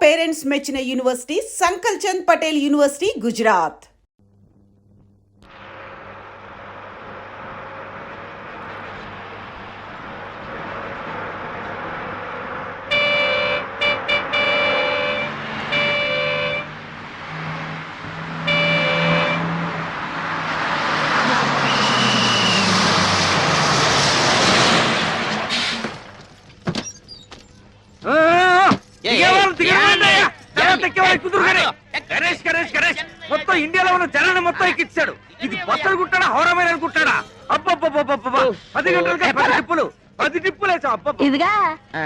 Parents మెచ్చిన university సంకల్ Chand Patel university Gujarat. మొత్తం ఇండియాలో ఉన్న జనాన్ని మొత్తం ఎక్కించాడు. ఇది బస్సు అనుకుంటాడా హౌరామైన అనుకుంటాడా? అబ్బబ్బబ్బబ్బబ్బా 10 గంటలకి 10 టిప్పులు వేసాం. అబ్బబ్బ ఇదిగా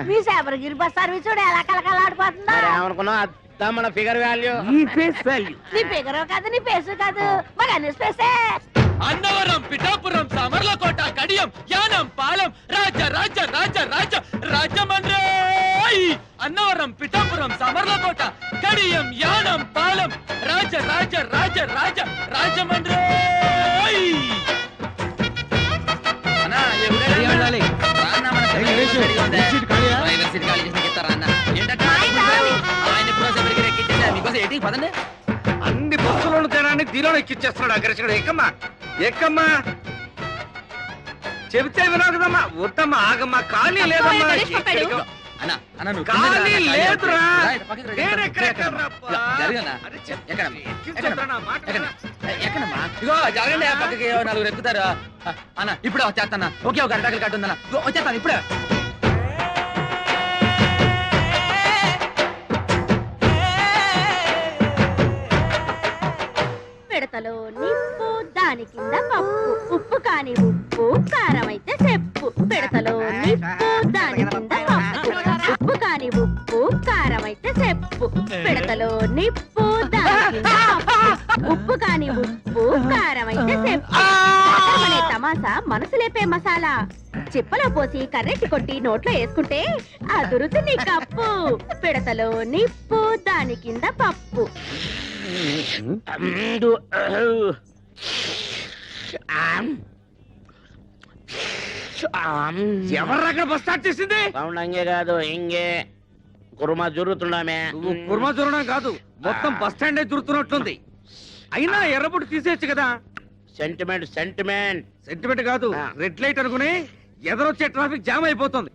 మీ శబరగిరి బస్ సర్వీస్ చూడు ఎలా కలకలాడిపోతుందా. ఏమనుకున్నావు మన ఫిగర్ వాల్యూ ఈ ఫేస్ వాల్యూ నీ ఫిగర్ కాదు నీ ఫేస్ కాదు మరి అన్ని స్పేసే. అన్నవరం, పిఠాపురం, సామర్లకోట, కడియం, యానం, పాలెం, రాజ రాజ రాజ రాజ రాజమండ్రి. అన్నవరం, పిఠాపురం, సామర్లకోట, కడియం, యానం, పాలెం, రాజ రాజ రాజ రాజ రాజమండ్రి. అన్ని బస్సులను జనాన్ని దీనిలో ఎక్కిచ్చేస్తున్నాడు అగ్రచుడు. ఎక్కమ్మా ఎక్కమ్మా చెబితే వినావు కదమ్మా. వద్దమ్మా ఆగమ్మా. ఖాళీ లేదమ్మా. ఖాళీ లేదురా. ఇగో జరగండి పక్కకి నలుగురు ఎక్కుతారు అన్న. ఇప్పుడు వచ్చేస్తాను. ఓకే ఒక అరటాకులు కట్టుందన్న వచ్చేస్తాను ఇప్పుడే. పిడతలో నిప్పు దాని కింద పప్పు ఉప్పు కాని ఉప్పు కారం అయితే చెప్పు. పిడతలో నిప్పు దాని కింద పప్పు ఉప్పు కాని ఉప్పు కారం అయితే చెప్పు. పిడతలో నిప్పు దాని కింద పప్పు ఉప్పు కాని ఉప్పు కారం అయితే చెప్పు. అనే తమాసా మనసు లేపే మసాలా చిప్పలో పోసి కర్రెట్టి కొట్టి నోట్లో వేసుకుంటే అదురుతుంది కప్పు. పిడతలో నిప్పు దాని కింద పప్పు. ఎవర్రక్కడ బస్ స్టార్ట్ చేసింది? అంగే కాదు ఇంగే కుర్మా జరుగుతున్నామే. కుర్మా జరగడం కాదు మొత్తం బస్ స్టాండ్ జరుగుతున్నట్లుంది. అయినా ఎర్రబుట్టు తీసేయచ్చు కదా. సెంటిమెంట్ సెంటిమెంట్ సెంటిమెంట్ కాదు రెడ్ లైట్ అనుకుని ఎదరొచ్చే ట్రాఫిక్ జామ్ అయిపోతుంది.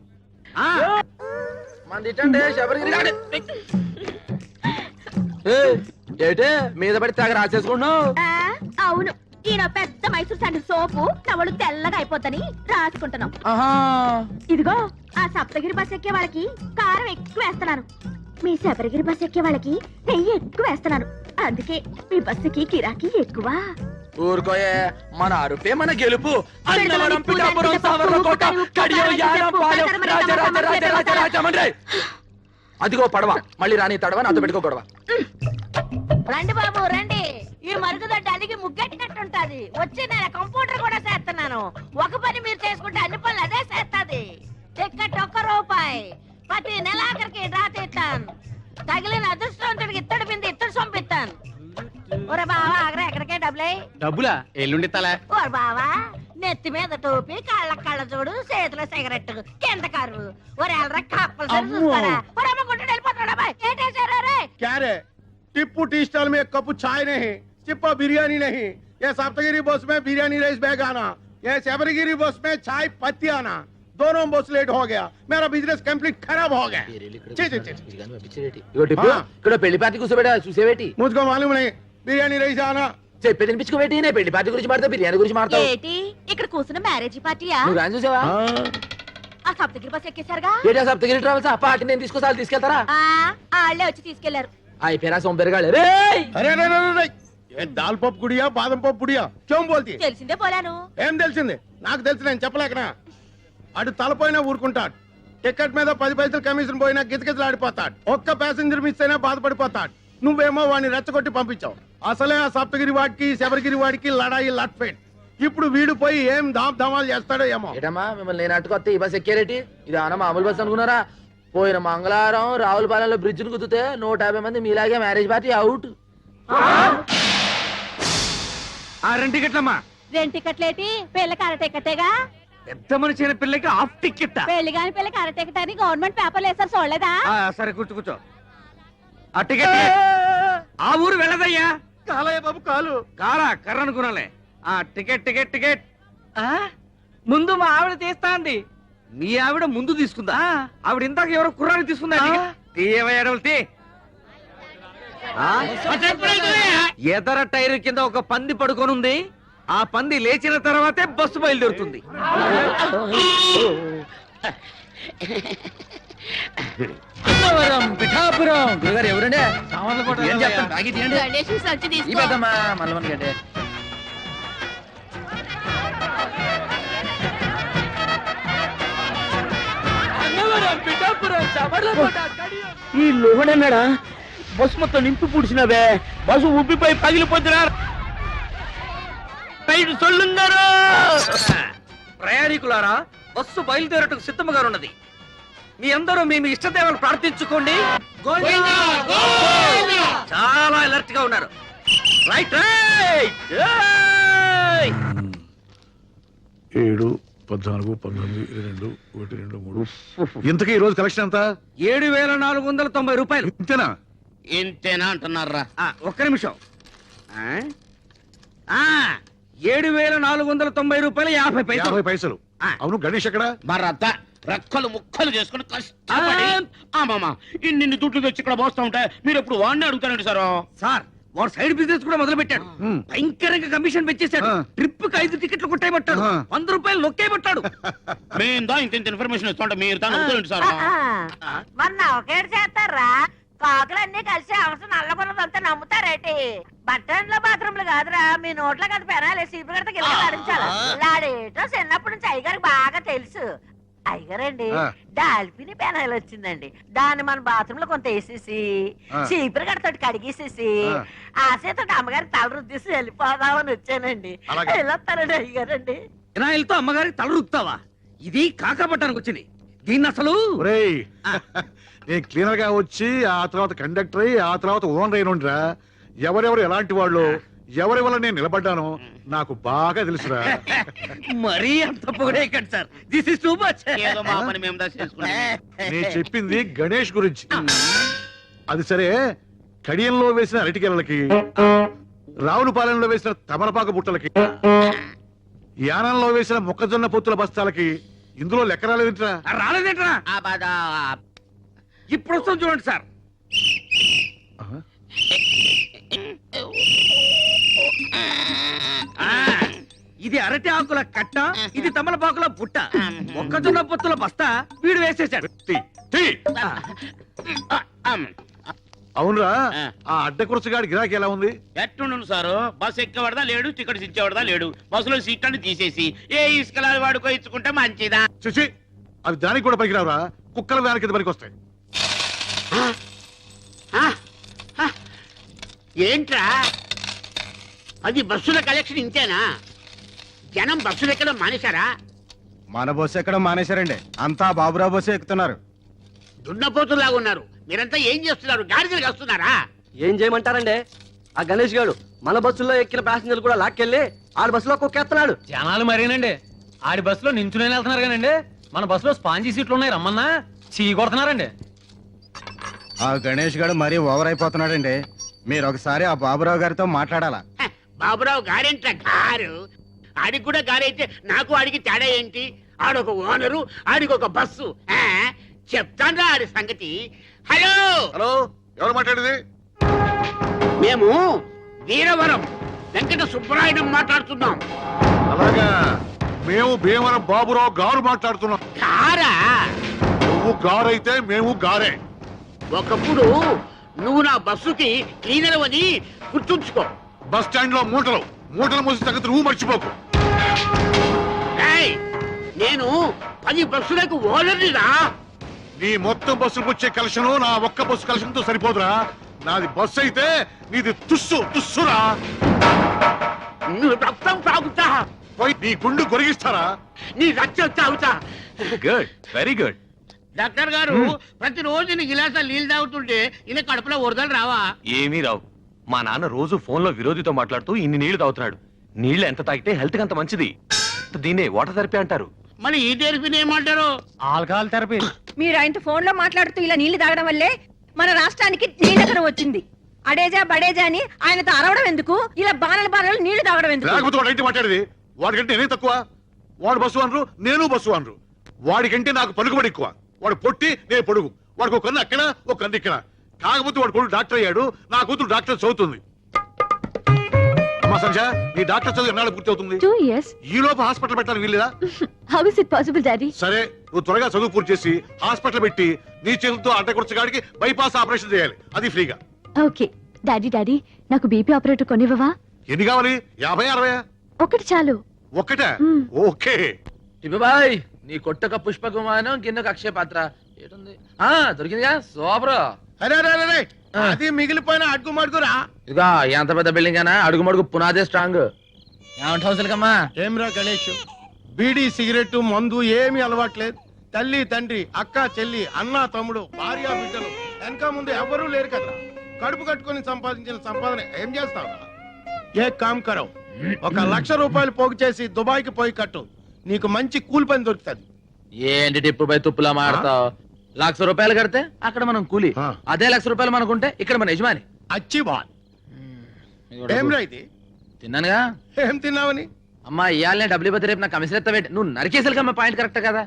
ఏటే మీద పడి తెగ రాసేసుకున్నావు. అవును ఈయన పెద్ద మైసూర్ శాండిల్ సోపు నవలు తెల్లగా అయిపోతని రాసుకుంటున్నాం. ఇదిగో ఆ సప్తగిరి బస్ ఎక్కే వాళ్ళకి కారం ఎక్కువ వేస్తున్నాను. మీ శబరిగిరి బస్ ఎక్కే వాళ్ళకి నెయ్యి ఎక్కువ వేస్తున్నాను. అందుకే మీ బస్సుకి కిరాకీ ఎక్కువ. ఊరుకోయే మన అరుపే మన గెలుపు. అన్నవరం, పిఠాపురం, సామర్లకోట, కడియం, యానం, పాలెం, రాజ రాజ రాజ రాజ రాజమండ్రి. అదిగో పడవ మళ్ళీ రాని తడవ నాతో పెట్టుకో గొడవ. రండి బాబు రండి. ఈ మరుగుదొడ్డి అలిగి ముగ్గెట్టినట్టుంటది. వచ్చి నేను కంప్యూటర్ కూడా చేస్తున్నాను. ఒక పని మీరు చేసుకుంటే అన్ని పనులు అదే చేస్తుంది. టికెట్ ₹1. ప్రతి నెలాఖరికి డ్రా తీస్తాను. తగిలిన అదృష్టవంతుడికి ఇత్తడి బింది ఇత్తడి సొంపిస్తాను. ఒరే బావా ఆగరా ఎక్కడికే డబ్బులా ఎల్లుండి తల. ఓరే బావా నెత్తి మీద టోపీ కాళ్ళ కళ్ళ చూడు చేతిలో సిగరెట్ కింద కారు. ఒరే ఎల్రా కప్పల్సరి చూస్తారా. ఒరే అమ్మ గుంటూ వెళ్ళిపోతాడా బాయ్ ఏంటేసారా రే. क्या रे टिप्पू टी स्टॉल में एक कप चाय नहीं, चिप्पा बिरयानी नहीं. ये सप्तगिरी बस में बिरयानी राइस बैग आना, ये शबरगिरी बस में चाय पत्ती आना. दोनों बस लेट हो गया. मेरा बिजनेस कंप्लीट खराब हो गया. ఇక్కడ పెళ్లి పార్టీ కూర్చోబెట్టా చూసేవేటి. मुझको मालूम नहीं. बिरयानी राइस आना. చెప్పే తినిపించుకోబెట్టి నేను పెళ్లి పార్టీ గురించి మాట్లాడతా బిర్యానీ గురించి మాట్లాడతావు. ఏంటి ఇక్కడ కూర్చున్న మ్యారేజ్ పార్టీయా? నువ్వు కానీ చూసావా? ఆ సప్తగిరి బస్ ఎక్కేశారుగా. ఏటా సప్తగిరి ట్రావెల్స్ ఆ పార్టీ నేను తీసుకొస్తాను తీసుకెళ్తారా? వాళ్ళే వచ్చి తీసుకెళ్లారు. అయి పేరా సోంపేరగాళ్ళు. अरे अरे अरे ये दाल पप गुड़िया बादम पप गुड़िया क्यों बोलती है? తెలిసిందే పోలాను. ఏం తెలిసింది? నాకు తెలిసి నేను చెప్పలేకనా. అటు తలపోయినా ఊరుకుంటాడు. టికెట్ మీద 10 పైసలు కమిషన్ పోయినా గిజగిజలాడిపోతాడు. ఒక్క ప్యాసింజర్ మిస్ అయినా బాధపడిపోతాడు. నువ్వేమో వాడిని రెచ్చగొట్టి పంపించావు. అసలే ఆ సప్తగిరి వాడికి శబరిగిరి వాడికి లడాయి లట్ఫెట్. ఇప్పుడు వీడు పోయి ఏం దామ్ ధమాలు చేస్తాడో ఏమో. ఏటమ్మా మిమ్మల్ని నేను అట్టుకొస్తే ఈ బస్ ఎక్కారేటి? ఇది అన్న మామూలు బస్ అనుకున్నారా? పోయిన మంగళవారం రావులపాలెంలో బ్రిడ్జ్ ను కుదితే 150 మంది మీలాగే మ్యారేజ్ పార్టీ అవుట్. రెండు టికెట్లమ్మా. 2 టికెట్లేటి పిల్లకి అర టికెటేగా. పెద్ద మనిషి అయిన పిల్లకి హాఫ్ టికెట్. పెళ్లి కాని పిల్లకి అర టికెట్ అని గవర్నమెంట్ పేపర్లు వేసారు చూడలేదా? సరే కూర్చో కూర్చో. ఆ టికెట్ ఆ ఊరు వెళ్ళదయ్యా. కాలయ్య బాబు కాలు. కారా కర్ర అనుకున్నాలే. ఆ టికెట్ టికెట్ టికెట్. ముందు మా ఆవిడ తీస్తా అంది. మీ ఆవిడ ముందు తీసుకుందా? ఆవిడ ఇందాక ఎవరో కుర్రాన్ని తీసుకుందా? తీయవయ్యాడవులు ఎదర టైర్ కింద ఒక పంది పడుకొనుంది. ఆ పంది లేచిన తర్వాతే బస్సు బయలుదేరుతుంది. అన్నవరం పిఠాపురం. గురుగారు ఎవరండి? సామాన్ల కోట. ఏం చెప్తాను? తాగి తీయండి. గణేష్ సంచి ఈ తీసుకో. పెద్దమ్మా మల్లవన్ గడ్డే. అన్నవరం పిఠాపురం సామర్ల కోట కడియం. ఈ లోహడన్నాడా? బస్సు మొత్తం నింపి పూడ్చినవే. బస్సు ఉబ్బిపోయి పగిలిపోతున్నా. సొల్లుంగారు ప్రయాణికులారా, బస్సు బయలుదేరటకు సిద్ధముగా ఉన్నది. మీ అందరూ మీ మీ ఇష్టదేవాలు ప్రార్థించుకోండి. చాలా అలర్ట్ గా ఉన్నారు. Right right. 7, 14, 19, 22, 1, 2, 3. ఇంతకీ ఈ రోజు కలెక్షన్ ఎంత? 7,490 రూపాయలు. ఇంతేనా? ఇంతేనా అంటున్నారా? ఒక్క నిమిషం. 7,490 రూపాయలు 50 పైసలు. 50 పైసలు. అవును, గణేష్ ఎక్కడ? మరత్త రెక్కలు ముక్కలు చేసుకుని కష్టపడి మామ ఇన్ని దుడ్లు తెచ్చి ఇక్కడ పోస్తా ఉంటే మీరు ఎప్పుడు వాడిని అడుగుతారండి సార్. సార్, వాడు సైడ్ బిజినెస్ కూడా మొదలు పెట్టాడు. భయంకరంగా కమిషన్ పెంచేశాడు. ట్రిప్ కి 5 టికెట్లు కొట్టేయబట్టాడు. 100 రూపాయలు నొక్కేయబట్టాడు. మేము ఇంత ఇన్ఫర్మేషన్ ఇస్తుంటే మీరు తాను అడుగుతారండి సార్. మొన్న ఒకేడు చేస్తారా? కాకులన్నీ కలిసి అవసరం నల్లగొన్నదంతా నమ్ముతారేటి? బట్టన్లో బాత్రూమ్లు కాదురా, మీ నోట్లో కదా పెనాలి. సీపు గడత కింద నడించాలి. లాడేటో చిన్నప్పటి నుంచి అయ్యగారికి బాగా తెలుసు. అయ్యగారండి, డాల్ఫిని పెనాయిల్ వచ్చిందండి. దాన్ని మన బాత్రూమ్ లో కొంత వేసేసి చీపురు గడతోటి కడిగేసేసి ఆశతో అమ్మగారికి తల రుద్దేసి వెళ్ళిపోదామని వచ్చానండి. వెళ్ళొస్తానండి అయ్యగారండి. వినాయలతో అమ్మగారికి తల రుద్దుతావా? ఇది కాకపట్టానికి వచ్చింది. దీన్ని అసలు ఒరేయ్, నేను క్లీనర్ గా వచ్చి ఆ తర్వాత కండక్టర్ అయ్యి ఆ తర్వాత ఓనర్ అయినరా. ఎవరెవరు ఎలాంటి వాళ్ళు, ఎవరి వల్ల నేను నిలబడ్డానో నాకు బాగా తెలుసురా. మరీ అంత పొగడేయకండి sir. This is too much. ఏదో మా పని మేము చేసుకుంటాం. నేను చెప్పింది గణేష్ గురించి. అది సరే, కడియంలో వేసిన అరటికెలకి, రావులపాలెంలో వేసిన తమలపాకు బుట్టలకి, యానంలో వేసిన మొక్కజొన్న పొత్తుల బస్తాలకి ఇందులో లెక్క రాలేదంటరా. రాలేదేంట్రా? ఇప్పుడు వస్తాం చూడండి సార్. ఇది అరటి ఆకుల కట్ట, ఇది తమలపాకుల పుట్ట. మొక్కజొన్న పొత్తుల బస్తా వీడు వేసేసాడు. అవునరా, ఆ అడ్డకురసగాడి గిరాకీ ఎలా ఉంది? ఎట్టుండు సారు? బస్సు ఎక్కేవాడదా లేడు, టికెట్స్ ఇచ్చేవాడదా లేడు. బస్సులో సీట్లను తీసేసి ఏ ఇసుకలాది వాడుకో ఇచ్చుకుంటే మంచిదా? చూసి అవి దానికి కూడా పనికిరావురా. కుక్కల వ్యాన్ కింద పనికి వస్తాయి. ఏంట్రా అది? బస్సుల కలెక్షన్ ఇంతేనా? జనం బస్సులు ఎక్కడం మానేశారా? మన బస్సు ఎక్కడ మానేశారండి, అంతా బాబురావు బస్సు ఎక్కుతున్నారు. దున్నపోతులాగా ఉన్నారు. మీరంతా ఏం చేస్తున్నారు? గాడిదలు వస్తున్నారా? ఏం చేయమంటారండి? ఆ గణేష్ గారు మన బస్సులో ఎక్కిన ప్యాసింజర్లు కూడా లాక్కెళ్ళి ఆడి బస్సులో కుక్కేస్తున్నాడు. జనాలు మరేనండి ఆడి బస్సులో నించునే వెళ్తున్నారు కానండి, మన బస్సులో స్పాంజీ సీట్లు ఉన్నాయి రమ్మన్నా చీ కొడుతున్నారండి. ఆ గణేష్ గారు మరీ ఓవర్ అయిపోతున్నాడండి. మీరు ఒకసారి ఆ బాబురావు గారితో మాట్లాడాలా? హ, బాబురావు గారేంట్రా గారు? ఆడికి కూడా గారైతే నాకు ఆడికి తేడా ఏంటి? ఆడొక ఓనరు, ఆడికి ఒక బస్సు. చెప్తాన్రా ఆడి సంగతి. హలో హలో, ఎవరు మాట్లాడేది? మేము వీరవరం వెంకట సుబ్బరాయుడు మాట్లాడుతున్నాం. అలాగా, మేము భీమవరం బాబురావు గారు మాట్లాడుతున్నాం. కారా? నువ్వు గారైతే మేము గారే. ఒకప్పుడు నువ్వు నా బస్సుకి క్లీనర్ అని గుర్తుంచుకో. బస్ స్టాండ్ లో మూటలు మూసి తగ్గదు, నువ్వు మర్చిపోకు. ఏయ్, నేను 10 బస్సులకు ఓనర్నిరా. నీ మొత్తం బస్సులకు వచ్చే కలెక్షన్ నా ఒక్క బస్సు కలెక్షన్ తో సరిపోదురా. నాది బస్సు అయితే నీది తుస్సురా. నువ్వు రక్తం తాగుతా, పోయి నీ గుండు కొరిగిస్తారా? నీ రక్తం తాగుతా. Good, very good. డాక్టర్ గారు, ప్రతిరోజు నీ గిలాసాలు నీళ్ళు తాగుతుంటే ఇలా కడుపులో వరదలు రావా? ఏమీ రావు. మా నాన్న రోజు ఫోన్ లో విరోధితో మాట్లాడుతూ ఇన్ని నీళ్లు తాగుతున్నాడు. నీళ్లు ఎంత తాగితే హెల్త్ కి అంత మంచిది. దీన్నే వాటర్ థెరపీ అంటారు. మరి ఈ థెరపీని ఏమంటారు? Alcohol therapy. మీరు ఆయనతో ఫోన్ లో మాట్లాడుతూ ఇలా నీళ్లు తాగడం వల్లే మన రాష్ట్రానికి నీళ్ళకర వచ్చింది. అడేజా బడేజా అని ఆయనతో అరవడం ఎందుకు? ఇలా బాణలు నీళ్లు తాగడం ఎందుకు? లేకపోతే వాడు ఏంటి మాట్లాడేది? వాడికంటే నేనే తక్కువ. వాడు బస్సు అనరు, నేను బస్సు అనరు. వాడికంటే నాకు పలుకుబడి ఎక్కువ. వాడు పొట్టి, నేను పొడుగు. వాడికి ఒక కన్ను అక్కడ, ఒక కన్ను ఇక్కడ. కాకపోతే వాడు కొడుకు డాక్టర్ అయ్యాడు, నా కూతురు డాక్టర్ చదువుతుంది. అమ్మా సంజ, నీ డాక్టర్ చదువు ఎన్నాళ్ళు పూర్తి అవుతుంది? 2 years. ఈ లోపు హాస్పిటల్ పెట్టాలని వీల్లేదా? How is it possible, Daddy? సరే, నువ్వు త్వరగా చదువు పూర్తి చేసి హాస్పిటల్ పెట్టి నీ చేతులతో అడ్డకొచ్చగాడికి బైపాస్ ఆపరేషన్ చేయాలి, అది ఫ్రీగా. ఓకే. డాడీ నాకు బీపీ ఆపరేటర్ కొనివ్వవా? ఎన్ని కావాలి? 50, 60? ఒకటి చాలు. ఒక్కటే? ఓకే. బాయ్ నీ కొట్టక పుష్ప విమానం కిందకు అక్షయ పాత్ర ఏటుంది? దొరికిందిగా సూపర్. అరే అరే అరే అది మిగిలిపోయిన అడుగు మడుగురా. ఇదిగా ఎంత పెద్ద బిల్డింగ్ అయినా అడుగు మడుగు పునాదే స్ట్రాంగ్. ఏమంటావుసలకమ్మా? ఏమ్రా గణేష్, బీడీ సిగరెట్ మందు ఏమీ అలవాట్లేదు. తల్లి తండ్రి అక్క చెల్లి అన్న తమ్ముడు భార్య బిడ్డలు వెనక ముందు ఎవరూ లేరు కదా. కడుపు కట్టుకుని సంపాదించిన సంపాదన ఏం చేస్తావురా? ఏ కామ్ కరవు, 1 లక్ష రూపాయలు పోగు చేసి దుబాయ్కి పోయి కట్టు, నీకు మంచి కూలి పని దొరుకుతుంది. ఏంటి టిప్పు పై తుప్పులా మాడతావు? 1,00,000 రూపాయలు కడితే అక్కడ మనం కూలి, అదే 1,00,000 రూపాయలు మనకుంటే ఇక్కడ మన యజమాని. అచ్చి బాల్. ఏం రా ఇది? తిన్నానుగా. ఏం తిన్నావని? అమ్మా ఇయాలనే డబ్బులు ఇవ్వతే రేపు నాకు కమిషన్ ఎత్తవేంటి? నువ్వు నరికేసరికమ్మా, పాయింట్ కరెక్ట్ కదా.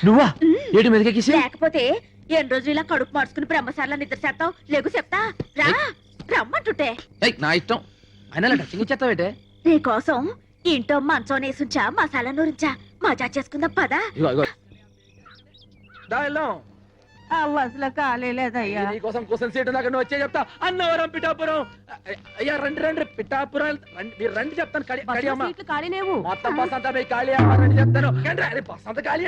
నువ్వా ఏడు మీదకెక్కిసి? లేకపోతే ఎన్ని రోజులు ఇలా కడుపు మార్చుకుని బ్రహ్మసార్లా నిద్ర చేస్తావు? లేకు చెప్తా రా, రమ్మంటుంటే. నా ఇష్టం. అయినా టచింగ్ ఇచ్చేస్తావేటే? నీకోసం ఇంట్లో మంచం నేసుంచా, మసాలా నూరించా, మజా చేసుకుందాం పదా. అసలు కాలేదయ్యా. నీకోసం కోసం సీటు దాకా నువ్వు వచ్చే చెప్తా. అన్నవరం పిఠాపురం. అయ్యా రండి రండి పిఠాపురం మీరు రండి చెప్తాను. మొత్తం బస్ అంతా మీ ఖాళీ రండి చెప్తాను. బస్ అంతా ఖాళీ.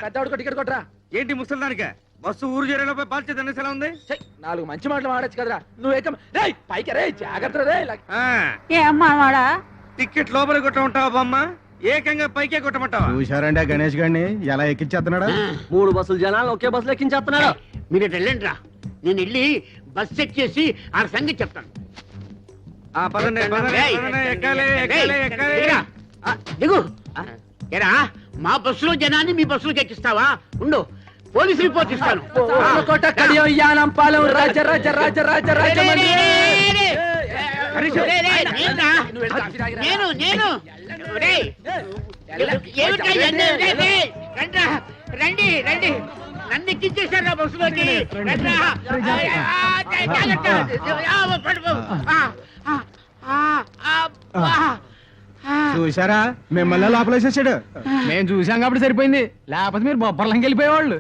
పెద్దవాడికి టికెట్ కొట్టరా. ఏంటి ముసలిదానిక బస్సు ఊరు చేరేలోపై బాధ్యత ఎలా ఉంది? 4 మంచి మాటలు మాడచ్చు కదరా. నువ్వు పైకి రే, జాగ్రత్త రే. ఏమ్మా టికెట్ లోపల కొట్ట ఉంటావా బామ్మ? ఏకంగా పైకే కొట్టమంటావా? చూశారండి గణేష్ గారిని ఎలా ఎక్కించేస్తున్నాడా? 3 బస్సులు జనాలు ఒకే బస్సులో ఎక్కించేస్తున్నాడు. మీరు ఇటు వెళ్ళండి రా, నేను వెళ్ళి బస్ చెక్ చేసి ఆ సంగతి చెప్తాను. పదండి పదండి, పదండి, ఎక్కాలి ఎక్కాలి ఎక్కాలి. దిగురా. దిగు. ఎరా మా బస్సులో జనాన్ని మీ బస్సులోకి ఎక్కిస్తావా? ఉండు, పోలీసు రిపోర్ట్ ఇస్తాను. కోట కడియం యానం పాలెం రాజ రాజ రాజ రాజ రాజ రండి రండి, నన్ను ఎక్కించేశారు బస్సులోకి. చూసారా, మిమ్మల్ని లోపలేసేసాడు. మేము చూసాం కాబట్టి సరిపోయింది, లేకపోతే మీరు బొబ్బర్లంకి వెళ్ళిపోయేవాళ్ళు.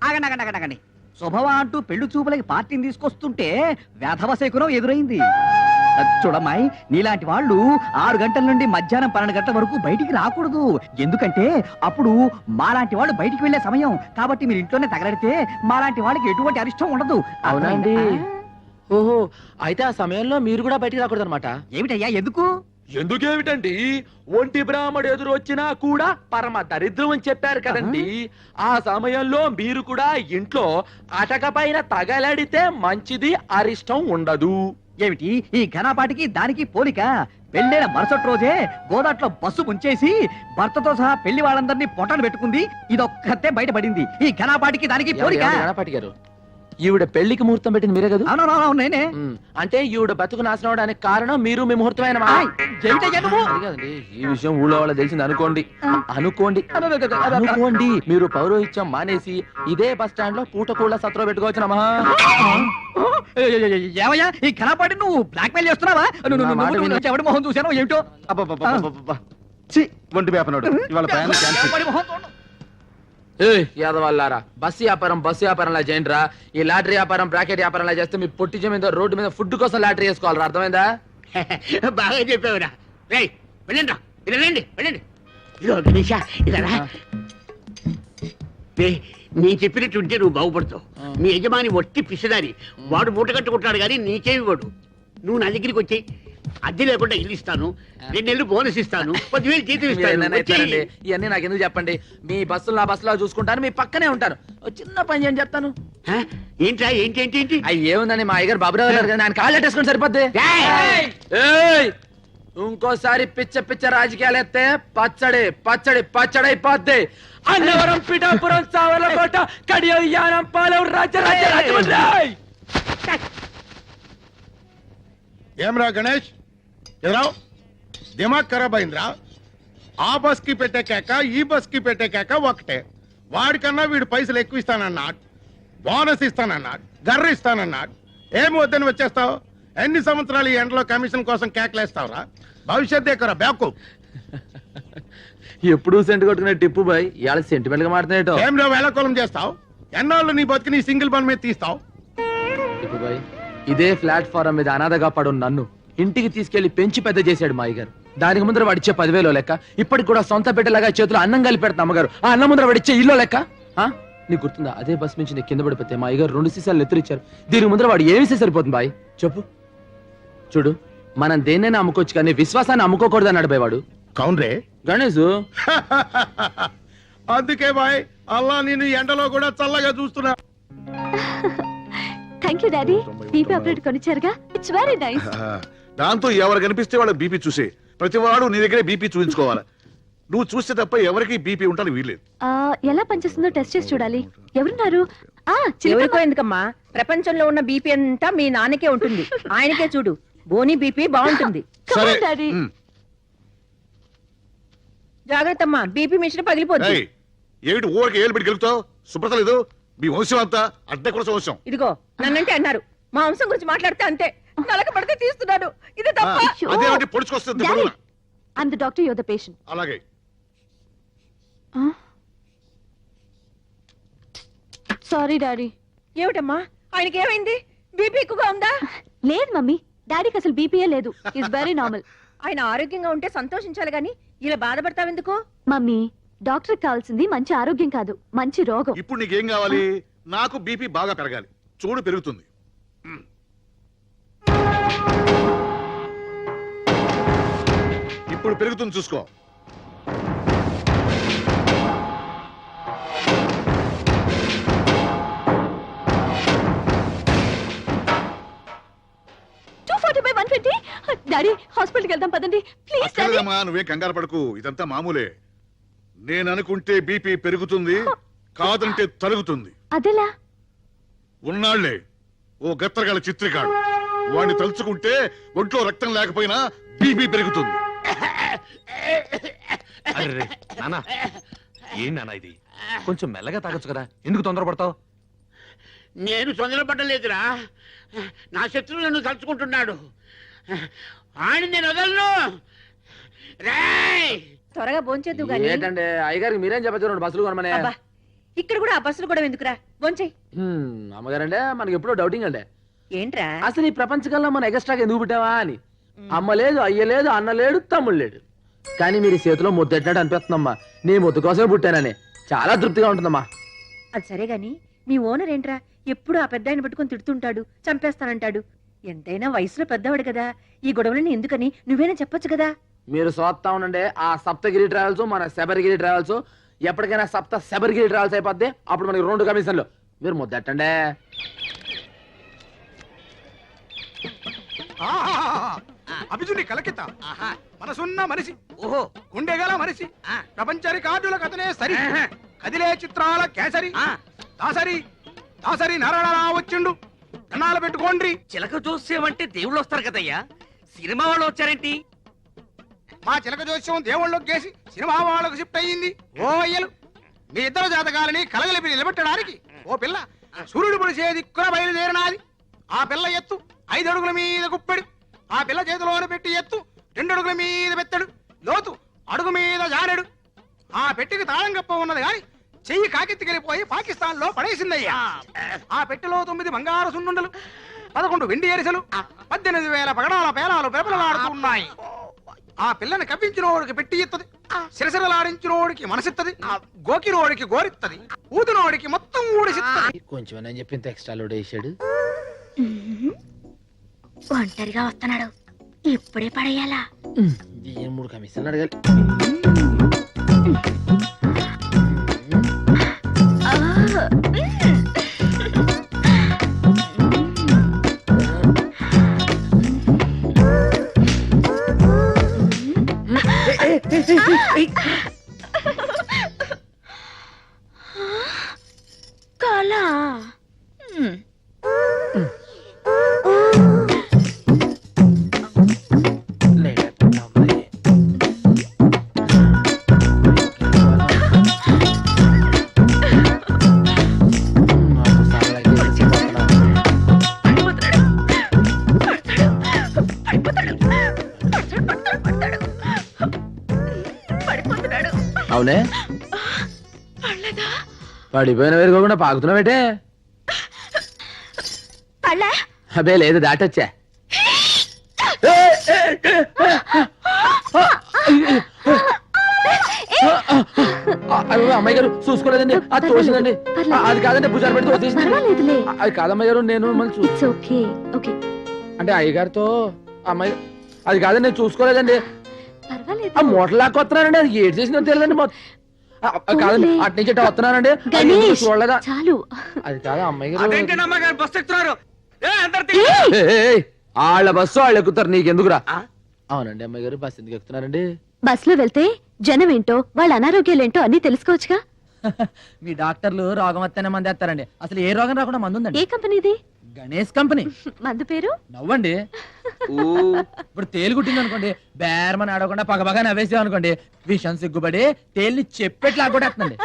ఆగండి. శుభవా అంటూ పెళ్లి చూపులకి పార్టీని తీసుకొస్తుంటే వేధవ శకునం ఎదురైంది. చూడమ్మాయి, నీలాంటి వాళ్ళు 6 గంటల నుండి మధ్యాహ్నం 12 గంటల వరకు బయటికి రాకూడదు. ఎందుకంటే అప్పుడు మాలాంటి వాళ్ళు బయటికి వెళ్లే సమయం. కాబట్టి మీరు ఇంట్లోనే తగలడితే మాలాంటి వాళ్ళకి ఎటువంటి అరిష్టం ఉండదు. అవునండి. ఓహో, అయితే ఆ సమయంలో మీరు కూడా బయటికి రాకూడదు అనమాట. ఏమిటయ్యా ఎందుకు? ఎందుకేమిటండి, ఒంటి బ్రాహ్మడు ఎదురు వచ్చినా కూడా పరమ దరిద్రం అని చెప్పారు కదండి. ఆ సమయంలో మీరు కూడా ఇంట్లో అటక పైన తగలడితే మంచిది, అరిష్టం ఉండదు. ఏమిటి ఈ ఘనపాటికి దానికి పోలిక? పెళ్ళైన మరుసటి రోజే గోదాట్లో బస్సు ముంచేసి భర్తతో సహా పెళ్లి వాళ్ళందరినీ పొట్టను పెట్టుకుంది. ఇదొక్కతే బయటపడింది. ఈ ఘనపాటికి దానికి పోలిక? గణపాటి గారు, ఈవిడ పెళ్లికి ముహూర్తం పెట్టింది మీరే కదా? అవునవును, నేనే. అంటే ఈవిడ బతుకు నాశనం అవడానికి కారణం మీరు, మీ ముహూర్తమైన ఈ విషయం ఊళ్ళో వాళ్ళ తెలిసింది అనుకోండి. అనుకోండి మీరు పౌరోహిత్యం మానేసి ఇదే బస్ స్టాండ్ లో పూటకూళ్ళ సత్రం పెట్టుకోవచ్చునమ్మా. ఏమయ్యా ఈ ఘనపాటి నువ్వు బ్లాక్ మెయిల్ చేస్తున్నావా? ఎవడి మొహం చూసాను ఏమిటో. ఒంటి వేపనాడు ఇవాళ యాదవాళ్ళారా, బస్సు వ్యాపారంలా చేయండి రా. ఈ లాటరీ వ్యాపారం, బ్రాకెట్ వ్యాపారంలా చేస్తే మీ పొట్టి మీద రోడ్డు మీద ఫుడ్ కోసం లాటరీ వేసుకోవాలరా. అర్థమైందా? బాగా చెప్పావురా. రే వెళ్ళండి రా, వెళ్ళండి వెళ్ళండి. ఇదిగో గణేష, ఇలా నేను చెప్పినట్టు ఉంటే నువ్వు బాగుపడతావు. మీ యజమాని ఒట్టి పిసిదారి, వాడు మూట కట్టుకుంటాడు కానీ నీకేమి వాడు. నువ్వు నా దగ్గరికి వచ్చి అద్దె లేకుండా ఇల్లు ఇస్తాను, 2 నెలలు బోనస్ ఇస్తాను, 10,000 జీతం ఇస్తాను. వచ్చేయ్. ఇవన్నీ నాకు ఎందుకు చెప్పండి, మీ బస్సులు నా బస్సులో చూసుకుంటాను, మీ పక్కనే ఉంటాను. ఓ చిన్న పని చేయని చెప్తాను. హ? ఏంట్రా ఏంటి ఏంటి ఏంటి? అయ్యి ఏముందని మా అయ్యగారు బాబురావు గారు కదా, ఆయన కాళ్ళు పెట్టేసుకుని సరిపోద్ది. ఏయ్! ఏయ్! ఇంకోసారి పిచ్చ పిచ్చ రాజకీయాలు ఎత్తే పచ్చడి పచ్చడి పచ్చడి అయిపోద్ది. అన్నవరం, పిఠాపురం, సావర్లకోట, కడియం, యానం, పాలెం, రాజ్య రాజ్య రాజమండ్రి. ఏమ్రా గణేష్, ఎదురావు దిమాగ్ ఖరాబ్ అయిందిరా. ఆ బస్ కి పెట్టే కేక, ఈ బస్ కి పెట్టే కేక ఒకటే. వాడికన్నా వీడు పైసలు ఎక్కువ ఇస్తానన్నాడు, బోనస్ ఇస్తానన్నాడు, గర్ర ఇస్తానన్నాడు. ఏమి వద్దని వచ్చేస్తావు? ఎన్ని సంవత్సరాలు ఈ ఎండలో కమిషన్ కోసం కేకలేస్తావురా? భవిష్యత్ ఎక్కువ బ్యాకు. ఎప్పుడు సెంట్ కొట్టుకునే టిప్పు బాయ్, ఇవాళ సెంటిమెంట్ గా మాట్లాడేటో. ఏం వేళకోళం చేస్తావు? ఎన్నాళ్ళు నీ బతికి నీ సింగిల్ బన్ మీద తీస్తావు? టిప్పు బాయ్, ఇదే ప్లాట్ఫారం మీద అనాథగా పడు నన్ను ఇంటికి తీసుకెళ్లి పెంచి పెద్ద చేశాడు మా అయ్యగారు. దానికి ముందర వాడిచ్చే 10,000 లెక్క, ఇప్పటికి కూడా సొంత బిడ్డలాగా చేతులు అన్నం కలిపి పెడతా అమ్మగారు. ఆ అన్నం ముందర వాడిచ్చే ఇల్లు లెక్క. నీకు గుర్తుందా, అదే బస్ నుంచి నీకు కింద పడిపోతే మా అయ్యగారు 2 సీసాలు ఎత్తురిచ్చారు. దీనికి ముందర వాడు ఏమిస్తే సరిపోతుంది బాయ్ చెప్పు. చూడు, మనం దేన్నైనా అమ్ముకోవచ్చు కానీ విశ్వాసాన్ని అమ్ముకోకూడదు అన్నాడు బాయ్ వాడు. కౌన్రే గణేష్. అందుకే బాయ్ అల్లా నేను ఎండలో కూడా చల్లగా చూస్తున్నా. Thank you daddy. BP apparatus కొనిచ్చారుగా, ఇట్స్ వెరీ నైస్. దాంతో ఎవరు కనిపిస్తే వాళ్ళ బీపీ చూసే ప్రతివాడు నీ దగ్గరే బీపీ చూపించుకోవాలి. నువ్వు చూస్తే తప్ప ఎవరికి బీపీ ఉంటాను వీల్లేదు. ఎలా పనిచేస్తుందో టెస్ట్ చేసి చూడాలి. ఎవరున్నారు? ఎవరికో ఎందుకమ్మా, ప్రపంచంలో ఉన్న బీపీ అంతా మీ నాన్నకే ఉంటుంది. ఆయనకే చూడు, బోని బీపీ బాగుంటుంది. సరే డాడీ. జాగ్రత్త అమ్మా, బీపీ మిషన్ పగిలిపోతుంది. ఏయ్, ఏమిటి ఊరికి ఏళ్ళు పెట్టి గెలుగుతావు? శుభ్రత లేదు. మీ వంశం అంతా అడ్డ కూడా వంశం. ఇదిగో నన్నంటే అన్నారు, మా వంశం గురించి మాట్లాడితే అంతే. నలక పడితే తీస్తున్నాడు, ఇది తప్ప. అదేమిటి పొడుచుకొస్తుంది బరువున? I'm the doctor, your the patient. అలాగే సారీ డాడీ. ఏమిటమ్మా, ఆయనకి ఏమైంది? బీపీ ఎక్కువగా ఉందా? లేదు మమ్మీ, డాడీకి అసలు బీపీయే లేదు. It's very normal. ఆయన ఆరోగ్యంగా ఉంటే సంతోషించాలి గాని ఇలా బాధపడతావెందుకు? మమ్మీ, డాక్టర్ కావాల్సింది మంచి ఆరోగ్యం కాదు, మంచి రోగం. ఇప్పుడు నీకేం కావాలి? నాకు బీపీ బాగా పెరగాలి. చూడు పెరుగుతుంది. ఇప్పుడు పెరుగుతుంది చూసుకో. డాడీ, హాస్పిటల్కి వెళ్దాం పదండి ప్లీజ్. అక్కర్లేదమ్మా, నువ్వేం కంగారు పడకు. ఇదంతా మామూలే. నేను అనుకుంటే బీపీ పెరుగుతుంది, కాదంటే తరుగుతుంది. అదెలా? ఉన్నాళ్లే ఓ గత్తరగల చిత్రికాడు, వాడిని తలుచుకుంటే ఒంట్లో రక్తం లేకపోయినా బీపీ పెరుగుతుంది. అరే నానా, ఏం నానా ఇది? కొంచెం మెల్లగా తాగొచ్చు కదా, ఎందుకు తొందరపడతావు? నేను తొందరపడలేదురా, నా శత్రువు నన్ను తలుచుకుంటున్నాడు. ఆయన నేను వదలను. రేయ్, త్వరగా భోంచేద్దు గాని. ఏంటండి అయ్యగారికి మీరేం చెప్పచ్చు, 2 బస్సులు కొనమనే. అబ్బా, ఇక్కడ కూడా ఆ బస్సులు కూడా ఎందుకురా, భోంచేయి. అమ్మగారంటే మనకి ఎప్పుడో డౌటింగ్ అండి, ఏంట్రా అసలు ఈ ప్రపంచకంలో మన ఎగస్ట్రాగా ఎందుకు పుట్టావా అని. అమ్మ లేదు, అయ్య లేదు, అన్న లేడు, తమ్ముడు లేడు, కానీ మీరు చేతిలో ముద్దెట్టినట్టు అనిపిస్తుందమ్మా. నీ ముద్దు కోసమే పుట్టానని చాలా తృప్తిగా ఉంటుందమ్మా. అది సరే గాని మీ ఓనర్ ఏంట్రా ఎప్పుడు ఆ పెద్ద ఆయన పట్టుకుని తిడుతుంటాడు, చంపేస్తానంటాడు. ఎంతైనా వయసులో పెద్దవాడు కదా, ఈ గొడవలని ఎందుకని నువ్వేనా చెప్పొచ్చు కదా. మీరు చూస్తా ఉండండి, ఆ సప్తగిరి ట్రావెల్స్ మన శబరిగిరి ట్రావెల్స్ ఎప్పటికైనా శబరిగిరి ట్రావెల్స్ అయిపోద్ది. అప్పుడు మనకి 2 కమిషన్లు. మీరు ముద్దెట్టండి. అభిజుని కలకిత మనసున్న మనిషి, ఓహో గుండెగల మనిషి, ప్రపంచ రికార్డుల కథనే సరి, కదిలే చిత్రాల కేసరి, దాసరి దాసరి నరళలా వచ్చిండు. కన్నాలు పెట్టుకోండి. చిలక జోస్యం దేవుళ్ళు వస్తారు కదయ్యా, సినిమా వాళ్ళు వచ్చారేంటి? మా చిలక జోస్యం దేవుళ్ళకి గేసి సినిమా వాళ్ళకు షిఫ్ట్ అయ్యింది. ఓ అయ్యలు, మీ ఇద్దరు జాతకాలని కలగలిపి నిలబెట్టడానికి ఓ పిల్ల సూర్యుడు పొడిచే దిక్కున బయలుదేరినాది. ఆ పిల్ల ఎత్తు 5 అడుగుల మీద గుప్పెడు, ఆ పిల్ల చేతిలోన పెట్టి ఎత్తు 2 అడుగుల మీద పెత్తడు, లోతు అడుగు మీద జానెడు. ఆ పెట్టికి తాళం కప్ప ఉన్నది గాని చెయ్యి కాకెత్తికెళ్ళిపోయి పాకిస్తాన్ లో పడేసిందయ్యా. ఆ పెట్టెలో 9 బంగారు సున్నుండలు, 11 వెండి ఎరిసెలు, 18,000 పగడాల పేలాలు పెరపలలాడుతూ ఉన్నాయి. ఆ పిల్లని కవ్వించిన వాడికి పెట్టి ఇత్తది, సిరసిరలాడించిన వాడికి మనసిత్తది, గోకిన వాడికి గోరిత్తది, ఊదిన వాడికి మొత్తం ఊడిసిత్తది. కొంచెం నేను చెప్పింది ఎక్స్ట్రా లోడ్ వేసాడు. ఒంటరిగా వస్తున్నాడు, ఇప్పుడే పడేయాలా? దీని 3 కమిషన్లు అడగాలి. కళ. అవునే పడిపోయిన వేరుకోకుండా పాకుతున్నావేటే? పళ్ళ అబే లేదు, దాటొచ్చా. అమ్మాయి గారు చూసుకోలేదండి, అది తోసిందండి. అది కాదండి, భుజాలు పెడితే వచ్చేసింది. అది కాదమ్మాయి గారు, నేను అంటే అయ్యగారితో అమ్మాయి అది కాదండి, నేను చూసుకోలేదండి. ఆ మూటలు లాక్కొస్తున్నానండి, అది ఏడు చేసిందో తెలియదండి. కాదండి, అటు నుంచి ఇటు వస్తున్నానండి, చూడలేదా? చాలు. అది కాదు అమ్మాయి గారు, బస్ ఎక్కుతున్నారు. వాళ్ళ బస్సు వాళ్ళు ఎక్కుతారు, నీకెందుకురా? అవునండి అమ్మాయి గారు, బస్సు ఎందుకు ఎక్కుతున్నారండి? బస్సులో వెళ్తే జనం ఏంటో వాళ్ళ అనారోగ్యాలేంటో అన్ని తెలుసుకోవచ్చుగా. మీ డాక్టర్లు రోగం వస్తేనే మంది వేస్తారండి. అసలు ఏ రోగం రాకుండా మందు ఉందండి. ఏ కంపెనీది? గణేష్ కంపెనీ. మందు పేరు? నవ్వండి. ఇప్పుడు తేలు కుట్టింది అనుకోండి, బేరమని ఆడకుండా పగపగా నవ్వేసాం అనుకోండి, విషం సిగ్గుపడి తేలిని చెప్పెట్లా కొట్టేస్తుందండి.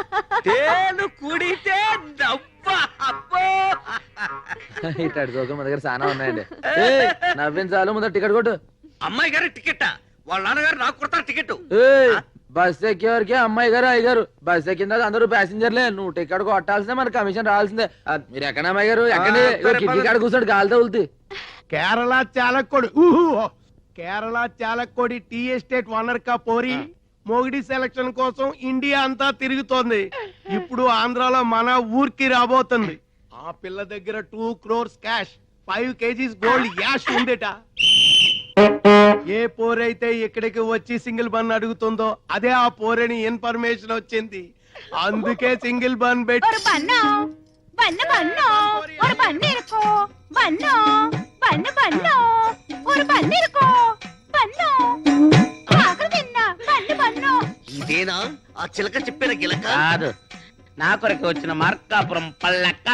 తేలు కుడితే ఇట్లాంటి జోకులు మన దగ్గర చాలా ఉన్నాయండి. నవ్వించాలు ముందర టికెట్ కొట్టు. అమ్మాయి గారి టికెట్, వాళ్ళ నాన్నగారు నాకు కొడతారు టికెట్. బస్ ఎక్కేవారికి అమ్మాయి గారు అయ్యగారు, బస్ ఎక్కిన అందరూ ప్యాసింజర్లే. నువ్వు టికెట్ కొట్టాల్సిందే, మన కమిషన్ రావాల్సిందే. మీరు ఎక్కడ అమ్మాయి గారు? ఎక్కడ కిటికీ కాడ కూర్చోండి, గాలితో వెళ్తే. Kerala Chalakudy Kerala Chalakudy tea estate owner కా పోరి మొగిడి సెలక్షన్ కోసం ఇండియా అంతా తిరుగుతోంది. ఇప్పుడు ఆంధ్రాలో మన ఊరికి రాబోతుంది. ఆ పిల్ల దగ్గర 2 crores క్యాష్, 5 kgs గోల్డ్ యాష్ ఉందేట. ఏ పోరైతే ఇక్కడికి వచ్చి సింగిల్ బన్ అడుగుతుందో అదే ఆ పోరని ఇన్ఫర్మేషన్ వచ్చింది. అందుకే సింగిల్ బన్ పెట్టి ఇదేనా ఆ చిలక చెప్పిన గిలక? కాదు, నా కొరకు వచ్చిన మార్కాపురం పల్లక్క.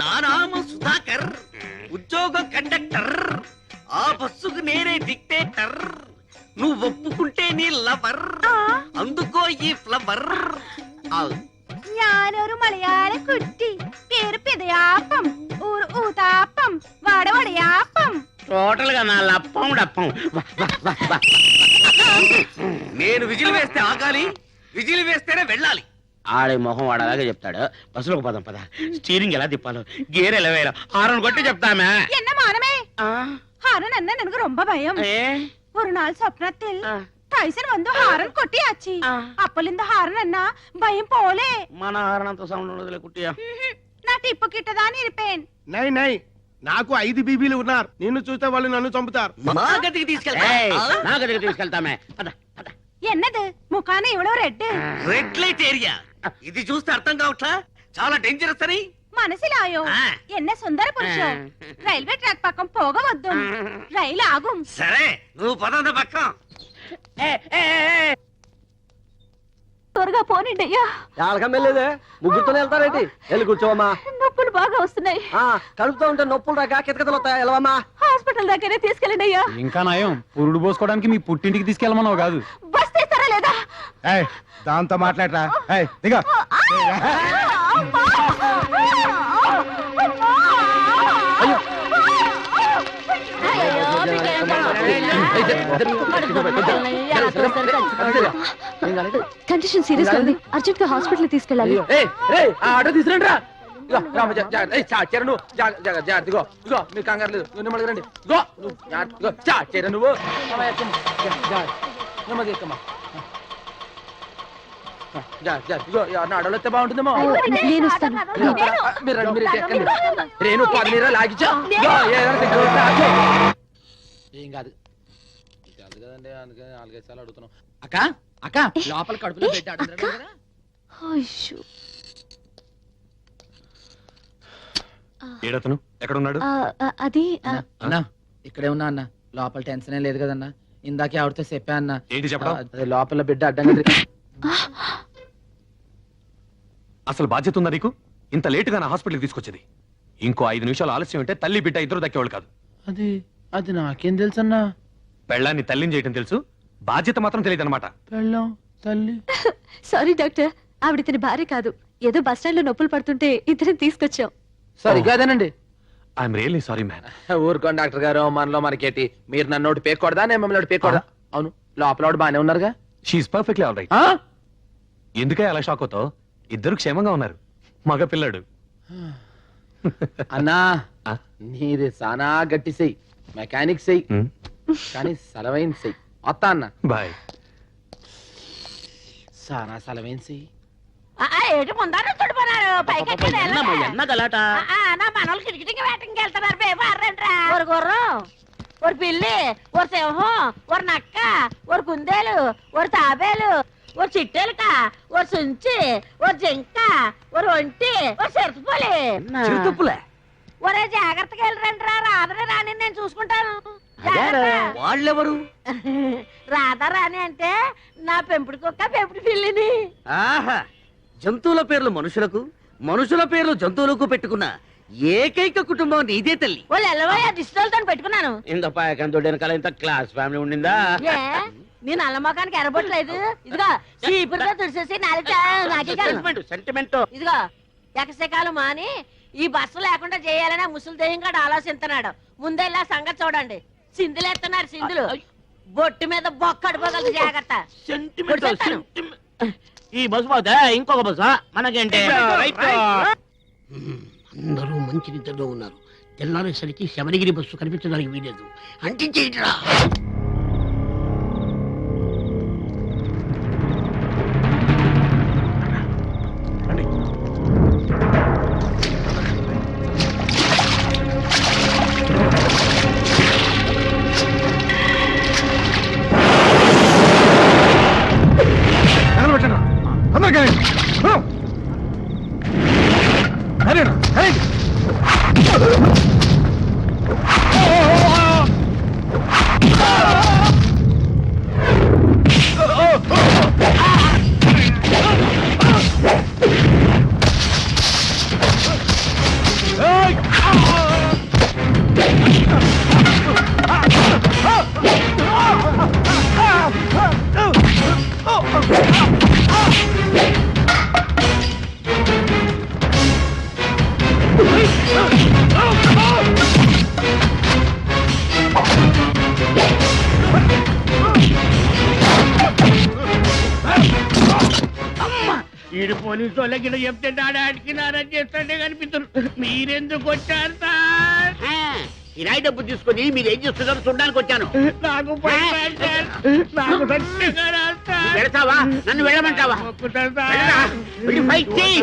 నా నామం సుధాకర్, ఉద్యోగం కండక్టర్, ఆ బస్సుకు నేనే డిక్టేటర్. నువ్వు ఒప్పుకుంటే నీ లవర్, అందుకో ఈ ఫ్లవర్. ഞാനൊരു മലയാള കുട്ടി, പേര് പിതയാപ്പം, ഊര് ഊതാപ്പം, വടവടയാപ്പം. టోటల్ గా నా లప్పం డప్పం. నేను విజిల్ వేస్తే ఆగాలి, విజిల్ వేస్తేనే వెళ్ళాలి. ఆడే మొహం వాడలాగే చెప్తాడు. బస్సులోకి పదం పద. స్టీరింగ్ ఎలా తిప్పాలో, గేర్ ఎలా వేయాలో హారన్ కొట్టి చెప్తామే. என்ன மானமே, ஹாரன் என்ன எனக்கு ரொம்ப பயம். ஒரு நாள் சொப்னத்தில் டைசன் வந்து ஹாரன் கொட்டியாச்சு. அப்பலிருந்து ஹாரன் என்ன பயம் போலே. మన హారన్ అంత సౌండ్ ఉండదులే కుట్టియా. నా టిప్పు కిట్టదాని ఇరిపేన్. నై నై, నాకు 5 బీబీలు ఉన్నారు. నిన్ను చూస్తే వాళ్ళు నన్ను చంపుతారు. మా గదికి తీసుకెళ్తా. నా గదికి తీసుకెళ్తామే. పద పద. ఎన్నది ముఖాన ఇవ్వడం రెడ్. రెడ్ లైట్ ఏరియా, ఇది చూస్తే అర్థం కావట్లా, చాలా డేంజరస్ అని. మనసిలాయో ఎన్న సుందర పురుషం. రైల్వే ట్రాక్ పక్కం పోగవద్దు, రైలు ఆగుం. సరే నువ్వు పదంద పక్కం. త్వరగా పోనండి అయ్యా. ఎలాగమ్మెళ్ళేదే, ముగ్గురుతోనే వెళ్తారేంటి? వెళ్ళి కూర్చోవమ్మా. నొప్పులు బాగా వస్తున్నాయి. కడుపుతూ ఉంటే నొప్పులు రాక కితకితలు వస్తాయి. వెళ్ళవమ్మా. హాస్పిటల్ దగ్గరే తీసుకెళ్ళండి అయ్యా. ఇంకా నయం, పురుడు పోసుకోవడానికి మీ పుట్టింటికి తీసుకెళ్ళమన్నావు కాదు. బస్ తీస్తారా లేదా? దాంతో మాట్లాడరా. దిగా కండిషన్ సీరియస్ గా ఉంది, అర్జెంట్ గా హాస్పిటల్ తీసుకెళ్ళాలి. ఆటో తీసుకురండి రా. చాచారు నువ్వు జాగ్రత్త ఇగో ఇగో మీరు కంగారు లేదు నెమ్మది రండి ఇగో నువ్వు చాచారు నువ్వు నెమ్మది ఎక్కమ్మా ఇగో ఎవరిని అడవలైతే బాగుంటుందేమో నేను వస్తాను. మీరు రండి మీరు ఎక్కండి రేణు 10 మీరా లాగిచ్చా ఏం కాదు కదండి అందుకని 4-5 సార్లు అడుగుతున్నాం అక్క అక్క లోపల కడుపులో పెట్టి అడుగుతారు కదా ఏడతను ఎక్కడున్నాడు? అది అన్నా ఇక్కడే ఉన్నా అన్న లోపల టెన్షన్ లేదు కదన్నా ఇందాకే ఆవిడతో చెప్పా అన్న ఏంటి చెప్పడం? అదే లోపల బిడ్డ అడ్డంగా అసలు బాధ్యత ఉందా నీకు? ఇంత లేటుగా నా హాస్పిటల్కి తీసుకొచ్చేది. ఇంకో 5 నిమిషాలు ఆలస్యం అంటే తల్లి బిడ్డ ఇద్దరు దక్కేవాళ్ళు కాదు. అది అది నాకేం తెలుసు అన్నా. పెళ్ళాన్ని తల్లిని చేయటం తెలుసు, బాధ్యత మాత్రం తెలియదు అనమాట. పెళ్ళాం తల్లి సారీ డాక్టర్, ఆవిడ ఇతని భార్య కాదు. ఏదో బస్ స్టాండ్ లో నొప్పులు పడుతుంటే ఇద్దరిని తీసుకొచ్చాం. సారీ కాదేనండి. I'm really sorry man. ఊరుకోండి డాక్టర్ గారు, మనలో మనకేటి. మీరు నన్ను ఒకటి పేకూడదా, నేను మిమ్మల్ని ఒకటి పేకూడదా? అవును లోపల వాడు బానే ఉన్నారుగా. She is perfectly all right. ఎందుకే అలా షాక్ అవుతావు? ఇద్దరు క్షేమంగా ఉన్నారు. మగ పిల్లాడు. అన్నా నీది సానా గట్టి చెయ్యి, మెకానిక్ చెయ్యి, కానీ సలవైన చెయ్యి. వస్తా అన్న బాయ్. సానా సలవైన చెయ్యి. ఏటి ముందర తుడిపోనారు పైకి గలాట నా మనోళ్ళు కిటికీ వేటకి వెళ్తున్నారు పేపర్రా. ఒక గుర్రం, ఒక పిల్లి, ఒక సింహం, ఒక నక్క, ఒక కుందేలు, ఒక తాబేలు, ఒక చిట్టెలుక, ఒక సుంచి, ఒక జింక, ఒక ఒంటి, ఒక చిరుతుపులి. ఒరే జాగ్రత్తగా వెళ్ళరండి రా. రాధని రాని నేను చూసుకుంటాను. వాళ్ళెవరు? రాధా రాని అంటే నా పెంపుడు కుక్క పెంపుడు పిల్లిని. ఆహా, జంతువుల పేర్లు మనుషులకు, మనుషుల పేర్లు జంతువులకు పెట్టుకున్న ఏకైక కుటుంబం నీదే తల్లి. వాళ్ళు ఎల్లవయ్యా దిష్టితో పెట్టుకున్నాను. ఇంత పాయకంతో వెనకాల ఇంత క్లాస్ ఫ్యామిలీ ఉండిందా? ఏ నేను అల్లమ్మకానికి ఎరబొట్టలేదు. ఇదిగో చీపురుతో తుడిసేసి సెంటిమెంట్. ఇదిగో ఎకసెకాలు మాని ఈ బస్సు లేకుండా చేయాలని ముసలి దెయ్యంగాడు ఆలోచిస్తున్నాడు. ముందెల్లా సంగతి చూడండి. సింధులేస్తున్నారు సింధులు. బొట్టు మీద బొక్క అడిపోగలదు. జాగ్రత్త. ఈ బస్సు పోతే ఇంకొక బస్సు మనకేంటి? అందరూ మంచి నిద్రలో ఉన్నారు. తెల్లారేసరికి శబరిగిరి బస్సు కనిపించడానికి వీలేదు. అంటించేయట్రా. ఈడు పోలీసు వాళ్ళకి చెప్తే డాడాడికి నారాజ్ చేస్తుంటే కనిపిస్తున్నారు. మీరెందుకు వచ్చారు సార్? కిరాయి డబ్బు తీసుకొని మీరు ఏం చేస్తున్నారు చూడడానికి వచ్చాను. వెళతావా? నన్ను వెళ్ళమంటావా? ఫైట్ చెయ్యి.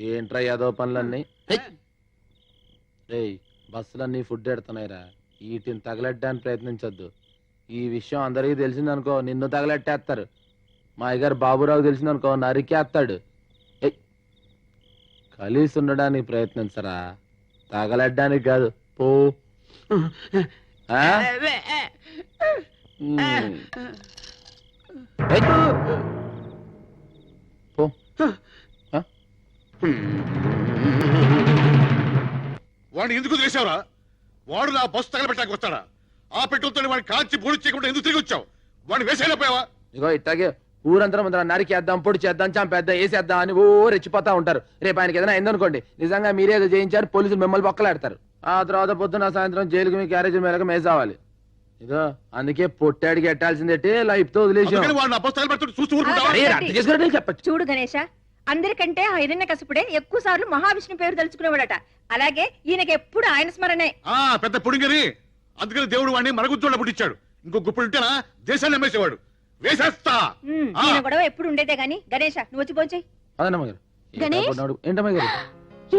ఏంట్రా యాదో పనులన్నీ రేయ్ బస్సులన్నీ ఫుడ్ ఎడుతున్నాయిరా వీటిని తగలెట్టడానికి ప్రయత్నించొద్దు. ఈ విషయం అందరికీ తెలిసిందనుకో నిన్ను తగలెట్టేస్తారు. మా అయ్యగారు బాబురావు తెలిసిందనుకో నరికేస్తాడు. ఏయ్, కలిసి ఉండడానికి ప్రయత్నించరా, తగలెట్టడానికి కాదు. పో. ఆ? ఏయ్. పో. ఆ? వాడిని ఎందుకు వదిలేసావురా? వాడు నా బస్సు తగలబెట్టడానికి వస్తాడా? ఆ పెట్రోల్తో వాడిని కాల్చి బూడి చేయకుండా ఎందుకు తిరిగి వచ్చావు? వాడిని వేసేయలేకపోయావా? ఇగో ఇట్లాగే ఊరంతా ముందర నరికేద్దాం, పొడి చేద్దాం, చంపేద్దాం, వేసేద్దాం అని ఓ రెచ్చిపోతా ఉంటారు. రేపు ఆయనకి ఏదైనా అయిందనుకోండి, నిజంగా మీరే ఏదో చేయించారు, పోలీసులు మిమ్మల్ని బొక్కలాడతారు. ఆ తర్వాత పొద్దున సాయంత్రం జైలుకి మీ క్యారేజ్ మేరకు మేసావాలి. ఇదో అందుకే పొట్టాడికి ఎట్టాల్సిందే లైఫ్ తో వదిలేసి వాడు నా బస్సు తగలబెడుతుంటే చూస్తూ ఊరుకుంటావా? చెప్పచ్చు. చూడు గణేష, అందరికంటే ఆ హిరణ్య కసుపుడే ఎక్కువ సార్లు మహావిష్ణు పేరు తలుచుకునేవాడట. అలాగే ఈయనకి ఎప్పుడు ఆయన స్మరణే. ఆ పెద్ద పుడింగని, అందుకని దేవుడు వాడిని మనగుజ్జోళ్ళ పుట్టించాడు. ఇంకో గుప్పుడు ఉంటేనా దేశాన్ని అమ్మేసేవాడు. వేసేస్తా. ఈయన గొడవ ఎప్పుడు ఉండేదే గాని. గణేష, నువ్వు వచ్చి పోంచేయి. గణేష్? ఏంటమ్మా గారు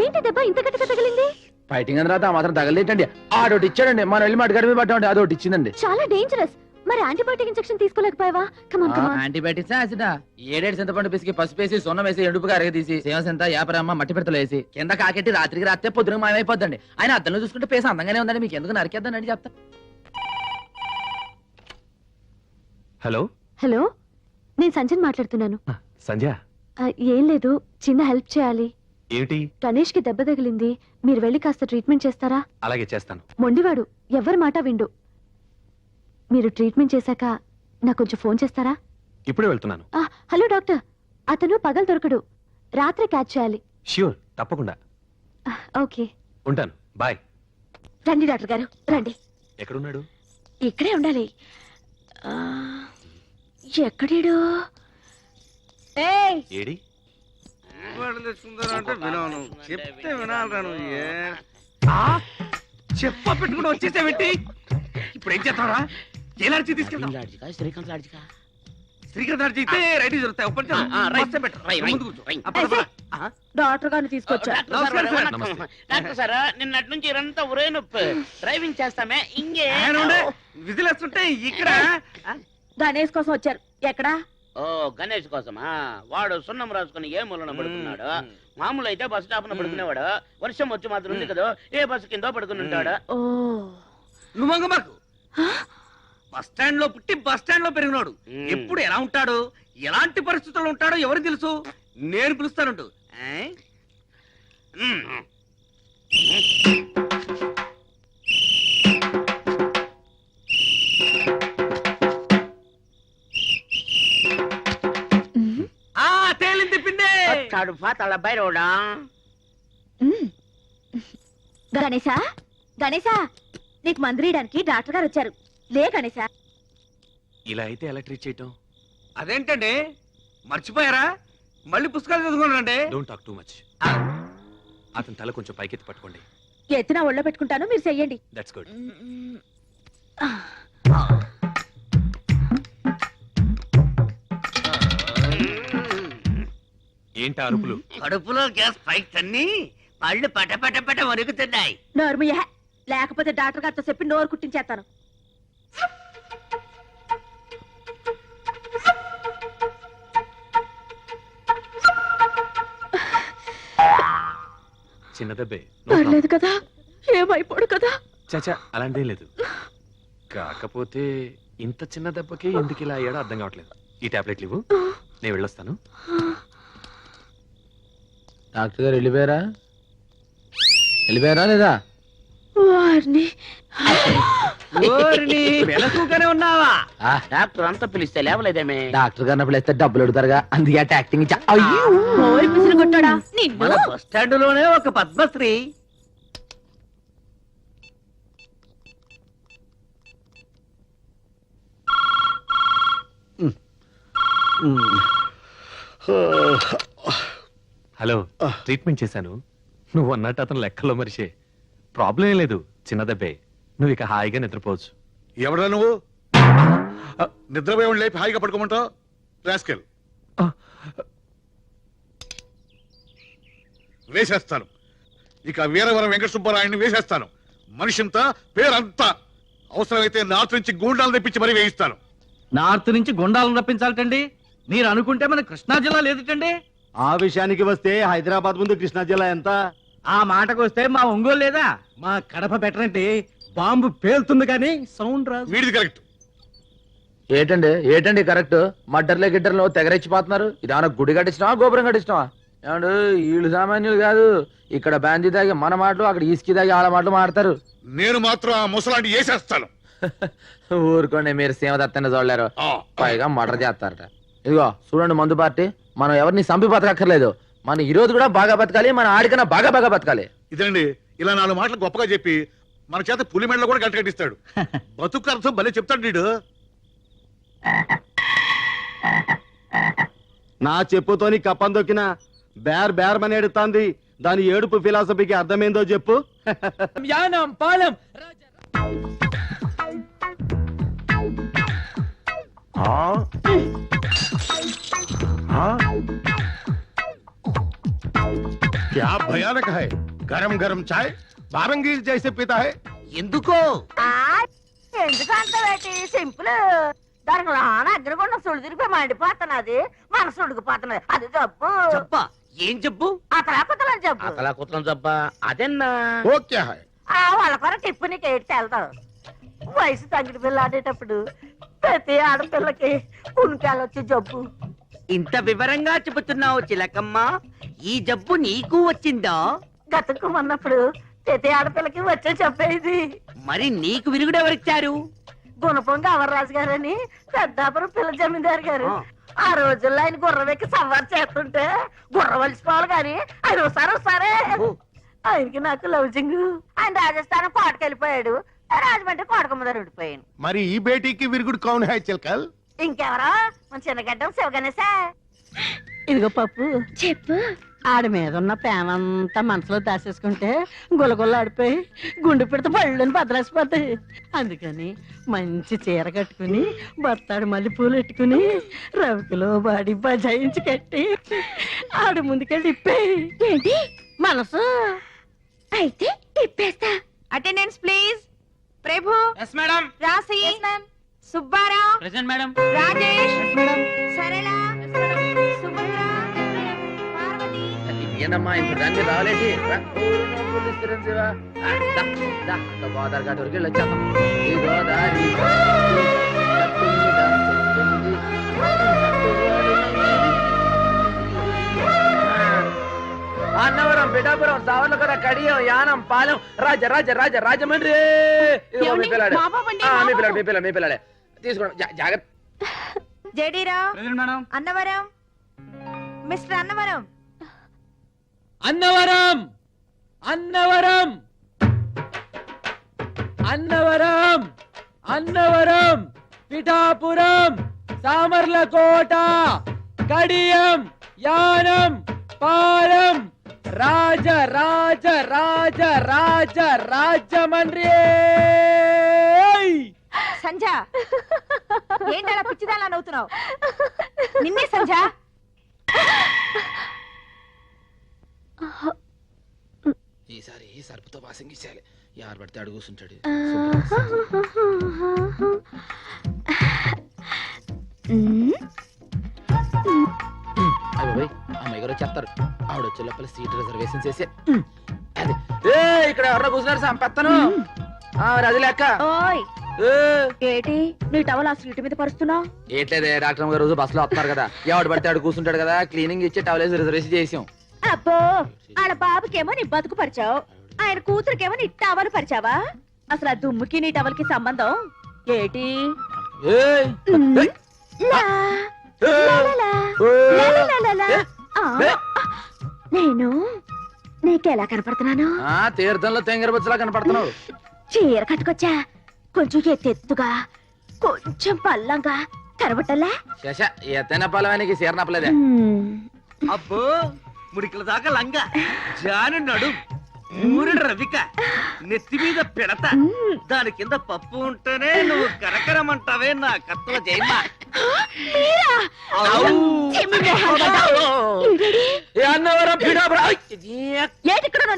ఏంటి దెబ్బ ఇంత గట్టిగా తగిలింది? ఫైటింగ్ అని రాత మాత్రం తగలేటండి. ఆడోటి ఇచ్చాడండి, మనం వెళ్ళి మాట గడిమి పట్టామండి, అదొకటి ఇచ్చిందండి. చాలా డేంజరస్. మరి యాంటీబయాటిక్ ఇంజెక్షన్ తీసుకోలేకపోయావా? కమాన్ కమాన్. యాంటీబయాటిక్స్ యాసిడా? 7 చింతపండు పిసికి పసుపు వేసి సొన్నం వేసి ఎండుపుగా అరగదీసి సేవసంతా యాపరమ్మ మట్టి పెడతలు వేసి కింద కాకెట్టి రాత్రికి రాత్రే పొద్దున మాయమైపోద్దండి. ఆయన అద్దంలో చూసుకుంటే పేస అందంగానే ఉందండి. మీకు ఎందుకు నరికేద్దానండి చెప్తా. హలో హలో, నేను సంజయ్ మాట్లాడుతున్నాను. సంధ్య, ఏం లేదు, చిన్న హెల్ప్ చేయాలి. ఏమిటి? గణేష్ కి దెబ్బ తగిలింది. మీరు వెళ్ళి కాస్త ట్రీట్మెంట్ చేస్తారా? అలాగే చేస్తాను. మొండివాడు, ఎవరి మాట విండు. మీరు ట్రీట్మెంట్ చేశాక నాకు కొంచెం ఫోన్ చేస్తారా? ఇప్పుడే వెళ్తున్నాను. హలో డాక్టర్, అతను పగలు దొరకడు, రాత్రి క్యాచ్ చేయాలి. ష్యూర్, తప్పకుండా. ఓకే, ఉంటాను. బాయ్. రండి డాక్టర్ గారు, రండి. ఎక్కడున్నాడు? ఇక్కడే ఉండాలి. ఎక్కడేడు? ఏడి? తెచ్చుకుంటారంటే వినాను, చెప్తే వినాలరా నువ్వు. చెప్ప పెట్టుకుని వచ్చేసేమిటి? ఇప్పుడు ఏం చేస్తావరా? జైలాడ్చి తీసుకెళ్తాం. శ్రీకాంత్ లాడ్జికా? శ్రీకాంత్ లాడ్జి అయితే రైట్ దొరుకుతాయి. డాక్టర్ గారిని తీసుకొచ్చా. డాక్టర్ సార్, నిన్నటి నుంచి ఇరంతా ఒరే నొప్పి. డ్రైవింగ్ చేస్తామే ఇంకే విజిల్ వేస్తుంటే ఇక్కడ గణేష్ కోసం వచ్చారు. ఎక్కడా? ఓ గణేష్ కోసమా? వాడు సున్నం రాసుకుని ఏ మూలన పడుకున్నాడు. మామూలు అయితే బస్ స్టాప్ న పడుకునేవాడు. వర్షం వచ్చి మాత్రం ఉంది కదా, ఏ బస్సు కింద పడుకుని ఉంటాడు. నువ్వు మాకు బస్ స్టాండ్ లో పుట్టి బస్ స్టాండ్ లో పెరిగినాడు. ఎప్పుడు ఎలా ఉంటాడు, ఎలాంటి పరిస్థితుల్లో ఉంటాడో ఎవరికి తెలుసు? నేను పిలుస్తానుంటు. తేలింది పిండే పాతాళ బైరోడా. గణేశా, గణేశా, నీకు మందురీయడానికి డాక్టర్ గారు వచ్చారు. లే గణేశా. ఇలా అయితే ఎలా ట్రీట్ చేయటం? అదేంటండి, మర్చిపోయారా? మళ్ళీ పుస్తకాలు చదువుకోనండి. Don't talk too much. అతని తల కొంచెం పైకెత్తి పట్టుకోండి. ఎత్తున ఒళ్ళో పెట్టుకుంటాను, మీరు చెయ్యండి. That's good. ఏంటి అరుపులు? కడుపులో గ్యాస్ పైకి తన్ని పళ్ళు పట పట పట వణుకుతున్నాయి. నోర్మయ్య, లేకపోతే డాక్టర్ గారితో చెప్పి నోరు కుట్టించేస్తాను. చిన్న దెబ్బే, పర్లేదు కదా, ఏమైపోడు కదా. చచా అలాంటిదేం లేదు. కాకపోతే ఇంత చిన్న దెబ్బకి ఎందుకు ఇలా అయ్యాడో అర్థం కావట్లేదు. ఈ టాబ్లెట్లు ఇవ్వు, నేను వెళ్ళొస్తాను. డాక్టర్ గారు వెళ్ళిపోయారా? వెళ్ళిపోయారా లేదా? వెనకూగానే ఉన్నావా? డాక్టర్ అంతా పిలిస్తే లేవలేదేమే? డాక్టర్ గారిని పిలిస్తే డబ్బులు అడుగుతారుగా, అందుకే అట్ట యాక్టింగ్ ఇచ్చా. కొట్టాడా మన బస్ స్టాండ్ లోనే ఒక పద్మశ్రీ. హలో, ట్రీట్మెంట్ చేశాను. నువ్వు అన్నట్టు అతను లెక్కలో మరిషే. ప్రాబ్లం ఏం లేదు, చిన్న దెబ్బే. నువ్వు ఇక హాయిగా నిద్రపోవచ్చు. ఎవడా నువ్వు? నిద్రపోయి లేపి హాయిగా పడుకోమంటావు? రాస్కెల్. వేసేస్తాను. ఇక వీరవరం వెంకట సుబ్బరాయుడిని వేసేస్తాను. మనిషింతా పేరంతా. అవసరమైతే నార్త్ నుంచి గూండాలు తెప్పించి మరీ వేయిస్తాను. నార్త్ నుంచి గుండాలను రప్పించాలటండి. మీరు అనుకుంటే మన కృష్ణా జిల్లా లేదుటండి. ఆ విషయానికి వస్తే హైదరాబాద్ ముందు కృష్ణా జిల్లా ఎంత? ఆ మాటకు వస్తే మా ఒంగోలు లేదా, మా కడప బెటర్. బాంబు పేలుతుంది కానీ సౌండ్ రాదు. వీడిది కరెక్ట్. ఏటండి కరెక్ట్? మడ్డర్లే గిడ్డర్లో తెగరెచ్చిపోతున్నారు. ఇదాన గుడి కట్టించినావా గోపురం కట్టించినావా? ఏమండు వీళ్ళు సామాన్యులు కాదు. ఇక్కడ బ్యాంజీ దాగి మన మాటలు, అక్కడ ఈస్కి దాగి ఆడ మాటలు మాడతారు. నేను మాత్రం ఆ ముసలాంటి వేసేస్తాను. ఊరుకోండి, మీరు సీమదత్తని చూడలేరు, పైగా మర్డర్ చేస్తారట. ఇదిగో చూడండి మందు పార్టీ, మనం ఎవరిని సంపి బతకక్కర్లేదు. మన ఈ రోజు కూడా బాగా బతకాలి, మన ఆడికన్నా బాగా బాగా బతకాలి. ఇదండి ఇలా 4 మాటలు గొప్పగా చెప్పి మన చేత పులి మెడలో కూడా గట్ట కట్టిస్తాడు. బతుకు అర్థం భలే చెప్తాడు వీడు. నా చెప్పుతోని కప్పం దొక్కిన బేర్ బేరమని ఎడుతాంది. దాని ఏడుపు ఫిలాసఫీకి అర్థమైందో చెప్పు. యానం పాలం क्या भयानक है. गरम गरम चाय बारंगीर जैसे पीता है. ఎందుకో ఎందుకు అంత వేటి సింపుల్. దానికి రాన అగ్రగుండ సుడి తిరిగిపోయి మండిపోతున్నది, మనసు ఉడికిపోతున్నది. అది జబ్బు. చెప్పా ఏం చెప్పు? అతలాకుతలని జబ్బు. అసలా కుట్రం చెప్పా అదెన్నా. वो क्या है? వాళ్ళ కొర టిప్పు నీకు ఏడ్చి వెళ్తావు. వయసు తగ్గిడి పిల్ల ఆడేటప్పుడు ప్రతి ఆడపిల్లకి కునికాలొచ్చి జబ్బు. ఇంత వివరంగా చెబుతున్నావు చిలకమ్మ. ఈ జబ్బు నీకు వచ్చిందా? గతుక్కుమన్నప్పుడు ప్రతి ఆడపిల్లకి వచ్చే చెప్పేది. మరి నీకు విరుగుడెవరిచ్చారు? గుణపొంగ అమర్రాజు గారని పెద్దాపురం పిల్ల జమీందారు గారు. ఆ రోజుల్లో ఆయన గుర్రవెక్కి సవారు చేస్తుంటే గుర్ర వలిసిపోవాలి కానీ ఆయన ఒకసారి ఆయనకి నాకు లవ్జింగ్. ఆయన రాజస్థానం కోటకెళ్ళిపోయాడు, రాజమండ్రి కోటకమ్మ దగ్గర ఉండిపోయాను. మరి ఈ బేటీకి విరుగుడు కౌన్ హై చిలకల్? ఇంకెవరో మన చిన్నగడ్డం శివగణేశ. ఇదిగో పప్పు చెప్పు. ఆడి మీద ఉన్న ప్రేమంతా మనసులో దాచేసుకుంటే గులగుల్ల ఆడిపోయి గుండె పెడితే పళ్ళని బదలేసిపోతాయి. అందుకని మంచి చీర కట్టుకుని బత్తాడు మళ్ళీ పూలు పెట్టుకుని రవికిలో బాడి బజాయించి కట్టి ఆడి ముందుకెళ్ళి ఇప్పేయి. ఏంటి మనసు అయితే ఇప్పేస్తా. Attendance please. Prabhu. Yes madam. Raasi. Subbarao. Present madam. Rajesh. Sarala. Subhadra. Parvati. ఏందమ్మా ఇంత దాన్ని రాలేటి? ఆధార్ కార్డు వరకు వెళ్ళొచ్చాం. ఇదిగో దారి అన్నవరం, పిఠాపురం, సావర్లకోట, కడియం, యానం, పాలెం, రాజ రాజ రాజ రాజమండ్రి. మీ పిల్లాడే తీసుకోండి జాగ్రత్త. జేడీరావు. అన్నవరం. మిస్టర్ అన్నవరం. అన్నవరం అన్నవరం అన్నవరం అన్నవరం, పిఠాపురం, సామర్లకోట, కడియం, యానం, పాలెం, రాజ రాజ రాజ రాజ రాజమండ్రి. సంజ ఏంటలా పిచ్చిదాలా నవ్వుతున్నావు? నిన్నే సంజ. ఈసారి సరుపుతో వాసింగిసేయాలి. యారు పడితే అడుగు కూర్చుంటాడు. అమ్మాయి గారు వచ్చేస్తారు. ఆవిడ వచ్చే లోపల సీట్ రిజర్వేషన్ చేసి ఇక్కడ ఎవరో కూర్చున్నారు సంపత్తను. అది లెక్క. ఏటి నీ టవల్ ఆ సీటు మీద పరుస్తున్నావు? ఏట్లేదే, డాక్టర్ గారు రోజు బస్సులో వస్తున్నారు కదా, ఎవడు పడితే ఆడు కూర్చుంటాడు కదా, క్లీనింగ్ ఇచ్చి టవల్ వేసి రిజర్వేషన్ చేసాం. అబ్బో ఆడ బాబుకేమో నీ బతుకు పరిచావు, ఆయన కూతురికేమో నీ టవల్ పరిచావా? అసలు ఆ దుమ్ముకి నీ టవల్ కి సంబంధం ఏటి? నేను నీకెలా కనపడుతున్నాను? తీర్థంలో తెంగరబచ్చలా కనపడుతున్నావు. చీర కట్టుకొచ్చా, కొంచెం ఎత్తెత్తుగా, కొంచెం పల్లంగా కనబట్టలే. శశ ఎత్తైన పలవానికి చీర నప్పలేదే. అబ్బో ముడికల దాకా లంగ, జాను నడు, ఊరుడు రవిక, నెత్తి మీద పిడత, దాని కింద పప్పు ఉంటేనే నువ్వు కరకరమంటావే నా కత్తుల జయమ్మ. అన్నవరం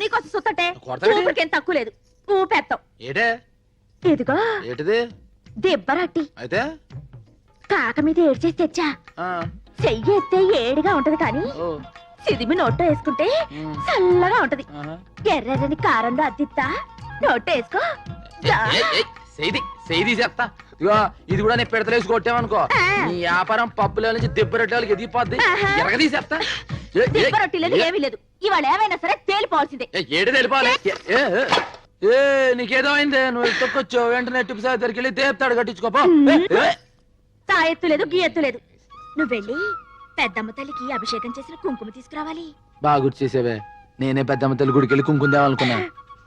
నీకోసం సుత్తటే కొడతావేంటి? ఊపిరికేం తక్కువ లేదు ఊపెత్తాం ఏటే ఇదిగో ఏటిది దిబ్బరట్టి అయితే కాక మీద ఏడ్చేసి తెచ్చా చెయ్యి ఎత్తే ఏడిగా ఉంటది కానీ సిదిమి నోట్లో వేసుకుంటే చల్లగా ఉంటది ఎర్రని కారంలో అద్దిత్తా నోట్లో వేసుకో సెయ్యి తీసేస్తా ఇగో ఇది కూడా నేను పెడతలేసి కొట్టామనుకో నీ వ్యాపారం పప్పుల నుంచి దెబ్బరొట్టేళ్ళకి ఎదిగిపోద్ది ఎరగ తీసేస్తా దిబ్బరొట్టి లేదు ఏమీ లేదు ఇవాళ ఏమైనా సరే తేలిపోవాల్సిందే ఏడు తెలిపాలి ఏ నీకేదో అయిందే నువ్వు తొక్కొచ్చు వెంటనే టిప్స్ దగ్గరికి వెళ్ళి దేపుతాడు కట్టించుకోపో తా ఎత్తు లేదు గీ ఎత్తు లేదు నువ్వు వెళ్ళి పెద్దమ్మ తల్లికి అభిషేకం చేసిన కుంకుమ తీసుకురావాలి బాగా గుర్తు చేసేవే నేనే పెద్దమ్మ తల్లి గుడికి వెళ్ళి కుంకుమ తేవాలనుకున్నా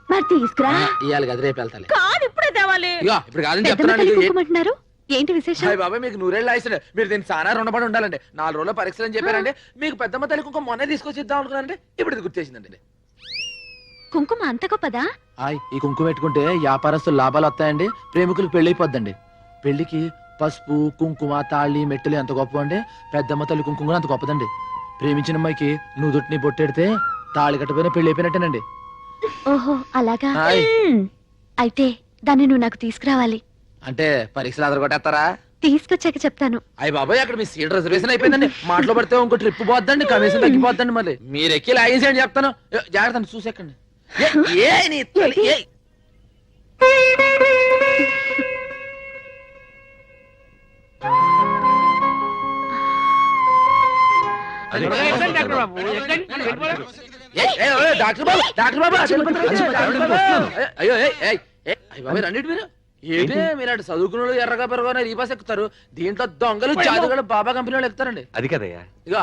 మరి తీసుకురా ఇవాళ కదా రేపు వెళ్తాలి కాదు ఇప్పుడే తేవాలి ఇగో ఇప్పుడు కాదని పెద్దమ్మ తల్లి చెప్తున్నాను కుంకుమ అంటున్నారు ఏంటి విశేషం హాయ్ బాబాయ్ మీకు నూరేళ్ళు ఆయిస్తుంది మీరు దీన్ని చాలా రుణపడి ఉండాలండి 4 రోజుల పరీక్షలు అని చెప్పారండి మీకు పెద్దమ్మ తల్లి కుంకుమ మొన్న తీసుకొచ్చి ఇద్దాం అనుకున్నానండి ఇప్పుడు ఇది గుర్తేసిందండి కుంకుమ అంత గొప్పదా హాయ్ ఈ కుంకుమ పెట్టుకుంటే వ్యాపారస్తులు లాభాలు వస్తాయండి ప్రేమికులకు పెళ్లి అయిపోద్దండి పెళ్లికి పసుపు కుంకుమ తాళి మెట్టెలు ఎంత గొప్ప అండి పెద్దమ్మ తల్లి కుంకుమ కూడా అంత గొప్పదండి ప్రేమించిన అమ్మాయికి నువ్వు దుట్టిని బొట్టెడితే తాళి కట్టపోయినా పెళ్లి అయిపోయినట్టేనండి ఓహో అలాగా హాయ్. అయితే దాన్ని నువ్వు నాకు తీసుకురావాలి అంటే పరీక్షలు అదరగొట్టేస్తారా తీసుకొచ్చాక చెప్తాను అయ్యి బాబాయ్ అక్కడ మీ సీట్ రిజర్వేషన్ అయిపోయిందండి మాటలో పడితే ఇంకో ట్రిప్ పోద్దండి కమిషన్ తగ్గిపోద్దండి మళ్ళీ మీరు ఎక్కి లాగించండి చెప్తాను జాగ్రత్త చూసేకండి డాక్టర్ బాబు డాక్టర్ బాబు అయ్యో బాబాయ్ రండి మీరు ఏంటి మీరు అటు చదువుకున్న ఎర్రగా పెరగని ఈ బస్ ఎక్కుతారు దీంట్లో దొంగలు జాదుగలు బాబా కంపెనీ వాళ్ళు ఎక్కుతారండి అది కదయ్యా ఇక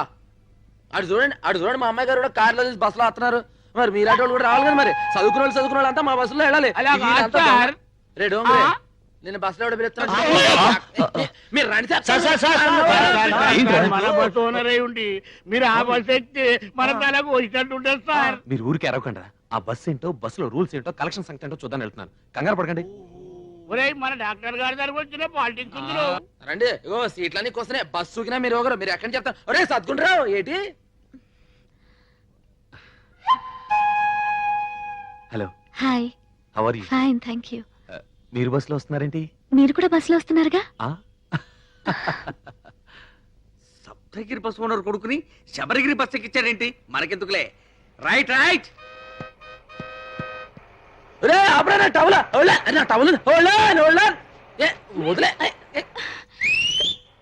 అటు చూడండి మా అమ్మాయి గారు కూడా కార్లో చూసి బస్సులో వస్తున్నారు మరి మీలాంటి వాళ్ళు కూడా రావాలి కదా మరి చదువుకున్న వాళ్ళు అంతా మా బస్సులో వెళ్ళాలి రేడు నేను బస్సులో ఎవడో పిలుస్తాను మీరు రండి మన బస్సు ఓనర్ అయి ఉండి మీరు ఆ బస్సు ఎక్కితే మన తలకు వచ్చినట్టు ఉంటుంది సార్. మీరు ఊరికి అరవకండి ఆ బస్ ఏంటో బస్సులో రూల్స్ ఏంటో కలెక్షన్ సంగతి ఏంటో చూద్దాం వెళ్తున్నాను కంగారు పడకండి ఒరేయ్ మన డాక్టర్ గారి దగ్గరకు వచ్చిన పాలిటిక్స్ ఉందిరో. రండి ఇగో సీట్లన్నీ కోసనే బస్సు సూకినా మీరు ఒకరు మీరు ఎక్కడ చెప్తారు ఒరే సర్దుకుంటారావు ఏంటి hello hi how are you fine thank you మీరు బస్సులో వస్తున్నారేంటి మీరు కూడా బస్సులో వస్తున్నారుగా సప్తగిరి బస్సు ఓనర్ కొడుకుని శబరిగిరి బస్ ఎక్కించాడేంటి మనకెందుకులే రైట్ రైట్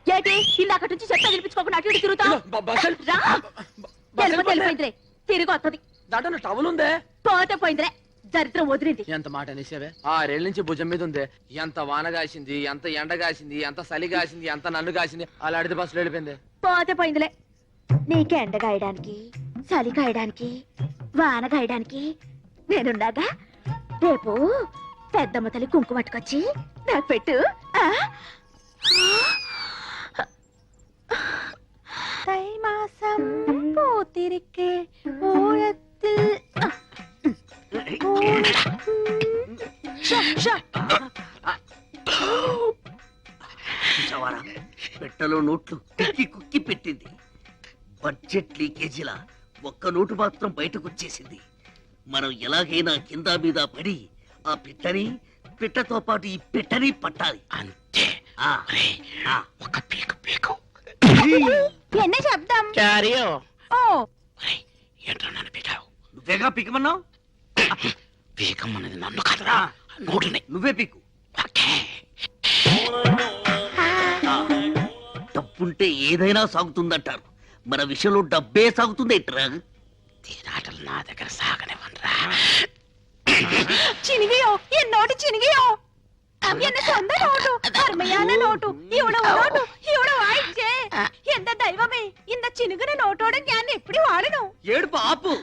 ఏంటి ఇందాక నుంచి చెత్త గెలిపించుకోకుండా అటు ఇటు తిరుగుతావు తిరిగి వస్తుంది దాంట్లో టవల్ ఉందే పోతే పోయిందిరే దరిద్రం వదిలింది ఎంత మాట అనేసావే 6 ఏళ్ళ నుంచి భుజం మీద ఉంది ఎంత వాన కాసింది ఎంత ఎండ కాసింది ఎంత చలి కాసింది ఎంత నన్ను కాసింది అలాంటిది బస్సులో వెళ్ళిపోయింది పోతే పోయిందిలే నీకు ఎండ గాయడానికి చలి కాయడానికి వాన గాయడానికి నేనున్నాగా రేపు పెద్దమ్మ తల్లి కుంకుమ పట్టుకొచ్చి నాకు పెట్టు தை மாசம் பூத்திருக்கே ஓரத்தில் పెట్టలో నోట్లు తిక్కి కుక్కి పెట్టింది బడ్జెట్ లీకేజీలా ఒక్క నోటు మాత్రం బయటకు వచ్చేసింది మనం ఎలాగైనా కింద మీద పడి ఆ పిట్టతో పాటు ఈ పెట్టని పట్టాలి అంతే ఒక పీకు పీకు என்ன శబ్దం ఓ ఏంట్రా నన్ను పీకావు నువ్వేగా పీకమన్నావు పీకమన్నది నన్ను కదరా నోటుని నువ్వే పీకు డబ్బుంటే ఏదైనా సాగుతుందంటారు మన విషయంలో డబ్బే సాగుతుంది ఏంట్రా తీరాటలు నా దగ్గర సాగనివ్వనరా ചിനികയോ എന്നോട്ട് ചിനികയോ എന്നെ സ്വന്തം നോട്ടു അർമ്മയാന നോട്ടു ഇവിടെ നോട്ടു ഇവിടെ വായിച്ചേ എന്താ ദൈവമേ ఇంత చినుగున నోటోడ ഞാൻ ఎప్పుడు వాడను ఏడుపు ఆపు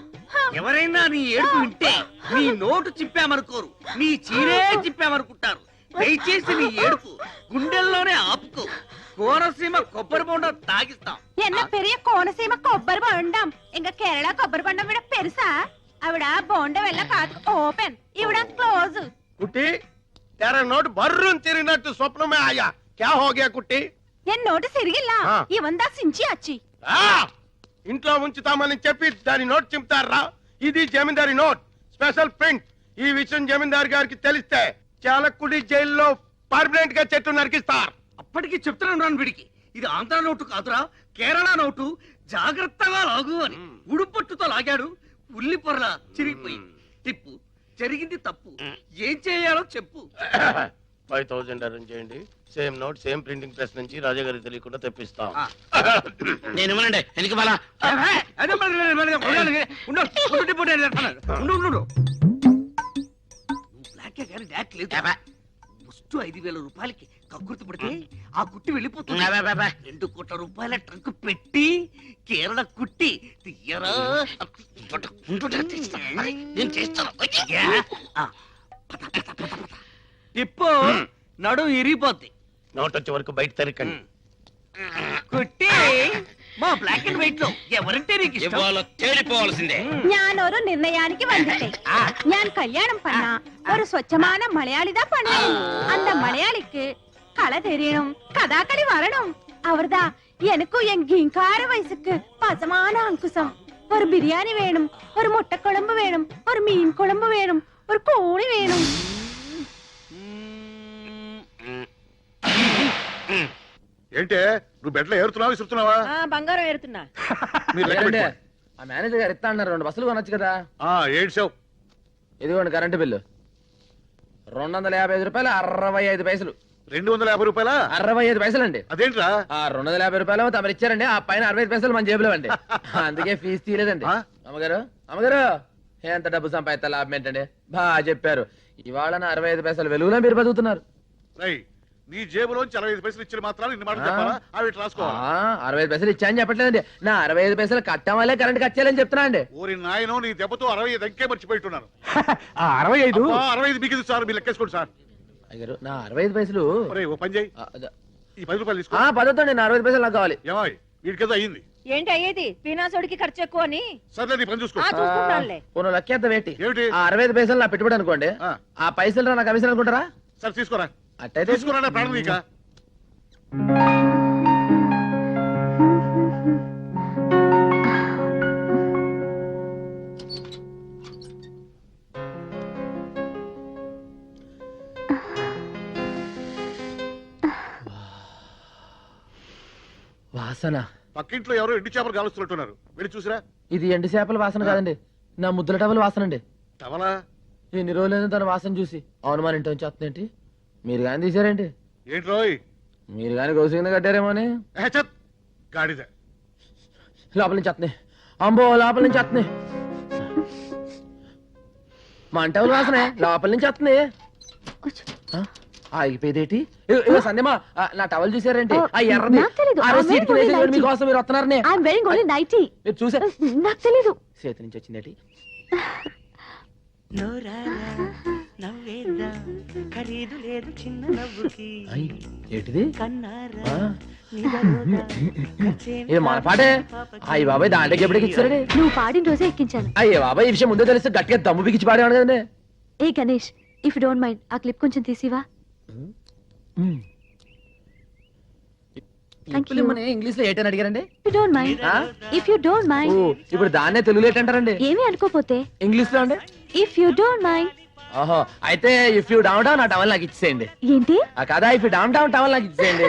ఎవరైనా నీ ఏడుపు వింటే నీ నోటు చిప్పామనుకోరు నీ చీరే చిప్పామనుకుంటారు దయచేసి నీ ఏడుపు గుండెల్లోనే ఆపుకో కోనసీమ కొబ్బరి బొండం తాగిస్తాం என்ன பெரிய கோணசீம கொబ్బரி బొండం ఇంక కేరళ కొబ్బరి బొండం విడ పెరుసా అవిడ బొండం వెళ్ళ కాదు ఓపెన్ ఇవిడ క్లోజ్ కుట్టి तेरा नोट बर्रुन तिरिगिनट्टु स्वप्न में आया क्या हो गया कुट्टी ఎన్ నోటు సిరిగిల్ల ఇవందా సించి అచ్చి ఇంట్లో ఉంచుతామని చెప్పి దాని నోట్ చింపుతారా ఇది జమీందారి నోట్ స్పెషల్ ప్రింట్. ఈ విషయం జమీందార్ గారికి తెలిస్తే చాలకుడి జైల్లో పర్మనెంట్ గా చెట్టు నరికిస్తారు. అప్పటికి చెప్తున్నాను రాను వీడికి, ఇది ఆంధ్ర నోటు కాదురా, కేరళ నోటు, జాగ్రత్తగా లాగు అని. ఉడుపట్టుతో లాగాడు, ఉల్లి పొరల చిరిగిపోయి. టిప్పు, జరిగింది తప్పు, ఏం చేయాలో చెప్పు. 5000 అరేంజ్ చేయండి. Same note same printing press నుంచి రాజా గారికి తెలియకుండా తెప్పిస్తాం. నేను ఇవ్వనండి ఎందుకు బాలా అదే బ్లాక్ కానీ డాక్ లేదు. ఫస్ట్ 5000 రూపాయలకి కక్కుర్తి పడితే ఆ కుట్టి వెళ్ళిపోతుంది. 2 కోట్ల రూపాయల ట్రంక్ పెట్టి కేరళ కుట్టి తీయరా. నేను చేస్తాను. టిప్పు నడు ఇరిగిపోద్ది. నోట్ వచ్చే వరకు బయట తెరకండి. కుట్టి మా బ్లాక్ అండ్ వైట్ లో ఎవరంటే నీకు ఇష్టం? ఇవాళ తేలిపోవాల్సిందే. ഞാനൊരു നിർണയാനിക്ക് വന്നിട്ടേ ഞാൻ കല്യാണം பண்ண ഒരു സ്വച്ഛமான മലയാളിതാ பண்ணணும். அந்த மலையாளிக்கு கலை தெரியணும், கதாகளி வரணும். அவர்தா எனக்கும் என் கிங்கார வயசுக்கு பசமான அங்குசம். ஒரு பிரியாணி வேணும், ஒரு முட்டை குழம்பு வேணும், ஒரு மீன் குழம்பு வேணும், ஒரு கோழி வேணும். ఏంటే నువ్వు బెడ్లో ఏరుతున్నావా విసురుతున్నావా? బంగారం ఏరుతున్నా. మీరు లెక్క పెట్టుకోండి. ఆ మేనేజర్ గారు ఇస్తా అన్నారు 2 బస్సులు కొనొచ్చు కదా. ఏడ్చావు. ఇదిగోండి కరెంటు బిల్లు 255 రూపాయలు 65 పైసలు. 250 రూపాయలా? 65 పైసలు అండి. అదేంట్రా? 250 రూపాయలు తమరు ఇచ్చారండి, ఆ పైన 65 పైసలు మన జేబులో అండి. అందుకే ఫీజు తీయలేదండి. అమ్మగారు అమ్మగారు ఎంత డబ్బు సంపాదిస్తా లాభం ఏంటండి? బాగా చెప్పారు. ఇవాళ నా 65 పైసలు వెలుగులో మీరు బతుకుతున్నారు. నీ జేబులోంచి 65 పైసలు ఇచ్చిన మాత్రాలు ఇన్ని మాటలు చెప్పాలా? అవి రాసుకోవాలి. 65 పైసలు ఇచ్చాయని చెప్పట్లేదండి, నా 65 పైసలు కట్టం వల్లే కరెంట్ కచ్చేయాలని చెప్తున్నా అండి. ఓరి నాయనో, నీ దెబ్బతో 65 అంకే మర్చిపోయిట్టున్నాను. 65 65 మీకు సార్, మీరు లెక్కేసుకోండి సార్. అయ్యారు నా 65 పైసలు. ఓ పని చేయి, ఈ 10 రూపాయలు తీసుకో. పదవుతుంది, నా 65 పైసలు నాకు కావాలి. ఏమాయ్ వీడికేదో అయ్యింది. ఏంటి అయ్యేది? పీనాసోడికి ఖర్చు ఎక్కువ అని. సర్లే నీ పని చూసుకో. చూసుకుంటానులే. పోను లెక్కేద్దాం ఏంటి? ఏమిటి? 65 పైసలు నా పెట్టుబడి అనుకోండి, ఆ పైసలు నా కమిషన్ అనుకుంటారా? సరే తీసుకోరా. అట్టయితే తీసుకురా ప్రాణం నీక. వాసన. పక్కింట్లో ఎవరో ఎండు చేపలు కాలుస్తున్నట్టున్నారు, వెళ్ళి చూసిరా. ఇది ఎండు చేపల వాసన కాదండి, నా ముద్దుల టవల్ వాసన అండి. టవలా? ఎన్ని రోజులైనా తన వాసన చూసి. అవును, మన ఇంటి నుంచి వస్తుందేంటి? మీరు కానీ తీసారేంటి? ఏంటి రోయ్? మీరు కానీ గౌసింగ్ కట్టారేమో అని. గాడిద లోపల నుంచి వస్తున్నాయి. అంబో, లోపల నుంచి వస్తున్నాయి. మా అంటవుల వాసనే లోపల నుంచి వస్తున్నాయి. ఆగిపోయేదేటి? సందేమా నా టవల్ చూసారేంటి? ఆ ఎర్రది మీకోసం మీరు వస్తున్నారని మీరు చూసారు. నాకు తెలీదు. చేతి నుంచి వచ్చిందేటి? ఏంటిది? ఇది మన పాటే. అయ్య బాబాయ్, దాంట్లోకి ఎప్పటికి ఇచ్చారండి? నువ్వు పాడిన రోజే ఎక్కించాను. అయ్యే బాబాయ్, ఈ విషయం ముందే తెలిస్తే గట్టిగా దమ్ము బిగించి పాడేవాడు కదండి. ఏ Ganesh, if you don't mind ఆ క్లిప్ కొంచెం తీసివా? ఇంగ్లీష్ లో ఏంటని అడిగారండి? If you don't mind. ఇప్పుడు దాన్నే తెలుగులో ఏంటంటారండి? ఏమీ అనుకోపోతే ఇంగ్లీష్ లో అండి. If you don't mind. ఓహో, అయితే ఇఫ్ యూ డౌన్ డౌన్ నా టవల్ నాకు ఇచ్చేయండి. ఏంటి? కదా, if you down down towel నాకు ఇచ్చేయండి.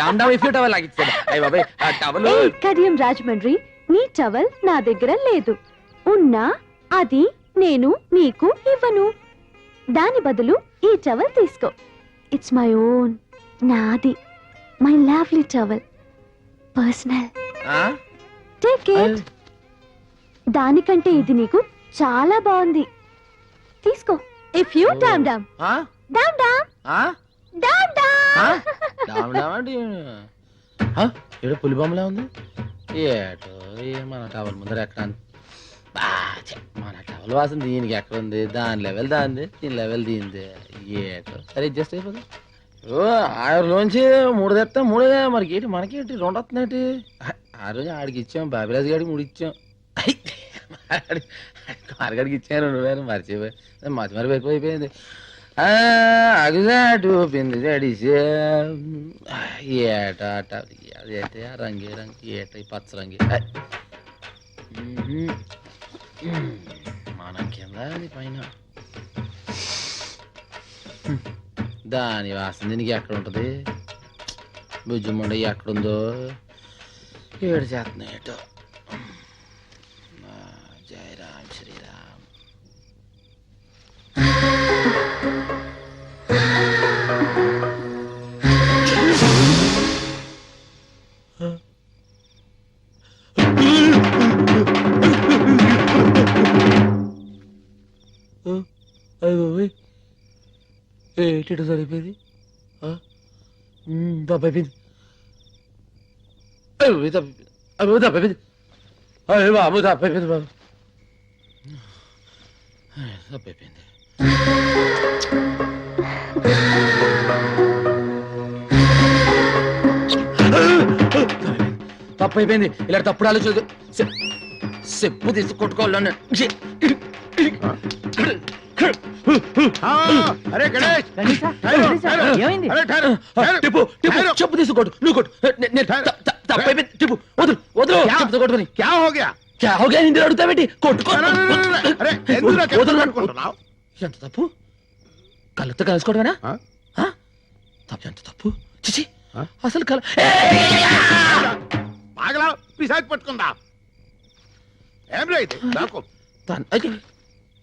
Down down if you towel నాకు ఇచ్చేయండి. అయ్య బాబాయ్, ఆ టవల్. కడియం రాజమండ్రి, నీ టవల్ నా దగ్గర లేదు. ఉన్నా అది నేను నీకు ఇవ్వను. దాని బదులు ఈ టవల్ తీసుకో. ఇట్స్ మై ఓన్, నాది, my lovely towel, personal. Take it. దానికంటే ఇది నీకు చాలా బాగుంది, తీసుకో. ఇఫ్ యూ డామ్ డామ్ డామ్ డామ్ డామ్ డామ్ డామ్ అంటే ఏదో పులి బొమ్మలా ఉంది. ఏటో మన టవల్ ముందర ఎక్కడ? మన టవల్ వాసన దీనికి ఎక్కడ ఉంది? దాని లెవెల్ దాంది, దీని లెవెల్ దీంది. ఏటో సరే అడ్జస్ట్ అయిపోతుంది. ఓ 6లోంచి 3 తెస్తా, 3 మనకేంటి? మనకేంటి 2 వస్తున్నాయి? ఆ రోజు ఆడికి ఇచ్చాం, బాబిరాజు గారికి 3 ఇచ్చాం, మార్గడికి ఇచ్చాను 2000. మర్చిపోయి మతి ఎక్కువైపోయింది. అగుజాటు పింది అడిసే ఏట అదేంటి రంగి రంగి ఏట పచ్చ రంగి. మా మనం కింద అది పైన. దాని వాసన దీనికి ఎక్కడ ఉంటది? బుజ్జుమండ ఎక్కడుందో ఏడు చేస్తున్నాయి ఏటో. జై రామ్ శ్రీరామ్. ఏంటి సరిపోయింది? తప్పైపోయింది. తప్పైపోయింది. బాబు తప్పైపోయింది. బాబు తప్పైపోయింది. తప్పైపోయింది. ఇలా తప్పుడు ఆలోచన చెప్పు తీసి కొట్టుకోవాలని. అరే గణేష్, ఏమైంది? టిప్పు చెప్పు తీసి కొట్టు. నువ్వు కొట్టు. తప్పైపోయింది. టిప్పు వదులు వదులు. చెప్పుతో కొట్టుకొని క్యా హో గయా? క్యా హో గయా హిందీలో అడుగుతావేంటి? కొట్టుకో. అరే ఎందుకు వదులు. అనుకుంటున్నావు? ఎంత తప్పు? కళ్ళతో కలుసుకోవడమేనా? తప్పు. ఎంత తప్పు? చిచి అసలు కల పాగలా పిశాచి పట్టుకుందా? ఏం రైతే నాకు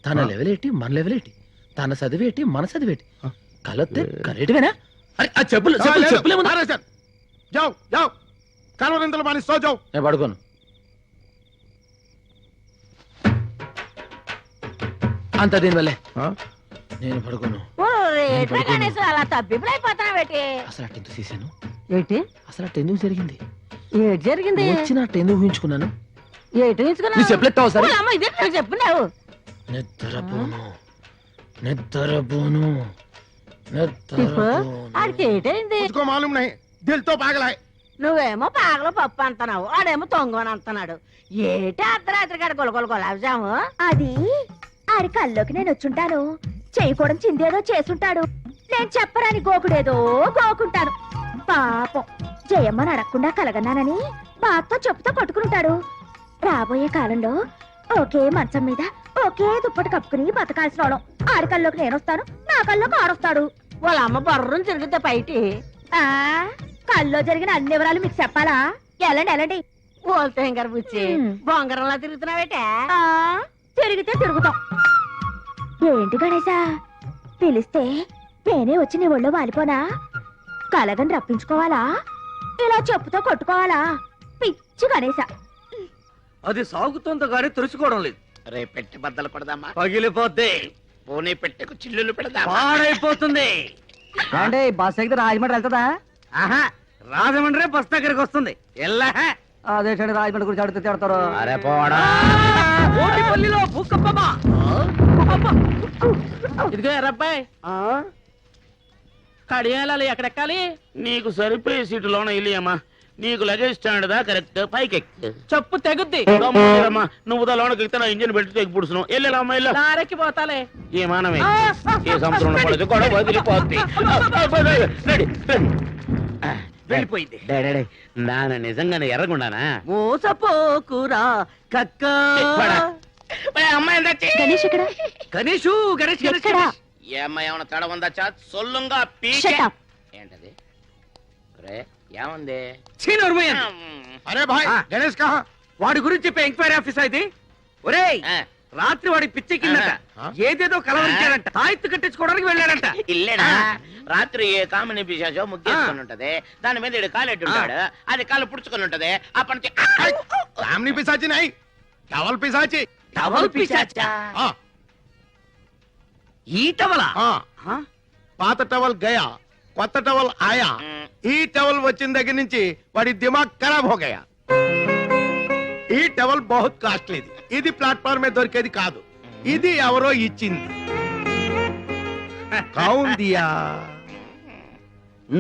తన లెవెల్ ఏంటి, మన లెవెల్ ఏంటి? తన చదివేటి, మన చదివేటి? కలొత్తే కరేటివేనా? అరే ఆ చెప్పులు చెప్పులేముందా? జావ్ జావ్ కలవరింతలు మాని సో జావ్. నేను పడుకోను. అంత దీనివల్లే నేను పడుకోను. అలా తబ్బిబ్బులైపోతావేటి? అసలు అట్టెందుకు చేశాను? ఏంటి అసలు అట్టెందుకు జరిగింది? ఏటి జరిగింది? వచ్చిన అట్టెందుకు ఊహించుకున్నాను? ఏటి నీ చెప్పులెత్తావు సరే? ఇదే నాకు చెప్పున్నావు. నిద్రపోను. ఆడికి ఏటైంది? उसको मालूम नहीं, दिल तो पागल है. నువ్వేమో పాగలు పప్పు అంటున్నావు, ఆడేమో తొంగని అంటున్నాడు. ఏటి అర్ధరాత్రి కాడ గొలగొల గులాబ్జాము? అది ఆడి కల్లోకి నేను వచ్చుంటాను. చేయకూడదు చిందేదో చేసుంటాడు. నేను చెప్పరాని గోకుడేదో గోకుంటాను. పాపం జయమ్మని అడగకుండా కలగన్నానని బాతో చెప్పుతో కొట్టుకుంటాడు. రాబోయే కాలంలో ఒకే మంచం మీద ఒకే దుప్పటి కప్పుకుని బతకాల్సిన వాళ్ళం. ఆడి కల్లోకి నేను వస్తాను, నా కల్లోకి ఆడొస్తాడు. వాళ్ళ అమ్మ బర్రం తిరిగితే బయటి కల్లో జరిగిన అన్ని వివరాలు మీకు చెప్పాలా? ఎలాండి ఎలాండి ఓల్తే గారు బుచ్చి బొంగరంలా తిరుగుతున్నావేటే? తిరిగితే తిరుగుతాం. ఏంటి గణేశా పిలిస్తే నేనే వచ్చి నీ ఒళ్ళో వాలిపోనా? కలగని రప్పించుకోవాలా? ఇలా చెప్పుతో కొట్టుకోవాలా? పిచ్చి గణేశ. అది సాగుతోంది కానీ తెలుసుకోవడం లేదు. రే పెట్టి బద్దలు కొడదామా? పగిలిపోద్ది. పోనీ పెట్టకు చిల్లులు పెడదామా? పాడైపోతుంది. అంటే బస్ ఎక్కితే రాజమండ్రి వెళ్తుందా? ఆహా రాజమండ్రి బస్ దగ్గరికి వస్తుంది. ఎల్లా అదే రాజమండ్రి గురించి అడిగితే తిడతారు. అరే పోడా. ఓటిపల్లిలో భూకంపమా? ఇదిగో ఎర్రబ్బాయి, కడియాలి ఎక్కడెక్కాలి? నీకు సరిపోయే సీటులోన ఇల్లియమ్మా. నీకు లగేజ్ స్టాండ్ దా కరెక్ట్ పైకి ఎక్కి చెప్పు తెగుద్ది. నువ్వు దా లోనకి ఎక్కితే నా ఇంజిన్ పెట్టి తెగి పుడుస్తున్నావు. వెళ్ళామ్మా ఇల్లు. లారెక్కి పోతాలే. ఏ మానమే ఏ సంవత్సరంలో పడదు గొడవ వదిలిపోద్ది. వెళ్ళిపోయింది. నాన్న నిజంగానే ఎర్రగుండానా? మోసపోకురా కక్క. అమ్మాయి గణేష్ ఎక్కడ? గణేషు గణేష్ ఎక్కడా? ఏ అమ్మాయి ఏమన్నా తడ ఉందా? చా సొల్లుంగా Shut up. ఏంటది? రే ఏముంది? अरे भाई गणेश कहाँ? వాడి గురించి చెప్పే ఎంక్వైరీ ఆఫీస్ ఇది. ఒరేయ్ రాత్రి వాడి పిచ్చెక్కిందట. ఏదేదో కలవరించాడంట. తాయెత్తు కట్టించుకోవడానికి వెళ్ళాడంట. ఇల్లేనా? రాత్రి ఏ కామిని పిశాచో ముగ్గేసుకుని ఉంటది. దాని మీద ఈడు కాలెట్టి ఉంటాడు. అది కాలు పుడుచుకుని ఉంటది. అప్పటి सामने पिशाची नहीं, टवल पिशाची. టవల్ పిశాచా? हाँ ఈ టవలా? हाँ పాత టవల్ గయా, కొత్త టవల్ ఆయా. ఈ టవల్ వచ్చిన దగ్గర నుంచి వాడి దిమాగ్ ఖరాబ్ హో గయా. ఈ టవల్ బహుత్ కాస్ట్లీది. ఇది ప్లాట్ఫామ్ మీద దొరికేది కాదు. ఇది ఎవరో ఇచ్చింది. కౌన్ దియా?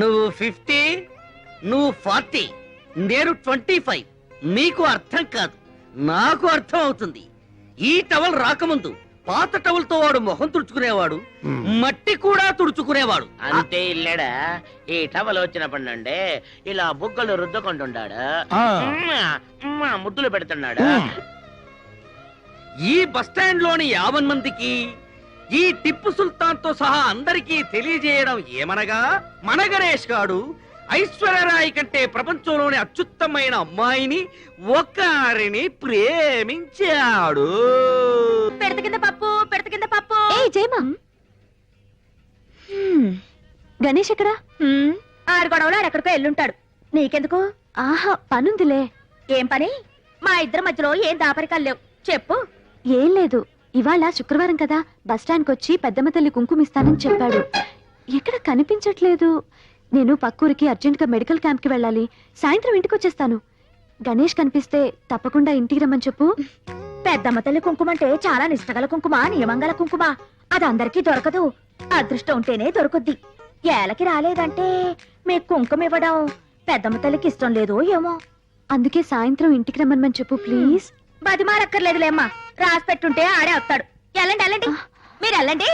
నువ్వు 50, నువ్వు 40, నేను 25. నీకు అర్థం కాదు, నాకు అర్థం అవుతుంది. ఈ టవల్ రాకముందు పాత టవల్ తో వాడు మొహం తుడుచుకునేవాడు, మట్టి కూడా తుడుచుకునేవాడు. అంతే ఇల్లేడా? ఈ టవల్ వచ్చినప్పటి నుండి ఇలా బుగ్గలు రుద్దుకుంటున్నాడు, ముద్దులు పెడుతున్నాడు. ఈ బస్టాండ్ లోని 50 మందికి ఈ టిప్పు సుల్తాన్ తో సహా అందరికీ తెలియజేయడం ఏమనగా మన గణేష్ గాడు ఐశ్వర్యరాయ్ కంటే ప్రపంచంలోని అత్యుత్తమైన అమ్మాయిని ఒకరిని ప్రేమించాడు. పెడత కింద పప్పు ఏ జయమా గణేష్ ఎక్కడా? ఆడు గొడవలో ఎక్కడికో ఎల్లుంటాడు. నీకెందుకు? ఆహా పనుందిలే. ఏం పని? మా ఇద్దరి మధ్యలో ఏం దాపరికాలు లేవు. చెప్పు. ఏం లేదు, ఇవాళ శుక్రవారం కదా, బస్టాండ్కి వచ్చి పెద్దమ్మ తల్లి కుంకుమిస్తానని చెప్పాడు. ఎక్కడ కనిపించట్లేదు. నేను పక్కూరికి అర్జెంట్ గా మెడికల్ క్యాంప్ కి వెళ్ళాలి. సాయంత్రం ఇంటికి వచ్చేస్తాను. గణేష్ కనిపిస్తే తప్పకుండా ఇంటికి రమ్మని చెప్పు. పెద్దమ్మ తల్లి కుంకుమ అంటే చాలా నిష్టగల కుంకుమ, నియమంగల కుంకుమ. అది అందరికీ దొరకదు. అదృష్టం ఉంటేనే దొరుకుద్ది. ఏలకి రాలేదంటే మీకు కుంకుమ ఇవ్వడం పెద్దమ్మ తల్లికి ఇష్టం లేదో ఏమో. అందుకే సాయంత్రం ఇంటికి రమ్మని చెప్పు ప్లీజ్. బతిమాలక్కర్లేదులేమ్మా, రాసి పెట్టుంటే ఆడే వస్తాడు. వెళ్ళండి వెళ్ళండి, మీరు వెళ్ళండి.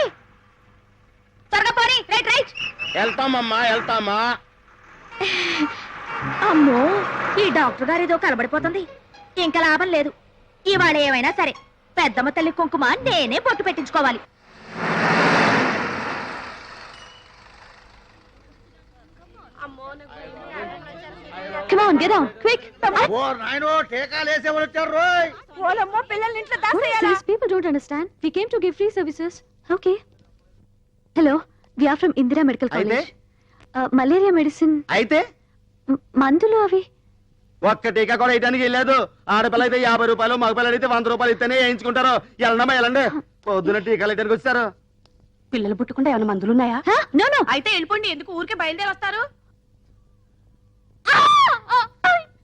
త్వరగా పోనీ. Right right. వెళ్తామా. అమ్మో, ఈ డాక్టర్ గారు ఏదో కలబడిపోతుంది. ఇంకా లాభం లేదు. ఇవాళ ఏమైనా సరే పెద్దమ్మ తల్లి కుంకుమ నేనే బొట్టు పెట్టించుకోవాలి. Come on, get down, quick. These people don't understand. We came to give free services. Okay. Hello, we are from Indira Medical College. Malaria medicine. అయితే మందులు అవి. ఒక్క టీకా కూడా వేయడానికి వెళ్ళలేదు. ఆడపిల్ల అయితే 50 రూపాయలు, మగపిల్లలు అయితే 100 రూపాయలు ఇస్తేనే వేయించుకుంటారు. వెళ్ళండమ్మా వెళ్ళండి. పొద్దున టీకాలు వేయడానికి వచ్చారు. పిల్లలు పుట్టకుండా ఏమైనా మందులున్నాయా? No no. అయితే వెళ్ళిపోండి, ఎందుకు ఊరికే బయలుదేరి వస్తారు? ఆ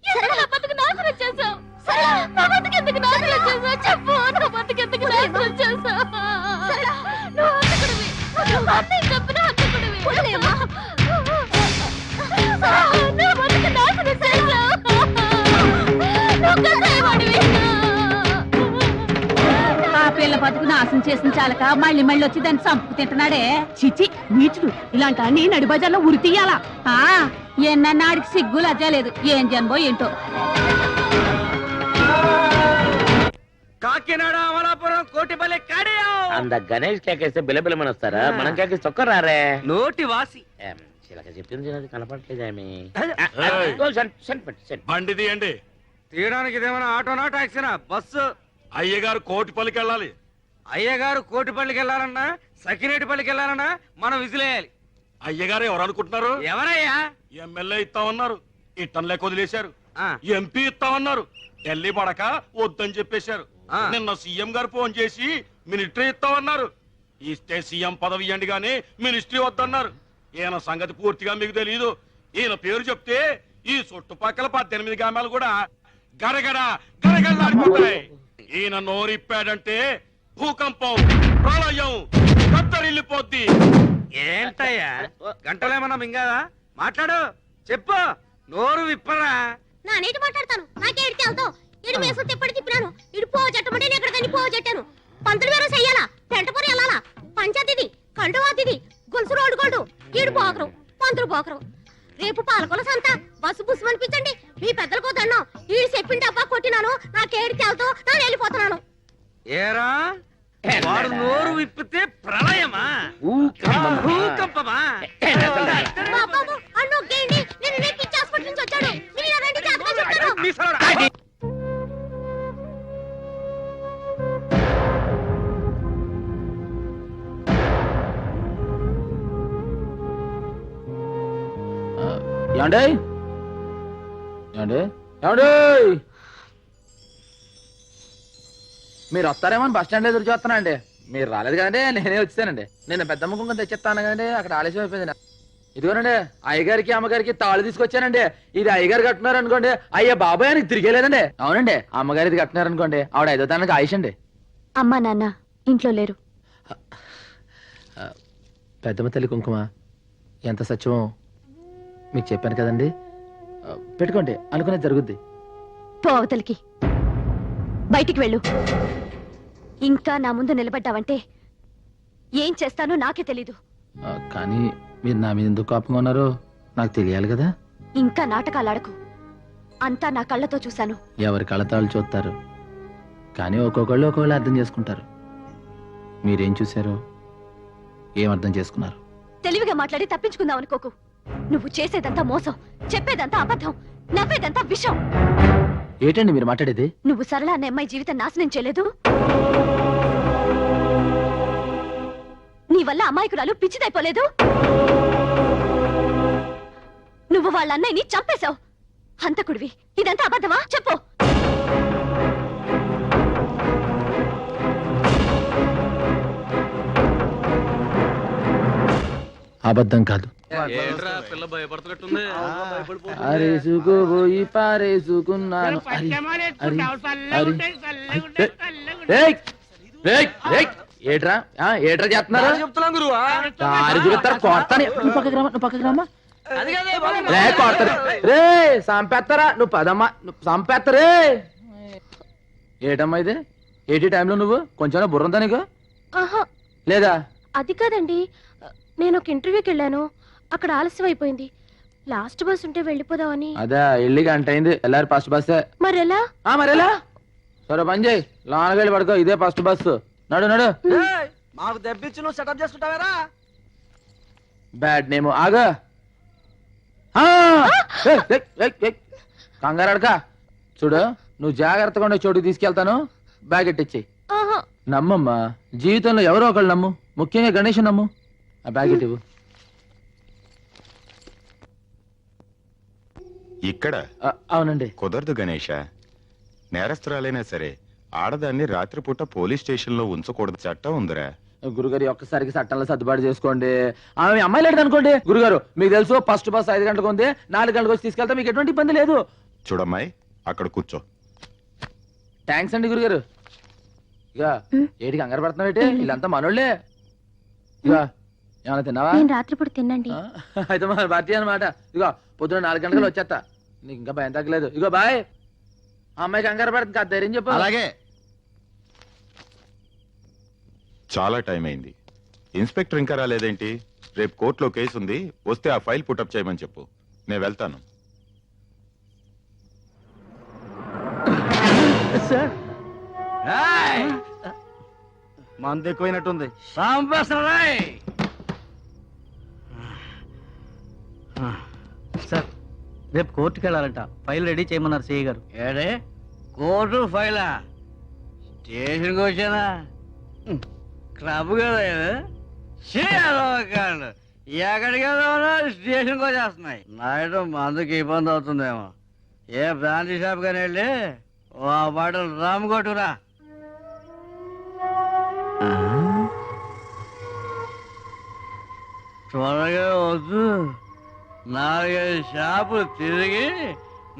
పిల్ల బతుకు నాశనం చేసిన చాలక మళ్ళీ మళ్ళీ వచ్చి దాన్ని చంపుకు తింటున్నాడే. చిచి నీచుడు, ఇలాంటి అన్ని నడి బజార్లో ఉరి తీయాలా? ఎన్నన్నాడికి సిగ్గు లజ్జా లేదు. ఏం జన్మో ఏంటో. కాకినాడ, అమలాపురం, కోటిపల్లి, కడియం. అంద గణేష్ కేకేస్తే బిలబిలమని వస్తారా? మనం కేకేసి చొక్కరారే. నోటి వాసి. చిలక చెప్పింది కనపడలేదేమి. బండి తీయండి. తీయడానికి ఇదేమైనా ఆటోనా, టాక్సీనా? బస్సు. అయ్యగారు కోటిపల్లికి వెళ్ళాలి. అయ్యగారు కోటిపల్లికి వెళ్ళాలన్నా, సకినేటిపల్లికి వెళ్ళాలన్నా మనం విసిలేయాలి. అయ్యగారు ఎవరు అనుకుంటున్నారు? ఎవరయ్యా? ఎమ్మెల్యే ఇస్తామన్నారు, ఇట్టంలే వదిలేశారు. ఎంపీ ఇస్తామన్నారు, ఢిల్లీ పడక వద్దని చెప్పేశారు. నిన్న సీఎం గారు ఫోన్ చేసి మినిస్ట్రీ ఇస్తామన్నారు. ఇస్తే సీఎం పదవి ఇవ్వండి గానీ మినిస్ట్రీ వద్దన్నారు. ఈయన సంగతి పూర్తిగా మీకు తెలియదు. ఈయన పేరు చెప్తే ఈ చుట్టుపక్కల 18 గ్రామాలు కూడా గడగడ గడగడలాడిపోతాయి. ఈయన నోరిప్పాడంటే భూకంపం, ప్రళయం, కత్తరిల్లిపోద్ది. ఏంటయ్యా గంటలేమన్నా మింగాదా? మాట్లాడు, చెప్పు, నోరు విప్పరా. నా నీటి మాట్లాడతాను. నాకే ఎడితే వెళ్తావు. ఇడు మేసు తిప్పటి తిప్పినాను. ఇడు పోవు చెట్టమంటే నేను ఎక్కడికని పోవు చెట్టాను. పంతులు వేరే చెయ్యాలా, పెంటపూరి వెళ్ళాలా, పంచాయతీది, కండువాతిది, గొలుసు రోడ్డు గోల్డు. ఈడు పోకరు, పంతులు పోకరు. రేపు పాలకొల సంత, బస్సు బుస్సు అనిపించండి. మీ పెద్దలకు దండం. ఈడు చెప్పిండి డబ్బా కొట్టినాను. నాకేడికి వెళ్తావు, నేను వెళ్ళిపోతున్నాను. ఏరా వాడు నోరు విప్పితే ప్రళయమా, భూకంపమా? అన్నొక్కేయండి. నేను పిచ్చి హాస్పిటల్ నుంచి వచ్చాడు. మీరు రండి, జాతకం చెప్తాను. ఏమండే ఏమండే ఏమండే మీరు వస్తారేమో బస్ స్టాండ్ ఎదురు చూస్తానండి. మీరు రాలేదు కదండి, నేనే వచ్చానండి. నేను పెద్దమ్మ కుంకుమ తెచ్చిస్తాను కదండి, అక్కడ ఆలస్యం అయిపోయింది. ఇదిగోనండి అయ్యగారికి అమ్మగారికి తాళు తీసుకొచ్చానండి. ఇది అయ్యగారు కట్టున్నారు అనుకోండి, అయ్యా బాబాయ్ అని తిరిగేలేదండి. అవునండి, అమ్మగారు ఇది కట్టున్నారు అనుకోండి, ఆవిడ 5వ తారీఖుకి ఆయుష్ అండి. అమ్మా నాన్న ఇంట్లో లేరు. పెద్దమ్మ తల్లి కుంకుమ ఎంత సత్యమో మీకు చెప్పాను కదండి. పెట్టుకోండి, అనుకునేది జరుగుద్ది. పోవతలికి బయటికి వెళ్ళు. ఇంకా నా ముందు నిలబడ్డావంటే ఏం చేస్తానో నాకే తెలీదు. కానీ మీరు నా మీద ఎందుకు కోపంగా ఉన్నారో నాకు తెలియాలి కదా. ఇంకా నాటకాలాడకు. అంతా నా కళ్ళతో చూశాను. ఎవరి కళ్ళతాళ్ళు చూస్తారు, కానీ ఒక్కొక్కళ్ళు ఒక్కొక్కళ్ళు అర్థం చేసుకుంటారు. మీరేం చూశారో ఏం అర్థం చేసుకున్నారు? తెలివిగా మాట్లాడి తప్పించుకుందాం అనుకోకు. నువ్వు చేసేదంతా మోసం, చెప్పేదంతా అబద్ధం, నవ్వేదంతా విషం. ఏంటండి మీరు మాట్లాడేది? నువ్వు సరళ అనే అమ్మాయి జీవితం నాశనం చేయలేదు. నీ వల్ల అమాయకురాలు పిచ్చిదైపోలేదు. నువ్వు వాళ్ళ అన్నయ్యని చంపేశావు. హంతకుడివి. ఇదంతా అబద్ధమా? చెప్పు. అబద్ధం కాదు. పిల్ల భయపడుతున్నట్టుంది. అరేసుకోబోయి పారేసుకున్నాను. ఏట్రా ఏట్రా చేస్తున్నారు? చెప్తున్నాం గురువా. దారి చూపిస్తారు కొడతాను. నువ్వు పక్కకి రామా, నువ్వు పక్కకి రామా. రే కొడతారు రే, సంపేస్తారా? నువ్వు పదమ్మా, నువ్వు సంపేస్తారే. ఏటమ్మా ఇది? ఏటి టైంలో నువ్వు కొంచెం బుర్రంతా నీకు లేదా? అది కాదండి, నేను ఒక ఇంటర్వ్యూకి వెళ్ళాను. అక్కడ ఆలస్యం అయిపోయింది. లాస్ట్ బస్ ఉంటే వెళ్ళిపోదామని. అదే వెళ్ళి గంట అయింది. వెళ్ళారు ఫస్ట్ బస్సే. మరెలా? మరెలా? సరే పని చేయి, లోనకి వెళ్ళి పడుకో. ఇదే ఫస్ట్ బస్సు. నడు నడు. మాకు దెబ్బిచ్చి నువ్వు సెటప్ చేసుకుంటావేరా? Bad name. ఆగా కంగారడక. చూడు, నువ్వు జాగ్రత్తగా ఉండే చోటుకి తీసుకెళ్తాను. బ్యాగ్ ఎట్టిచ్చి నమ్మమ్మా. జీవితంలో ఎవరో ఒకళ్ళు నమ్ము, ముఖ్యంగా గణేష్ నమ్ము. ఆ బ్యాగ్ ఎట్టివ్వు. ఇక్కడ అవునండి. కుదరదు గణేష. నేరస్తురాలైనా సరే ఆడదాన్ని రాత్రిపూట పోలీస్ స్టేషన్ లో ఉంచకూడదు, చట్టం ఉందిరా. గురుగారు ఒక్కసారికి చట్టంలో సర్దుబాటు చేసుకోండి. ఆమె అమ్మాయి లేదు అనుకోండి. గురుగారు మీకు తెలుసు, ఫస్ట్ బస్ 5 గంటలకు ఉంది. 4 గంటలకు వచ్చి తీసుకెళ్తా, మీకు ఎటువంటి ఇబ్బంది లేదు. చూడమ్మాయి, అక్కడ కూర్చో. థ్యాంక్స్ అండి గురుగారు. ఇక ఏటికి కంగారు పడుతున్నావు? వీళ్ళంతా మనోళ్ళే. ఇక ఏమైనా తిన్నావా? రాత్రిపూట తినండి. అయితే మన భారతీయ అనమాట. ఇగో పొద్దున 4 గంటలకు వచ్చేస్తా. నీకు ఇంకా భయం తగ్గలేదు. ఇగో బాయ్. అమ్మాయి కంగారు పడుతుంది కదా, ధైర్యం చెప్పు. అలాగే. చాలా టైం అయింది. ఇన్స్పెక్టర్ ఇంకా రాలేదేంటి? రేపు కోర్టులో కేసు ఉంది, వస్తే ఆ ఫైల్ పుటప్ చేయమని చెప్పు. నేను వెళ్తాను. మందు ఎక్కువైనట్టుంది. సార్, రేపు కోర్టుకి వెళ్ళాలంట. ఫైల్ రెడీ చేయమన్నారు సిఐ గారు. ఏడే కోర్టు ఫైలా? స్టేషన్కి వచ్చానా? క్లబ్ కదా ఎక్కడికి వెళ్దామన్నా స్టేషన్కి వచ్చేస్తున్నాయి. నైట్ మందుకి ఇబ్బంది అవుతుందేమో. ఏ బ్రాంచ్ షాప్ కానీ వెళ్ళి ఓ బాటలు రామ్ కొట్టురా. త్వరగా వద్దు. 4-5 షాపులు తిరిగి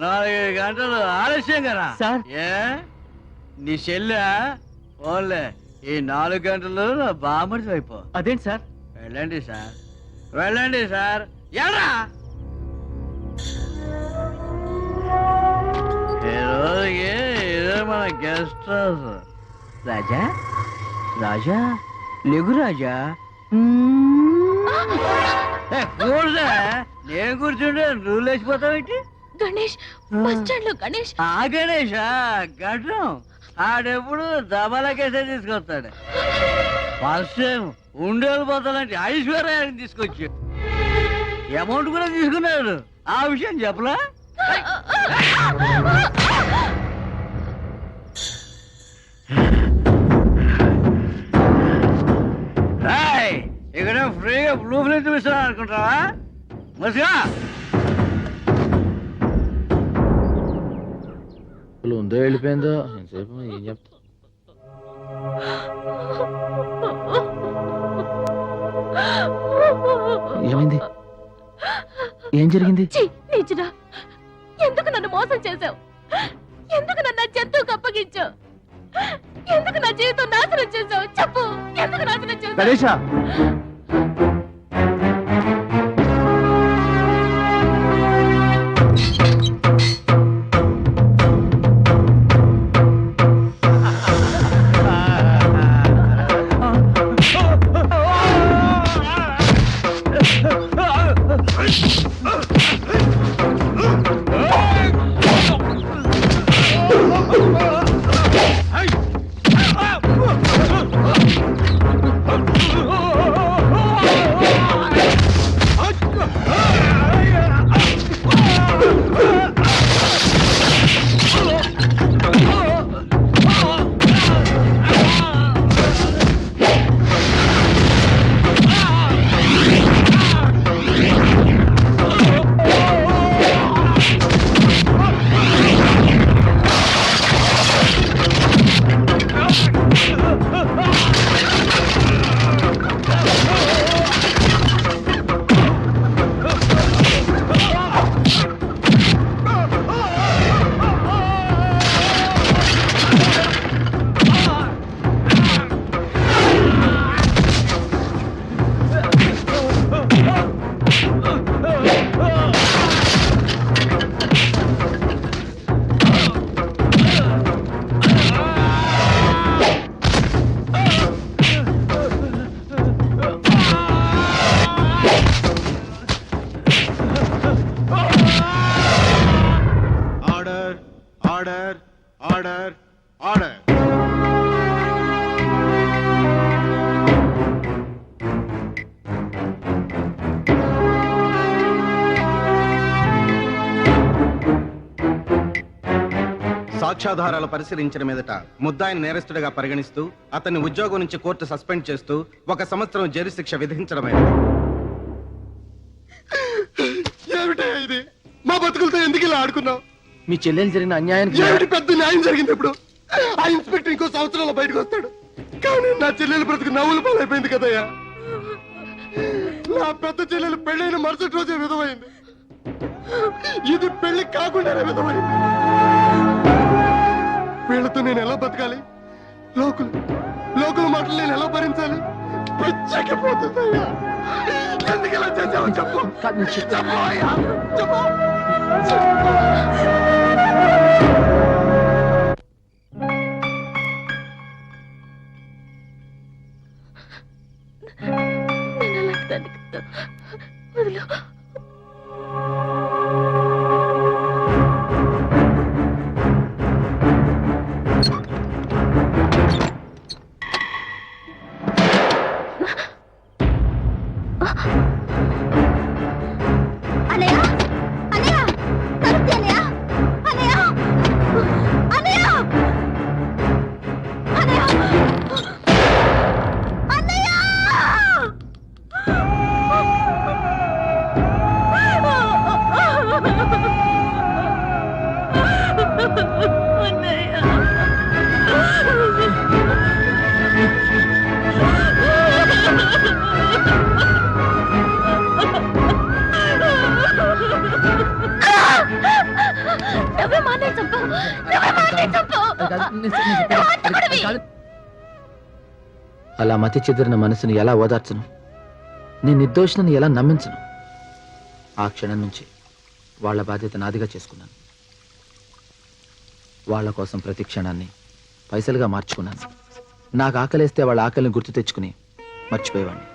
4-5 గంటలు ఆలస్యం కదా సార్. ఏ నీ చెల్లె ఓన్లే ఈ 4 గంటలు నా బామర్ది అయిపో. అదేంటి సార్? వెళ్ళండి సార్, వెళ్ళండి సార్. ఎరా ఈ రోజుకి ఇదే మన గెస్ట్ హౌస్. రాజా, రాజా లేగు రాజా. కూర్చో. నేను కూర్చుంటే నువ్వు లేచిపోతావేంటి? గణేష్, బస్ స్టాండ్ లో గణేష్. ఆ గణేషా గడ్డం ఆడెప్పుడు దబాలకేసే తీసుకొస్తాడు. ఫస్ట్ టైం ఉండేలు పోతాలంటే ఐశ్వర్యాన్ని తీసుకొచ్చి అమౌంట్ కూడా తీసుకున్నాడు. ఆ విషయం చెప్పలా? ఇక్కడ ఫ్రీగా బ్లూ ఫిల్మ్ చూపిస్తున్నా అనుకుంటావా? మసిగా ఉందో వెళ్ళిపోయిందో ఎంతసేపు ఏం చెప్తా. ఏమైంది? ఏం జరిగింది? ఎందుకు నన్ను మోసం చేశావు? ఎందుకు నన్ను జంతువుకు అప్పగించావు? ఎందుకు నా జీవితం నాశనం చేశావు? చెప్పు, ఎందుకు నాశనం చేశావు? గణేషా, Hey! Order order. సాక్ష్యాధారాలు పరిశీలించిన మీదట ముద్దాయిని నేరస్తుడిగా పరిగణిస్తూ అతన్ని ఉద్యోగం నుంచి కోర్టు సస్పెండ్ చేస్తూ 1 సంవత్సరం జైలు శిక్ష విధించడమైనది. ఏమిటా ఇది? మా బతుకులతో ఎందుకు ఇలా ఆడుకున్నావు? మీ చెల్లెలు జరిగిన అన్యాయానికి ఏమిటి పెద్ద న్యాయం జరిగింది ఇప్పుడు? ఆ ఇన్స్పెక్టర్ ఇంకో సంవత్సరంలో బయటకు వస్తాడు. కానీ నా చెల్లెలు బ్రతుకు నవ్వులు పాలైపోయింది కదయ్యా. నా పెద్ద చెల్లెలు పెళ్ళైన మరుసటి రోజే విధమైంది. ఇది పెళ్లి కాకుండానే విధమైంది. వీళ్ళతో నేను ఎలా బతకాలి? లోకుల మాటలు నేను ఎలా భరించాలి? పిచ్చకపోతుందయ్యా. ఎందుకు ఇలా చేసావో చెప్పు. చెప్పు అయ్యా, చెప్పు. అలా మతి చెదిరిన మనసుని ఎలా ఓదార్చను? నేను నిర్దోషిని ఎలా నమ్మించను? ఆ క్షణం నుంచి వాళ్ళ బాధ్యత నాదిగా చేసుకున్నాను. వాళ్ళ కోసం ప్రతి క్షణాన్ని పైసలుగా మార్చుకున్నాను. నాకు ఆకలేస్తే వాళ్ళ ఆకలిని గుర్తు తెచ్చుకుని మర్చిపోయేవాడిని.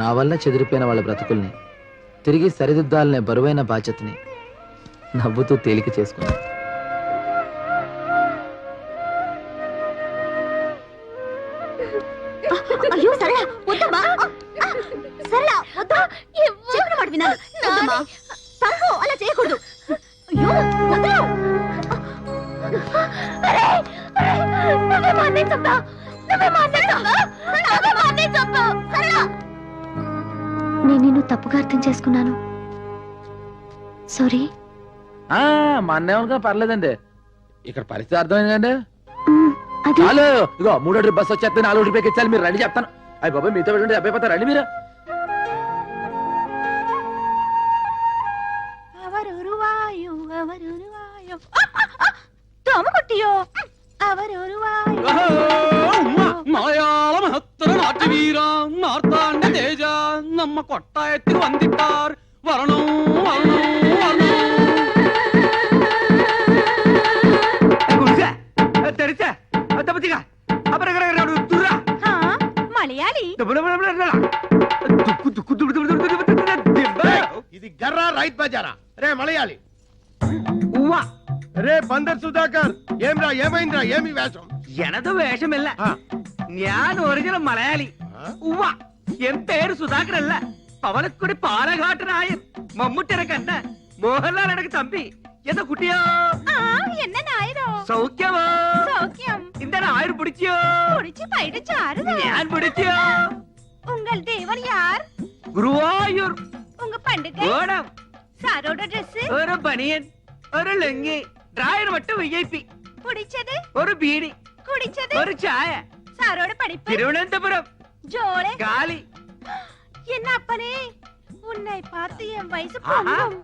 నా వల్ల చెదిరిపోయిన వాళ్ళ బ్రతుకుల్ని తిరిగి సరిదిద్దాలనే బరువైన బాధ్యతని నవ్వుతూ తేలిక చేసుకున్నాను. అయ్యో సరళ వద్దమ్మా. సరళ వద్దు. చెప్పిన మాట వినాలి. వద్దమ్మా. తప్పు, అలా చేయకూడదు. అయ్యో వద్దు. నువ్వే మా అన్నయ్య చంపావు. సరళ, నేను నిన్ను తప్పుగా అర్థం చేసుకున్నాను. సారీ. మా అన్నయ్య పర్లేదండి. ఇక్కడ పరిస్థితి అర్థమైందండి. అది హలో, ఇగో 3వ ట్రిప్ బస్ వచ్చేస్తే 4వ ట్రిప్ ఎక్కించాలి. మీరు రండి చెప్తాను. అయ్యి బాబా మీతో పెట్టండి. అబ్బాయి పోతారు. రండి మీరు. మలయాళ మహత్తర నాట్య వీర మార్తాండ తేజ నమ్మ కొట్ట ఎత్తి వందిట్టార్ వరణం మలయాళి. ఇది గర్రా రైట్ బజారా. రే మలయాళి. రే బందర్ సుధాకర్. ఏమ్రా, ఏమైందిరా? ఏమి వేషం? ఎనదు వేషమిల్ల. ഞാൻ ഒറിജിനൽ മലയാളി. ഉവ്വ എൻ പേര് സുധാകരല്ല. പവളക്കുടി പാലഘാട്ടനായൻ. മമ്മൂട്ടിയുടെ കണ്ട മോഹൻലാൽ എനക്ക് തമ്പി. എന്താ കുട്ടിയോ? என்ன நாயரோ? സൗഖ്യമോ? சௌக்கியம். എന്താണ് ആയിരം പിടിച്ചോ? பிடிச்சு பைடு சாருதா. ഞാൻ പിടിച്ചോ? உங்கள் தேவன் யார்? ഗുരുവായൂർ. உங்க பண்டிகை? ഓണം. சாரோட Dress? ഒരു ബനിയൻ, ഒരു ലുങ്കി, ഡ്രായർ மட்டும் വിഐപി. பிடிச்சது? ഒരു ബീഡി, குடிச்சது? ഒരു ചായ. சாரோட படிப்பு? തിരുവനന്തപുരം. ஜோளே? കാലി. என்ன அப்பனே, உன்னை பார்த்து என் வயசு பொங்கும்.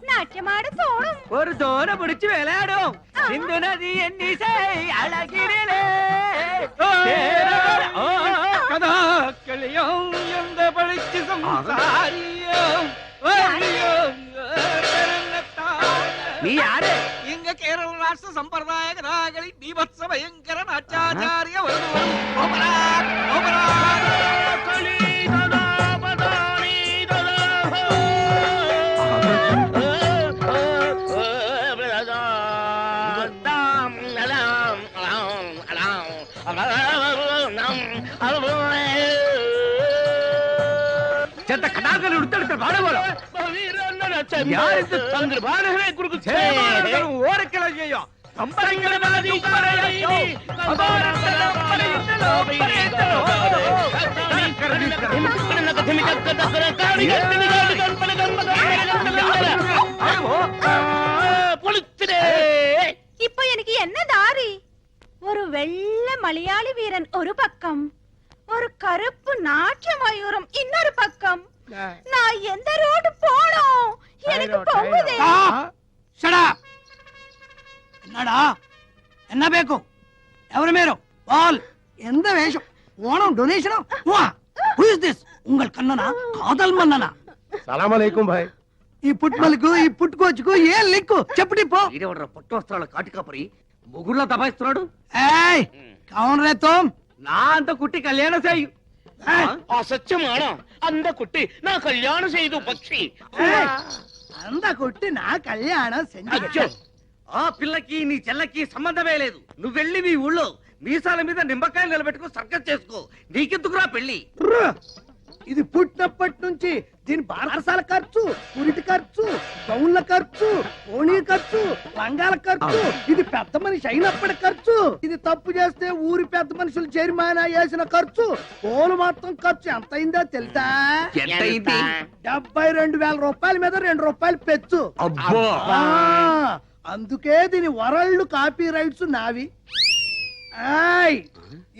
நாட்டியமாட தோணும். ഒരു തോര പിടിച്ച് വിളയാടും. സിന്ധു നദി എന്നിസൈ അഴകിരിലേ. കഥാക്കളിയും എന്ത് പഠിച്ച് സംസാരിയും നീ ആര്? ഇങ്ങ കേരള രാഷ്ട്ര സമ്പ്രദായ കഥാകളി ബീഭത്സ ഭയങ്കര നാട്യാചാര്യ ಅಂತ ಕಡಾಕಲ್ಲಿ ಹುಡ್ತಾಡ್ತಾರೆ ಬಾಡ ಬಾಡ ಯಾರಿದ್ದು ತಂಗ್ರ ಬಾಣವೇ ಗುರುಕು ಓರಕ್ಕೆಲ್ಲ ಅಯ್ಯೋ ಕಂಪರಂಗಡ ಬಾದಿ ಪರಯೋ ಅಗೋರಕ್ಕಲ ಪರಯುತ್ತಲೋ ಬೈರೇತಲೋ ಕರ್ಣಿಕರಣ ಕಥಮಿ ಕಕ್ಕದ ಕರಕಾಣಿ ಗಟ್ಟಿನಿ ಗಾಡಿ ಗಂಪನ ಗಂಪದ பொழுத்திரே. இப்போ எனக்கு என்ன தாரி? ஒரு வெள்ளை மலையாளி வீரன் ஒரு பக்கம், ஒரு கருப்பு நாட்டிய மயூரம் இன்னொரு பக்கம். நான் எந்த ரோடு போணும்? எனக்கு போகுதே. షడా என்னடா என்ன பேக்கும் ఎవరు మీరు వాల్ ఎంత వేషం Onam donation who is this உங்கள் కన్ననా కాదల్ మన్ననా సలాం అలైకుం భాయ్ ఈ పుట్మలకు ఈ పుట్టుకోచుకు ఏ లింకు చెప్పుటి పో ఈడెవడ్రా పట్టు వస్త్రాల కాటికాపరి ముగుళ్ళ దబాయిస్తున్నాడు ఏయ్ కౌన్ రే తుమ్ నా అంత కుట్టి కళ్యాణ చేయు అసత్యమాణ అంద కుట్టి నా కళ్యాణం చేయదు పక్షి అంద కొట్టి నా కళ్యాణం అచ్చో ఆ పిల్లకి నీ చెల్లకి సంబంధమే లేదు నువ్వు వెళ్ళి మీ ఊళ్ళో మీసాల మీద నిమ్మకాయలు నిలబెట్టుకో సర్కస్ చేసుకో నీకెందుకురా పెళ్లి ఇది పుట్టినప్పటి నుంచి దీని బారసాల ఖర్చు పురిటి ఖర్చు గౌన్ల ఖర్చు ఓణీ ఖర్చు లంగాల ఖర్చు ఇది పెద్ద మనిషి అయినప్పటి ఖర్చు ఇది తప్పు చేస్తే ఊరి పెద్ద మనుషులు జరిమానా వేసిన ఖర్చు పోలు మొత్తం ఖర్చు ఎంత అయిందో తెలుసా? 72,000 రూపాయల మీద 2 రూపాయలు పెచ్చు. అందుకే దీని వరల్డ్ కాపీ రైట్స్ నావి.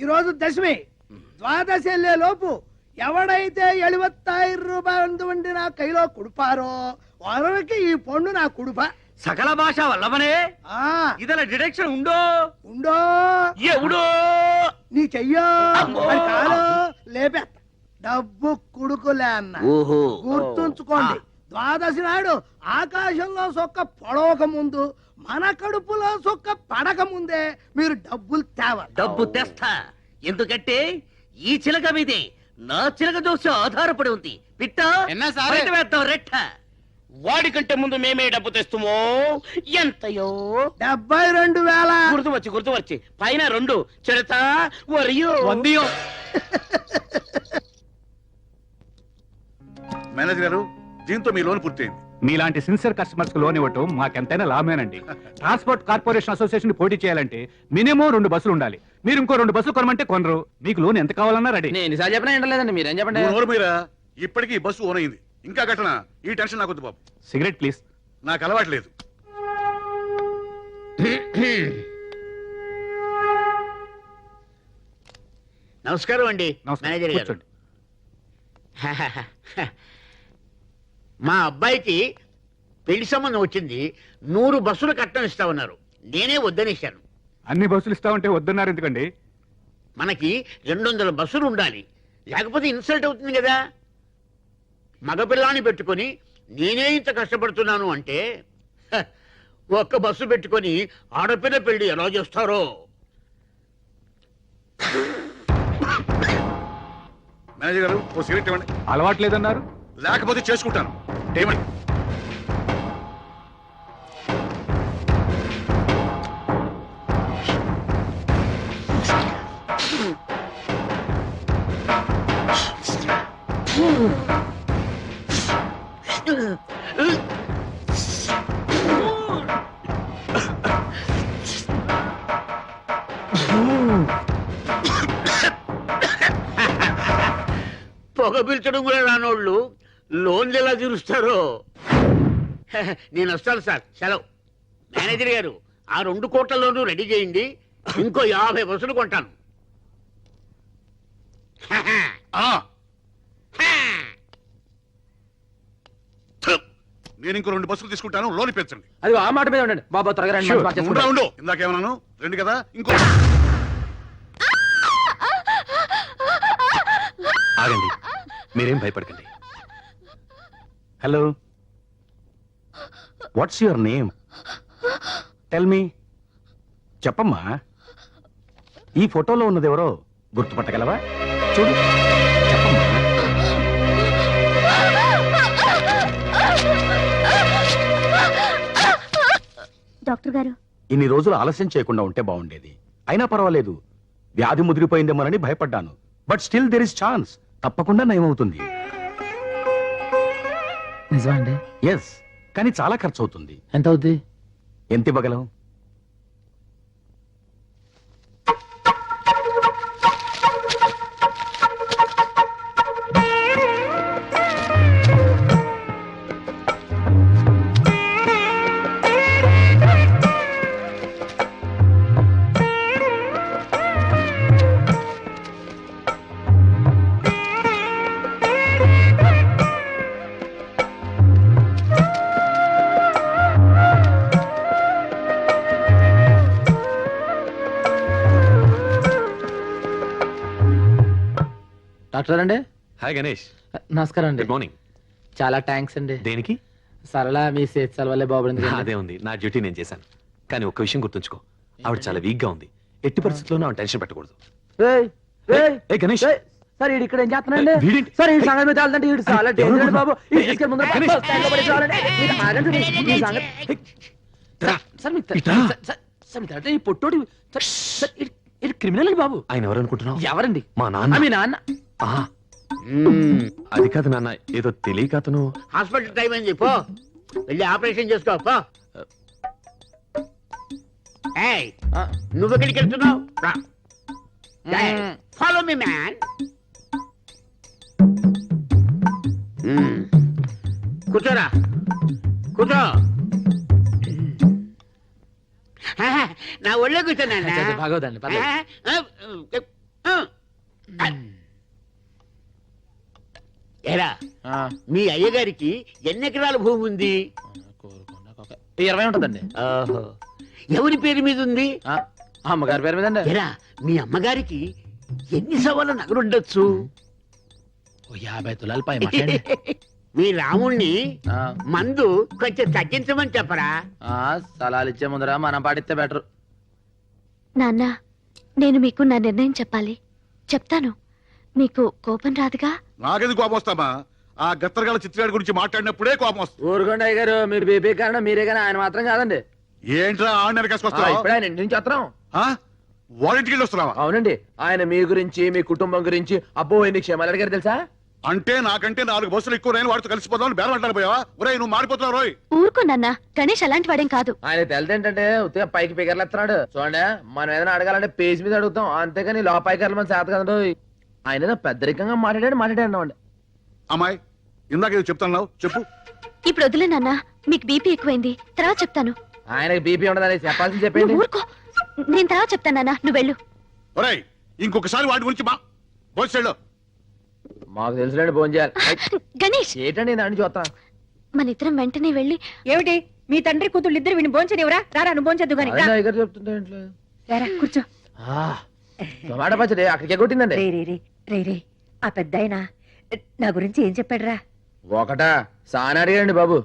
ఈరోజు దశమి, ద్వాదశి వెళ్ళే లోపు ఎవడైతే 70,000 రూపాయలు ఉండి నా కైలో కుడిపారో వారికి ఈ పండు నా కుడుప. సకల భాష వల్లవనే ఇదల డిడక్షన్ ఉండో ఉండో ఎవడో నీ చెయ్యో మరి కాలో లేపే డబ్బు కుడుకులే అన్న. గుర్తుంచుకోండి, ద్వాదశి నాడు ఆకాశంలో సొక్క పొడవక ముందు మన కడుపులో సొక్క పడక ముందే మీరు డబ్బులు తేవాలి. డబ్బు తెస్తా, ఎందుకంటే ఈ చిలక మీదే నా చిలక దోష ఆధారపడి ఉంది. పిట్ట వేద్దాం రెట్ట. వాడికంటే ముందు మేమే డబ్బు తెస్తామో. ఎంతయో 72,000. గుర్తు వచ్చి పైన 2 చెడతా వరియో వందియో. మేనేజర్ గారు, దీంతో మీ లోన్ పూర్తయింది. మీలాంటి సిన్సియర్ కస్టమర్స్ కు లోన్ ఇవ్వటం మాకెంతైనా లాభమేనండి. ట్రాన్స్పోర్ట్ కార్పొరేషన్ అసోసియేషన్ పోటీ చేయాలంటే మినిమం 2 బస్సులు ఉండాలి. మీరు ఇంకో 2 బస్సులు కొనమంటే కొనరు. మీకు లోన్ ఎంత కావాలన్నా రెడీ. నేను ఎన్నిసార్లు చెప్పినా ఏంటలేదండి, మీరేం చెప్పండి. మీరా ఇప్పటికీ ఈ బస్సు ఓన్ అయింది. ఇంకా కట్టనా? ఈ టెన్షన్ నాకు వద్దు బాబు. Cigarette please. నాకు అలవాటు లేదు. నమస్కారం అండి మేనేజర్ గారు. మా అబ్బాయికి పెళ్లి సంబంధం వచ్చింది. 100 బస్సులు కట్టడం ఇస్తామన్నారు. నేనే వద్దనేశాను. అన్ని బస్సులు ఇస్తామంటే వద్దన్నారు ఎందుకండి? మనకి 200 బస్సులు ఉండాలి, లేకపోతే ఇన్సల్ట్ అవుతుంది కదా. మగపిల్లాన్ని పెట్టుకొని నేనే ఇంత కష్టపడుతున్నాను అంటే ఒక్క బస్సు పెట్టుకొని ఆడపిల్ల పెళ్లి ఎలా చేస్తారో. మేనేజర్ గారు, ఓ సిగరెట్ ఇవ్వండి. అలవాటు లేదన్నారు. లేకపోతే చేసుకుంటాను. ఏమండి? పొగ పిల్చడం కూడా రానోళ్ళు లోన్లు ఎలా తీరుస్తారో. నేను వస్తాను సార్, సెలవు. మేనేజర్ గారు, ఆ 2 కోట్ల లోను రెడీ చేయండి. ఇంకో 50 బస్సులు కొంటాను. నేను ఇంకో 2 బస్సులు తీసుకుంటాను, లోన్ పెంచండి. అది ఆ మాట మీద ఉండండి బాబా, త్వరగా రండి. ఉండు, ఇందాకేమన్నాను? 2 కదా, ఇంకో. ఆగండి, మీరేం భయపడకండి. Hello, what's your name? Tell me. చెప్పమ్మా, ఈ ఫోటోలో ఉన్నది ఎవరో గుర్తుపట్టగలవా? చూడు, చెప్పమ్మా. డాక్టర్ గారు, ఇన్ని రోజులు ఆలస్యం చేయకుండా ఉంటే బాగుండేది. అయినా పర్వాలేదు, వ్యాధి ముదిరిపోయిందేమోనని భయపడ్డాను. But still there is chance. తప్పకుండా నయమవుతుంది. నిజమా అండి? ఎస్, కానీ చాలా ఖర్చు అవుతుంది. ఎంత అవుద్ది? ఎంత ఇవ్వగలం? డాక్టర్ అండి? హాయ్ గణేష్. నమస్కారం అండి. Good morning. చాలా థ్యాంక్స్ అండి. దేనికి? సరళ మీ సేత్సాల వల్లే బాగుంది. అదే ఉంది, నా డ్యూటీ నేను చేశాను. కానీ ఒక్క విషయం గుర్తుంచుకో, ఆవిడ చాలా వీక్ గా ఉంది. ఎట్టి పరిస్థితుల్లోనూ ఆవిడ టెన్షన్ పెట్టకూడదు. ఏ గణేష్, సార్ ఈడు ఇక్కడ ఏం చేస్తున్నాండి? వీడేంటి? సార్ ఈ సంగతి మీద చాలంటే ఈడు చాలా డేంజర్ అండి బాబు. ఈడు తీసుకెళ్ళి ముందర గణేష్. బస్ స్టాండ్లో పడేసేవాళ్ళండి. మీరు ఆగండి, ఈ సంగతి. సార్ మీకు సార్ మీకు అంటే ఈ పొట్టోడి సార్ ఇది క్రిమినల్ అండి బాబు. ఆయన ఎవరు అనుకుంటున్నావు? ఎవరండి? మా నాన్న. మీ నాన్న. ఆహా. అది కాదు నాన్న, ఏదో తెలియక అతను. హాస్పిటల్ టైం అయింది, పో వెళ్ళి ఆపరేషన్ చేసుకో పో. ఏయ్, నువ్వు ఎక్కడికి వెళ్తున్నావు? Follow me man. కూర్చోరా, కూర్చో. నా ఒళ్ళో కూర్చోనా? బాగోదండి. ఏరా, మీ అయ్యగారికి ఎన్ని ఎకరాల భూమి ఉంది? 20 ఉంటుందండి. ఓహో, ఎవరి పేరు మీద ఉంది? అమ్మగారి పేరు మీద అండి. ఏరా, మీ అమ్మగారికి ఎన్ని సవాళ్ళ నగలుండొచ్చు? 50 తులాలు పై మాట్లాడండి. మీ రాముణ్ణి మందు కొంచెం తగ్గించమని చెప్పరా? సలాలు ఇచ్చే ముందర మనం పాటిస్తే బెటర్. నాన్న, నేను మీకు నా నిర్ణయం చెప్పాలి. చెప్తాను, మీకు కోపం రాదుగా? నాకెందుకు కోపం వస్తామా? ఆ గత్తరగాల చిత్రగాడి గురించి మాట్లాడినప్పుడే కోపం వస్తుంది. ఊరుకోండి అయ్య గారు, మీరు బీపీ కారణం మీరే కానీ ఆయన మాత్రం కాదండి. ఏంట్రా ఆడిన ఇప్పుడు ఆయన ఇంటి నుంచి వస్తున్నాం. వారింటికి వెళ్ళి వస్తున్నావా? అవునండి, ఆయన మీ గురించి మీ కుటుంబం గురించి అబ్బో ఎన్ని క్షేమాలు అడిగారు తెలుసా? అంటే నాకంటే 4 బస్సులు ఎక్కువ రైలు వాడితో కలిసిపోదామని బేరం అంటారు పోయావా? ఒరే నువ్వు మారిపోతున్నావు రోయ్. ఊరుకో నాన్న, గణేష్ అలాంటి వాడేం కాదు. ఆయన తెలదేంటంటే ఉత్తిగా పైకి పిగర్లు ఎత్తున్నాడు. చూడండి, మనం ఏదైనా అడగాలంటే పేజ్ మీద అడుగుతాం, అంతేగాని లోపాయికర్లు మన చేత కదా. ఆయన ఏదో పెద్దరికంగా మాట్లాడాడు. అమ్మాయి, ఇందాక ఏదో చెప్తాను, చెప్పు. ఇప్పుడు వదిలే నాన్న, మీకు బీపీ ఎక్కువైంది, తర్వాత చెప్తాను. ఆయనకి బీపీ ఉండదని చెప్పాల్సింది చెప్పండి. ఊరుకో, నేను తర్వాత చెప్తాను నాన్న, నువ్వు వెళ్ళు. ఒరేయ్, ఇంకొకసారి వాటి గురించి బోసేళ్ళు. మాకు తెలుసులేండి, ఫోన్ చేయాలి. గణేష్, ఏంటండి దాన్ని చూస్తా. మన ఇద్దరం వెంటనే వెళ్ళి. ఏమిటి మీ తండ్రి కూతుళ్ళు ఇద్దరు విని భోంచనివరా? రారా, నువ్వు భోంచద్దు గాని. చెప్తుంటే ఇంట్లో కూర్చో. టమాటా పచ్చడి అక్కడికే కొట్టిందండి. రే ఆ పెద్దాయన నా గురించి ఏం చెప్పాడురా? ఒకటా సాని అడిగాండి బాబు.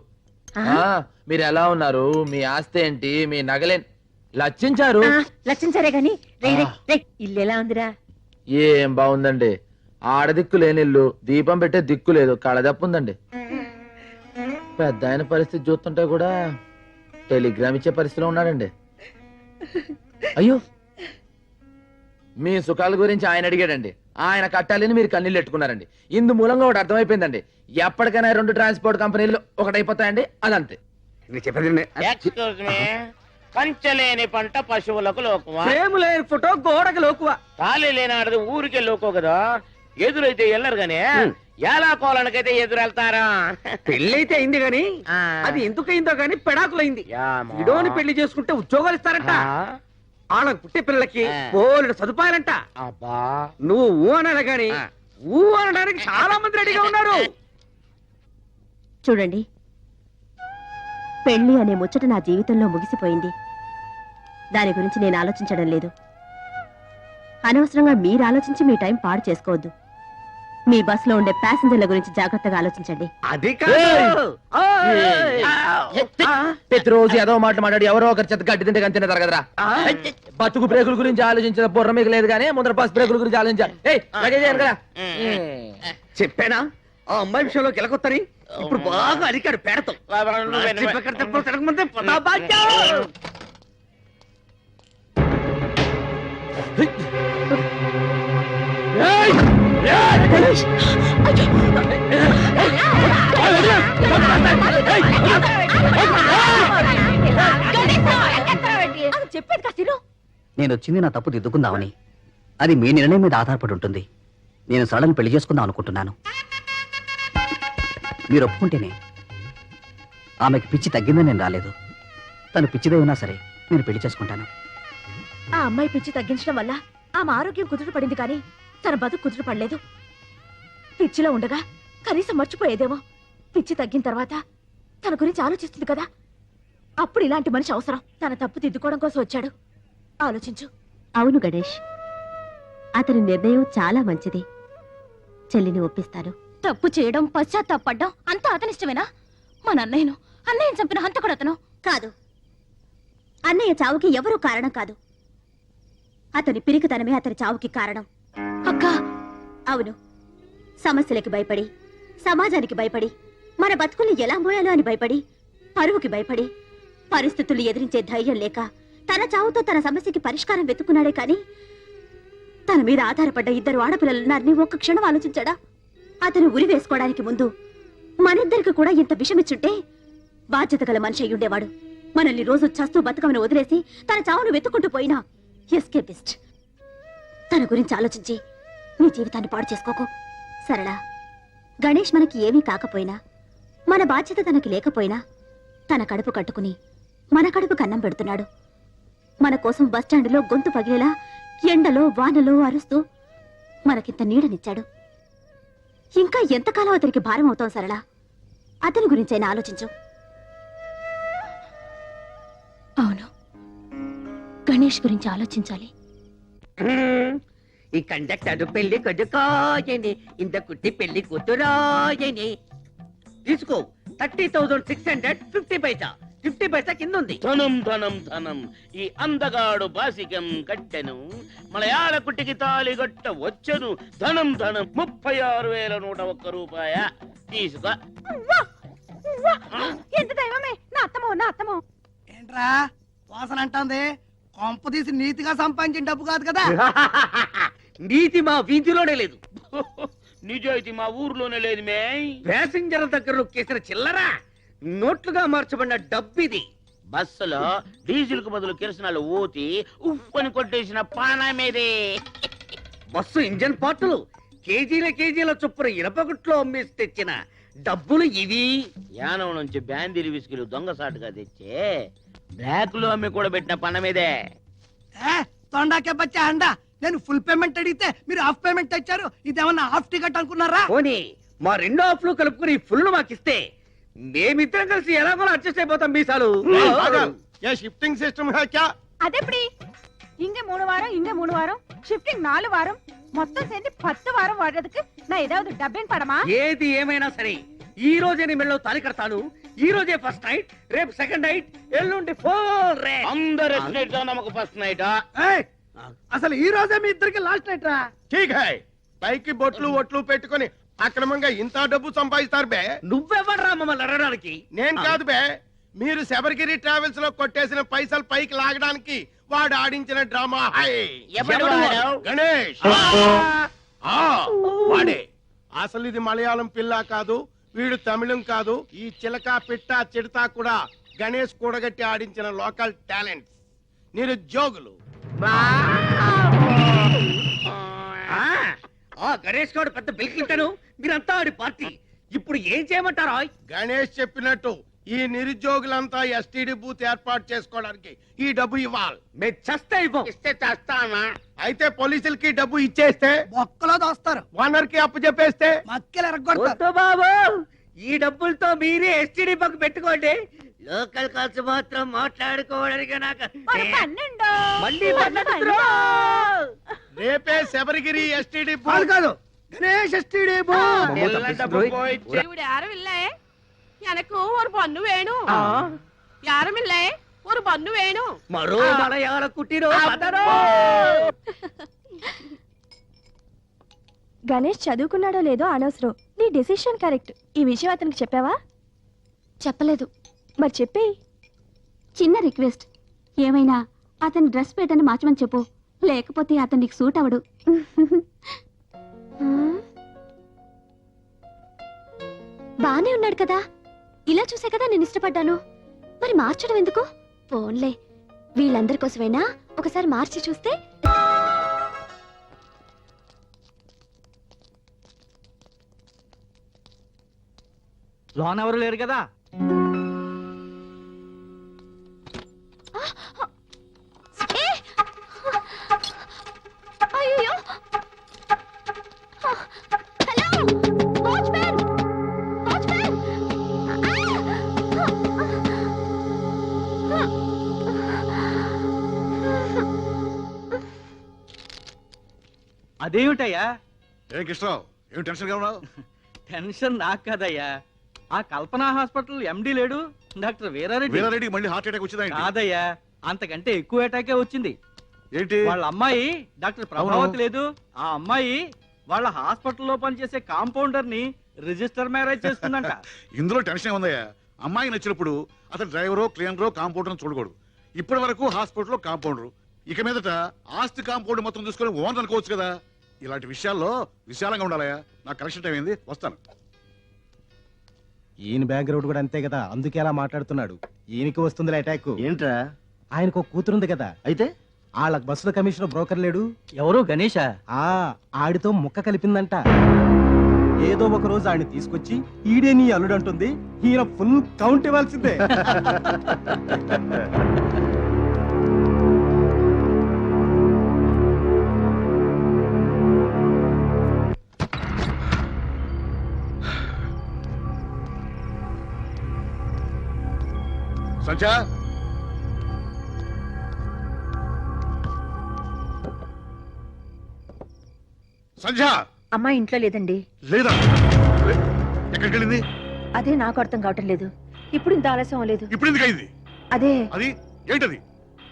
మీరు ఎలా ఉన్నారు, మీ ఆస్తి ఏంటి, మీ నగలేంటి లచ్చించారు. లచ్చించారే గాని ఇల్లు ఎలా ఉందిరా? ఏం బాగుందండి, ఆడదిక్కు లేని ఇల్లు, దీపం పెట్టే దిక్కు లేదు, కళదప్పుందండి. పెద్ద ఆయన పరిస్థితి చూస్తుంటే కూడా టెలిగ్రామ్ ఇచ్చే పరిస్థితిలో ఉన్నాడండి. అయ్యో, మీ సుఖాల గురించి ఆయన అడిగాడండి, ఆయన కట్టాలని మీరు కన్నీళ్ళు పెట్టుకున్నారండి. ఇందు మూలంగా ఒకటి అర్థమైపోయిందండి, ఎప్పటికైనా 2 ట్రాన్స్పోర్ట్ కంపెనీలు ఒకటైపోతాయండి, అదంతే. పంచలేని పంట పశువులకు లోకువా, ప్రేమ లేని ఫోటో గోడకు లోకువా, తాళి లేని ఆడది ఊరికే లోకో కదా. ఎదురైతే వెళ్ళరు గానీ ఎలా కోలనకైతే ఎదురెళ్తారా? పెళ్ళైతే అయింది గాని అది ఎందుకయిందో గాని పెడాకులైంది. విడోని పెళ్లి చేసుకుంటే ఉద్యోగాలు ఇస్తారంట, వాళ్ళకి పుట్టే పిల్లలకి బోలెడు సదుపాయాలంట. నువ్వు ఊ అనాలి గాని ఊ అనడానికి చాలా మంది రెడీగా ఉన్నారు. చూడండి, పెళ్లి అనే ముచ్చట నా జీవితంలో ముగిసిపోయింది. దాని గురించి నేను ఆలోచించడం లేదు. అనవసరంగా మీరు ఆలోచించి మీ టైం పాడు చేసుకోవద్దు. మీ బస్సులో ఉండే ప్యాసింజర్ల గురించి జాగ్రత్తగా ఆలోచించండి. అది ప్రతిరోజు ఏదో మాట మాట్లాడి ఎవరో ఒకరి చేత గడ్డి తింటే కానీ తినేదారు కదరా. బతుకు బ్రేకుల గురించి ఆలోచించిన బుర్ర మీకు లేదు కానీ ముందర బస్ బ్రేకుల గురించి ఆలోచించాలి. కదా చెప్పానా ఆ అమ్మాయి విషయంలో గెలకొత్తని? ఇప్పుడు బాగా అరికాడు పేడతో. ఏయ్ గణేష్ చెప్పేది కాస్త నేను వచ్చింది నా తప్పు దిద్దుకుందామని. అది మీ నిర్ణయం మీద ఆధారపడి ఉంటుంది. నేను సరళని పెళ్లి చేసుకుందాం అనుకుంటున్నాను. మీరు ఒప్పుకుంటేనే. ఆమెకి పిచ్చి తగ్గిందని నేను రాలేదు. తను పిచ్చిదే ఉన్నా సరే నేను పెళ్లి చేసుకుంటాను. ఆ అమ్మాయి పిచ్చి తగ్గించడం వల్ల ఆమె ఆరోగ్యం కుదుట పడింది కానీ తన బతుకు కుదుట పడలేదు. పిచ్చిలో ఉండగా కనీసం మర్చిపోయేదేమో. పిచ్చి తగ్గిన తర్వాత తన గురించి ఆలోచిస్తుంది కదా, అప్పుడు ఇలాంటి మనిషి అవసరం. తన తప్పు దిద్దుకోవడం కోసం వచ్చాడు. ఆలోచించు. అవును గణేష్, అతని నిర్ణయం చాలా మంచిది. చెల్లిని ఒప్పిస్తాను. తప్పు చేయడం, పశ్చాత్తాపడ్డం అంతా అతనిష్టమేనా? మన అన్నయ్యను చంపిన హంతకుడు అతను కాదు. అన్నయ్య చావుకి ఎవరూ కారణం కాదు. అతని పిరికితనమే అతని చావుకి కారణం. అక్క, అవును. సమస్యలకి భయపడి, సమాజానికి భయపడి, మన బతుకుల్ని ఎలా మోయాలో అని భయపడి, పరువుకి భయపడి, పరిస్థితులు ఎదిరించే ధైర్యం లేక తన చావుతో తన సమస్యకి పరిష్కారం వెతుకున్నాడే కాని తన మీద ఆధారపడ్డ 2 ఆడపిల్లలున్నారని ఒక్క క్షణం ఆలోచించాడా? అతను ఉరి వేసుకోవడానికి ముందు మనిద్దరికి కూడా ఇంత విషమిచ్చుంటే బాధ్యత గల మనిషి అయ్యుండేవాడు. మనల్ని రోజు చస్తూ బతుకమని వదిలేసి తన చావును వెతుకుంటూ పోయినా ఎస్కేపిస్ట్. తన గురించి ఆలోచించి నీ జీవితాన్ని పాడు చేసుకోకు. సరళ, గణేష్ మనకి ఏమీ కాకపోయినా, మన బాధ్యత తనకి లేకపోయినా తన కడుపు కట్టుకుని మన కడుపు కన్నం పెడుతున్నాడు. మన కోసం బస్టాండులో గొంతు పగిలేలా ఎండలో వానలో అరుస్తూ మనకింత నీడనిచ్చాడు. ఇంకా ఎంతకాలం అతనికి భారం అవుతాం సరళ? అతని గురించైనా ఆలోచించు. అవును, గణేష్ గురించి ఆలోచించాలి. ఈ కండక్టర్ పెళ్లి కొడుకోయని, ఇంత కుట్టి పెళ్లి కూతురాయని. తీసుకో 30,650 పైసా. 50 పైసా కింద ఉంది. ధనం ధనం ధనం. ఈ అందగాడు బాసికం కట్టెను, మలయాళ కుట్టికి తాళి గట్ట వచ్చను. ధనం ధనం 36,101 రూపాయ. తీసుకో. ఎంత దైవమే! నా అత్తమో ఏంట్రా వాసన అంటుంది? కొంప తీసి నీతిగా సంపాదించిన డబ్బు కాదు కదా? నీతి మా వీధిలోనే లేదు, నిజాయితీ మా ఊర్లోనే లేదు. మే ప్యాసింజర్ల దగ్గర నొక్కేసిన చిల్లరా నోట్లుగా మార్చబడిన డబ్బిది. బస్సులో డీజిల్ కు బదులు కిరసనాలు ఊతి ఉఫ్ అని కొట్టేసిన పానమేదే. బస్సు ఇంజన్ పార్టులు కేజీల చొప్పున ఇనపగుట్లో అమ్మేసి తెచ్చిన డబ్బులు ఇవి. యానం నుంచి బ్యాందీరి విస్కీలు దొంగసాటుగా తెచ్చే బ్లాక్ లో అమ్మి కూడా పెట్టిన పనమేదే. తొండాకే బచ్చా అండా. నేను ఫుల్ పేమెంట్ అడిగితే మీరు హాఫ్ పేమెంట్ తెచ్చారు. ఇదేమన్నా హాఫ్ టికెట్ అనుకున్నారా? పోనీ మా 2 హాఫ్లు కలుపుకుని ఫుల్ మాకిస్తే మేమిద్దరం కలిసి ఎలాగో అడ్జస్ట్ అయిపోతాం. మీసాలు షిఫ్టింగ్ సిస్టమ్ అదెప్పుడు? ఇంక 3 వారం, ఇంక 3 వారం, షిఫ్టింగ్ 4 వారం, మొత్తం சேர்ந்து 10 వారం వాడేందుకు நான் ஏதாவது டப்பிங் படமா? ఏది ఏమైనా సరే ఈ రోజే నీ మెళ్ళో తాళి కడతాను. ఈ రోజే ఫస్ట్ నైట్, రేపు సెకండ్ నైట్, ఎల్లుండి ఫోర్ రే. అందరు నైట్ నమ్మకు ఫస్ట్ నైట్. అసలు ఈ రోజే మీ ఇద్దరికి లాస్ట్ నైట్ రా. ఠీక్ హై. పైకి బొట్లు ఒట్లు పెట్టుకొని అక్రమంగా ఇంత డబ్బు సంపాదిస్తారు బే. నువ్వెవడరా మమ్మల్ని అడగడానికి? నేను కాదు బే. మీరు శబరిగిరి ట్రావెల్స్ లో కొట్టేసిన పైసలు పైకి లాగడానికి వాడు ఆడించిన డ్రామా. హై గణేష్. వాడే. అసలు ఇది మలయాళం పిల్ల కాదు, వీడు తమిళం కాదు. ఈ చిలక పిట్ట చిడతా కూడా గణేష్ కూడగట్టి ఆడించిన లోకల్ టాలెంట్స్, నిరుద్యోగులు. గణేష్ గారు పెద్ద బిల్కింటాను. మీరంతా ఆడి పార్టీ. ఇప్పుడు ఏం చేయమంటారా? గణేష్ చెప్పినట్టు ఈ నిరుద్యోగులంతా ఎస్టీడీ బూత్ ఏర్పాటు చేసుకోవడానికి ఈ డబ్బు ఇవ్వాలి. మేము చస్తే ఇవ్వం. ఇస్తే చేస్తానా? అయితే పోలీసులకి డబ్బు ఇచ్చేస్తే ఒక్కలో దోస్తారు. ఓనర్ కి అప్పు చెప్పేస్తే మక్కలు ఎరగొడతారు. బాబు, ఈ డబ్బులతో మీరే ఎస్టీడీ పక్క పెట్టుకోండి. లోకల్ ఖర్చు మాత్రం మాట్లాడుకోవడానికి నాకు మళ్ళీ రేపే శబరిగిరి ఎస్టీడీ కాదు కాదు, గణేష్ ఎస్టీడీ బూత్. இவரு யாரும் இல்ல, எனக்கு ஒரு பொண்ணு வேணும். யாரும் இல்ல, ஒரு பொண்ணு வேணும். మరో మలయాళ కుట్టిరో గణేష్ చదువుకున్నాడో లేదో అనవసరం. నీ డెసిషన్ కరెక్ట్. ఈ విషయం అతనికి చెప్పావా? చెప్పలేదు. మరి చెప్పేయి. చిన్న రిక్వెస్ట్, ఏమైనా అతని డ్రెస్ పెట్టని మార్చమని చెప్పు, లేకపోతే అతను నీకు సూట్ అవడు. బానే ఉన్నాడు కదా, ఇలా చూసే కదా నేను ఇష్టపడ్డాను. మరి మార్చడం ఎందుకు? పోన్లే, వీళ్ళందరి కోసమైనా ఒకసారి మార్చి చూస్తే. లోన్ ఎవరు లేరు కదా? అయ్యో, హలో వాచ్మ్యాన్, వాచ్మ్యాన్. అదేమిటయ్యా? ఏ కృష్ణరావు, ఏమి టెన్షన్ గా ఉన్నావు? టెన్షన్ నాకు కదయ్యా, ఆ కల్పన హాస్పిటల్ ఎండి లేడు డాక్టర్ వీరారెడ్డి. వీరారెడ్డి మళ్ళీ హార్ట్ అటాక్ వచ్చిందా? కాదయ్యా, అంతకంటే ఎక్కువ అటాకే వచ్చింది. ఏంటి? వాళ్ళ అమ్మాయి డాక్టర్ ప్రభావతి లేదు, ఆ అమ్మాయి వాళ్ళ హాస్పిటల్లో పనిచేసే కాంపౌండర్ ని రిజిస్టర్ మ్యారేజ్ చేసుకుందంట. ఇందులో టెన్షన్ ఉందయ్యా. అమ్మాయి నచ్చినప్పుడు అతను డ్రైవరో క్లీనరో కాంపౌండర్ చూడకూడదు. ఇప్పటి వరకు హాస్పిటల్లో కాంపౌండర్, ఇక మీదట ఆస్తి కాంపౌండ్ మొత్తం చూసుకొని ఓనర్ అనుకోవచ్చు కదా. ఇలాంటి విషయాల్లో విశాలంగా ఉండాలయ్యా. నాకు కరెక్షన్ టైం అయింది, వస్తాను. ఈయన బ్యాక్గ్రౌండ్ కూడా అంతే కదా, అందుకే అలా మాట్లాడుతున్నాడు. ఈయనకి వస్తుంది అటాక్. ఏంట్రా? ఆయనకు ఒక కూతురుంది కదా, అయితే వాళ్ళ బస్సుల కమిషనర్ బ్రోకర్ లేడు ఎవరు? గణేషా? ఆడితో ముక్క కలిపిందంట. ఏదో ఒక రోజు ఆడిని తీసుకొచ్చి ఈడే నీ అల్లుడు అంటుంది. ఈయన ఫుల్ కౌంట్ ఇవ్వాల్సిందే. సంధ్య, సంధ్య అమ్మా ఇంట్లో లేదండి. లేదా? ఎక్కడికి వెళ్ళింది? అదే నాకు అర్థం కావటం లేదు. ఇప్పుడు ఇంత ఆలస్యం అవ్వలేదు. ఇప్పుడు ఎందుకు అయింది? అదే అది ఏంటది?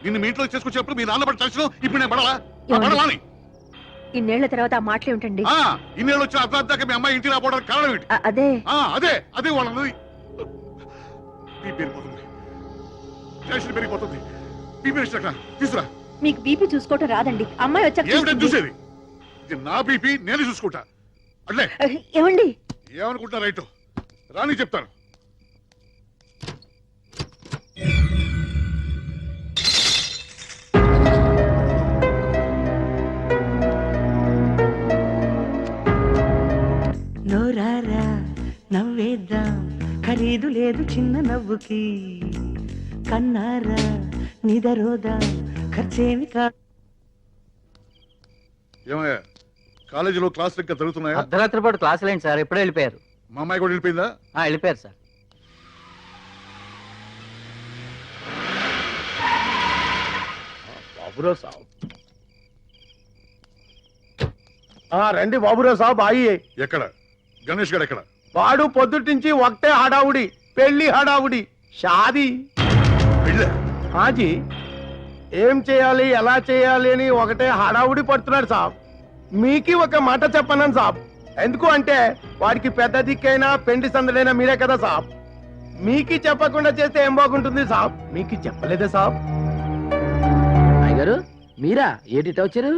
నిన్ను మీ ఇంట్లో చేసుకొచ్చినప్పుడు మీ నాన్న పడి తలచడం ఇప్పుడు నేను పడాలా? ఏమండి? పడవాని? ఇన్నేళ్ల తర్వాత ఆ మాటలే ఉంటండి. ఇన్నేళ్ళు వచ్చిన అర్ధాంతాక మీ అమ్మాయి ఇంటికి రాపోవడానికి కారణం ఏంటి? అదే అదే అదే వాళ్ళది. బీపీ పెరిగిపోతుంది, టెన్షన్ పెరిగిపోతుంది. బీపీ ఎక్కడ తీసుకురా. మీకు బీపీ చూసుకోవటం రాదండి. అమ్మాయి వచ్చాక ఏమిటని చూసేది? ఇది నా బీపీ, నేను చూసుకుంటా. అట్లే ఏమండి? ఏమనుకుంటా రైట్ రాని చెప్తాను. నోరారా నవ్వేద్దాం, ఖరీదు లేదు చిన్న నవ్వుకి. కన్నారా నిదరోదా, ఖర్చేమి కాదు. ఏమయ్యా, కాలేజీలో క్లాసులు ఇంకా జరుగుతున్నాయా? అర్ధరాత్రి పాటు క్లాసులు ఏంటి సార్? ఎప్పుడే వెళ్ళిపోయారు. మా అమ్మాయి కూడా వెళ్ళిపోయిందా? వెళ్ళిపోయారు సార్. బాబురావు సాబ్, రండి బాబురావు సాబ్. అయ్యి ఎక్కడ? గణేష్ గారు ఎక్కడ? వాడు పొద్దుటించి ఒకటే హడావుడి, పెళ్లి హడావుడి, షాది. హాజీ, ఏం చేయాలి ఎలా చేయాలి అని ఒకటే హడావుడి పడుతున్నాడు సాబ్. మీకి ఒక మాట చెప్పన్నాను సాబ్. ఎందుకు అంటే వాడికి పెద్ద దిక్కైనా పెండి సందడైనా మీరే కదా సాబ్. మీకి చెప్పకుండా చేస్తే ఏం బాగుంటుంది సాబ్? మీకి చెప్పలేదే సాబ్. అయ్యగారు మీరా? ఏటి వచ్చారు?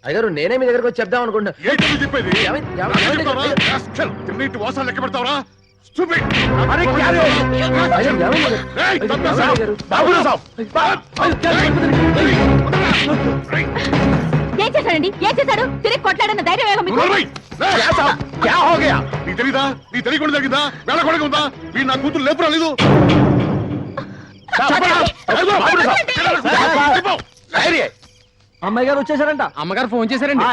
అయ్యగారు నేనే మీ దగ్గరకు వచ్చి చెప్దాం అనుకుంటా. ఏంటి చెప్పేది? వాసాలు లెక్క పెడతావరా? ఏం చేశాడండి? ఏం చేశాడు? తిరిగి కొట్లాడన్న ధైర్యం ఏమో మీకు? నీకు తెలీదా? నీ తెలియకుండా జరిగిందా? వెళ్ళకూడగా ఉందా? వీడు నా కూతురు లేపు రాలేదు. అమ్మాయి గారు వచ్చేసారంట. అమ్మగారు ఫోన్ చేశారండి.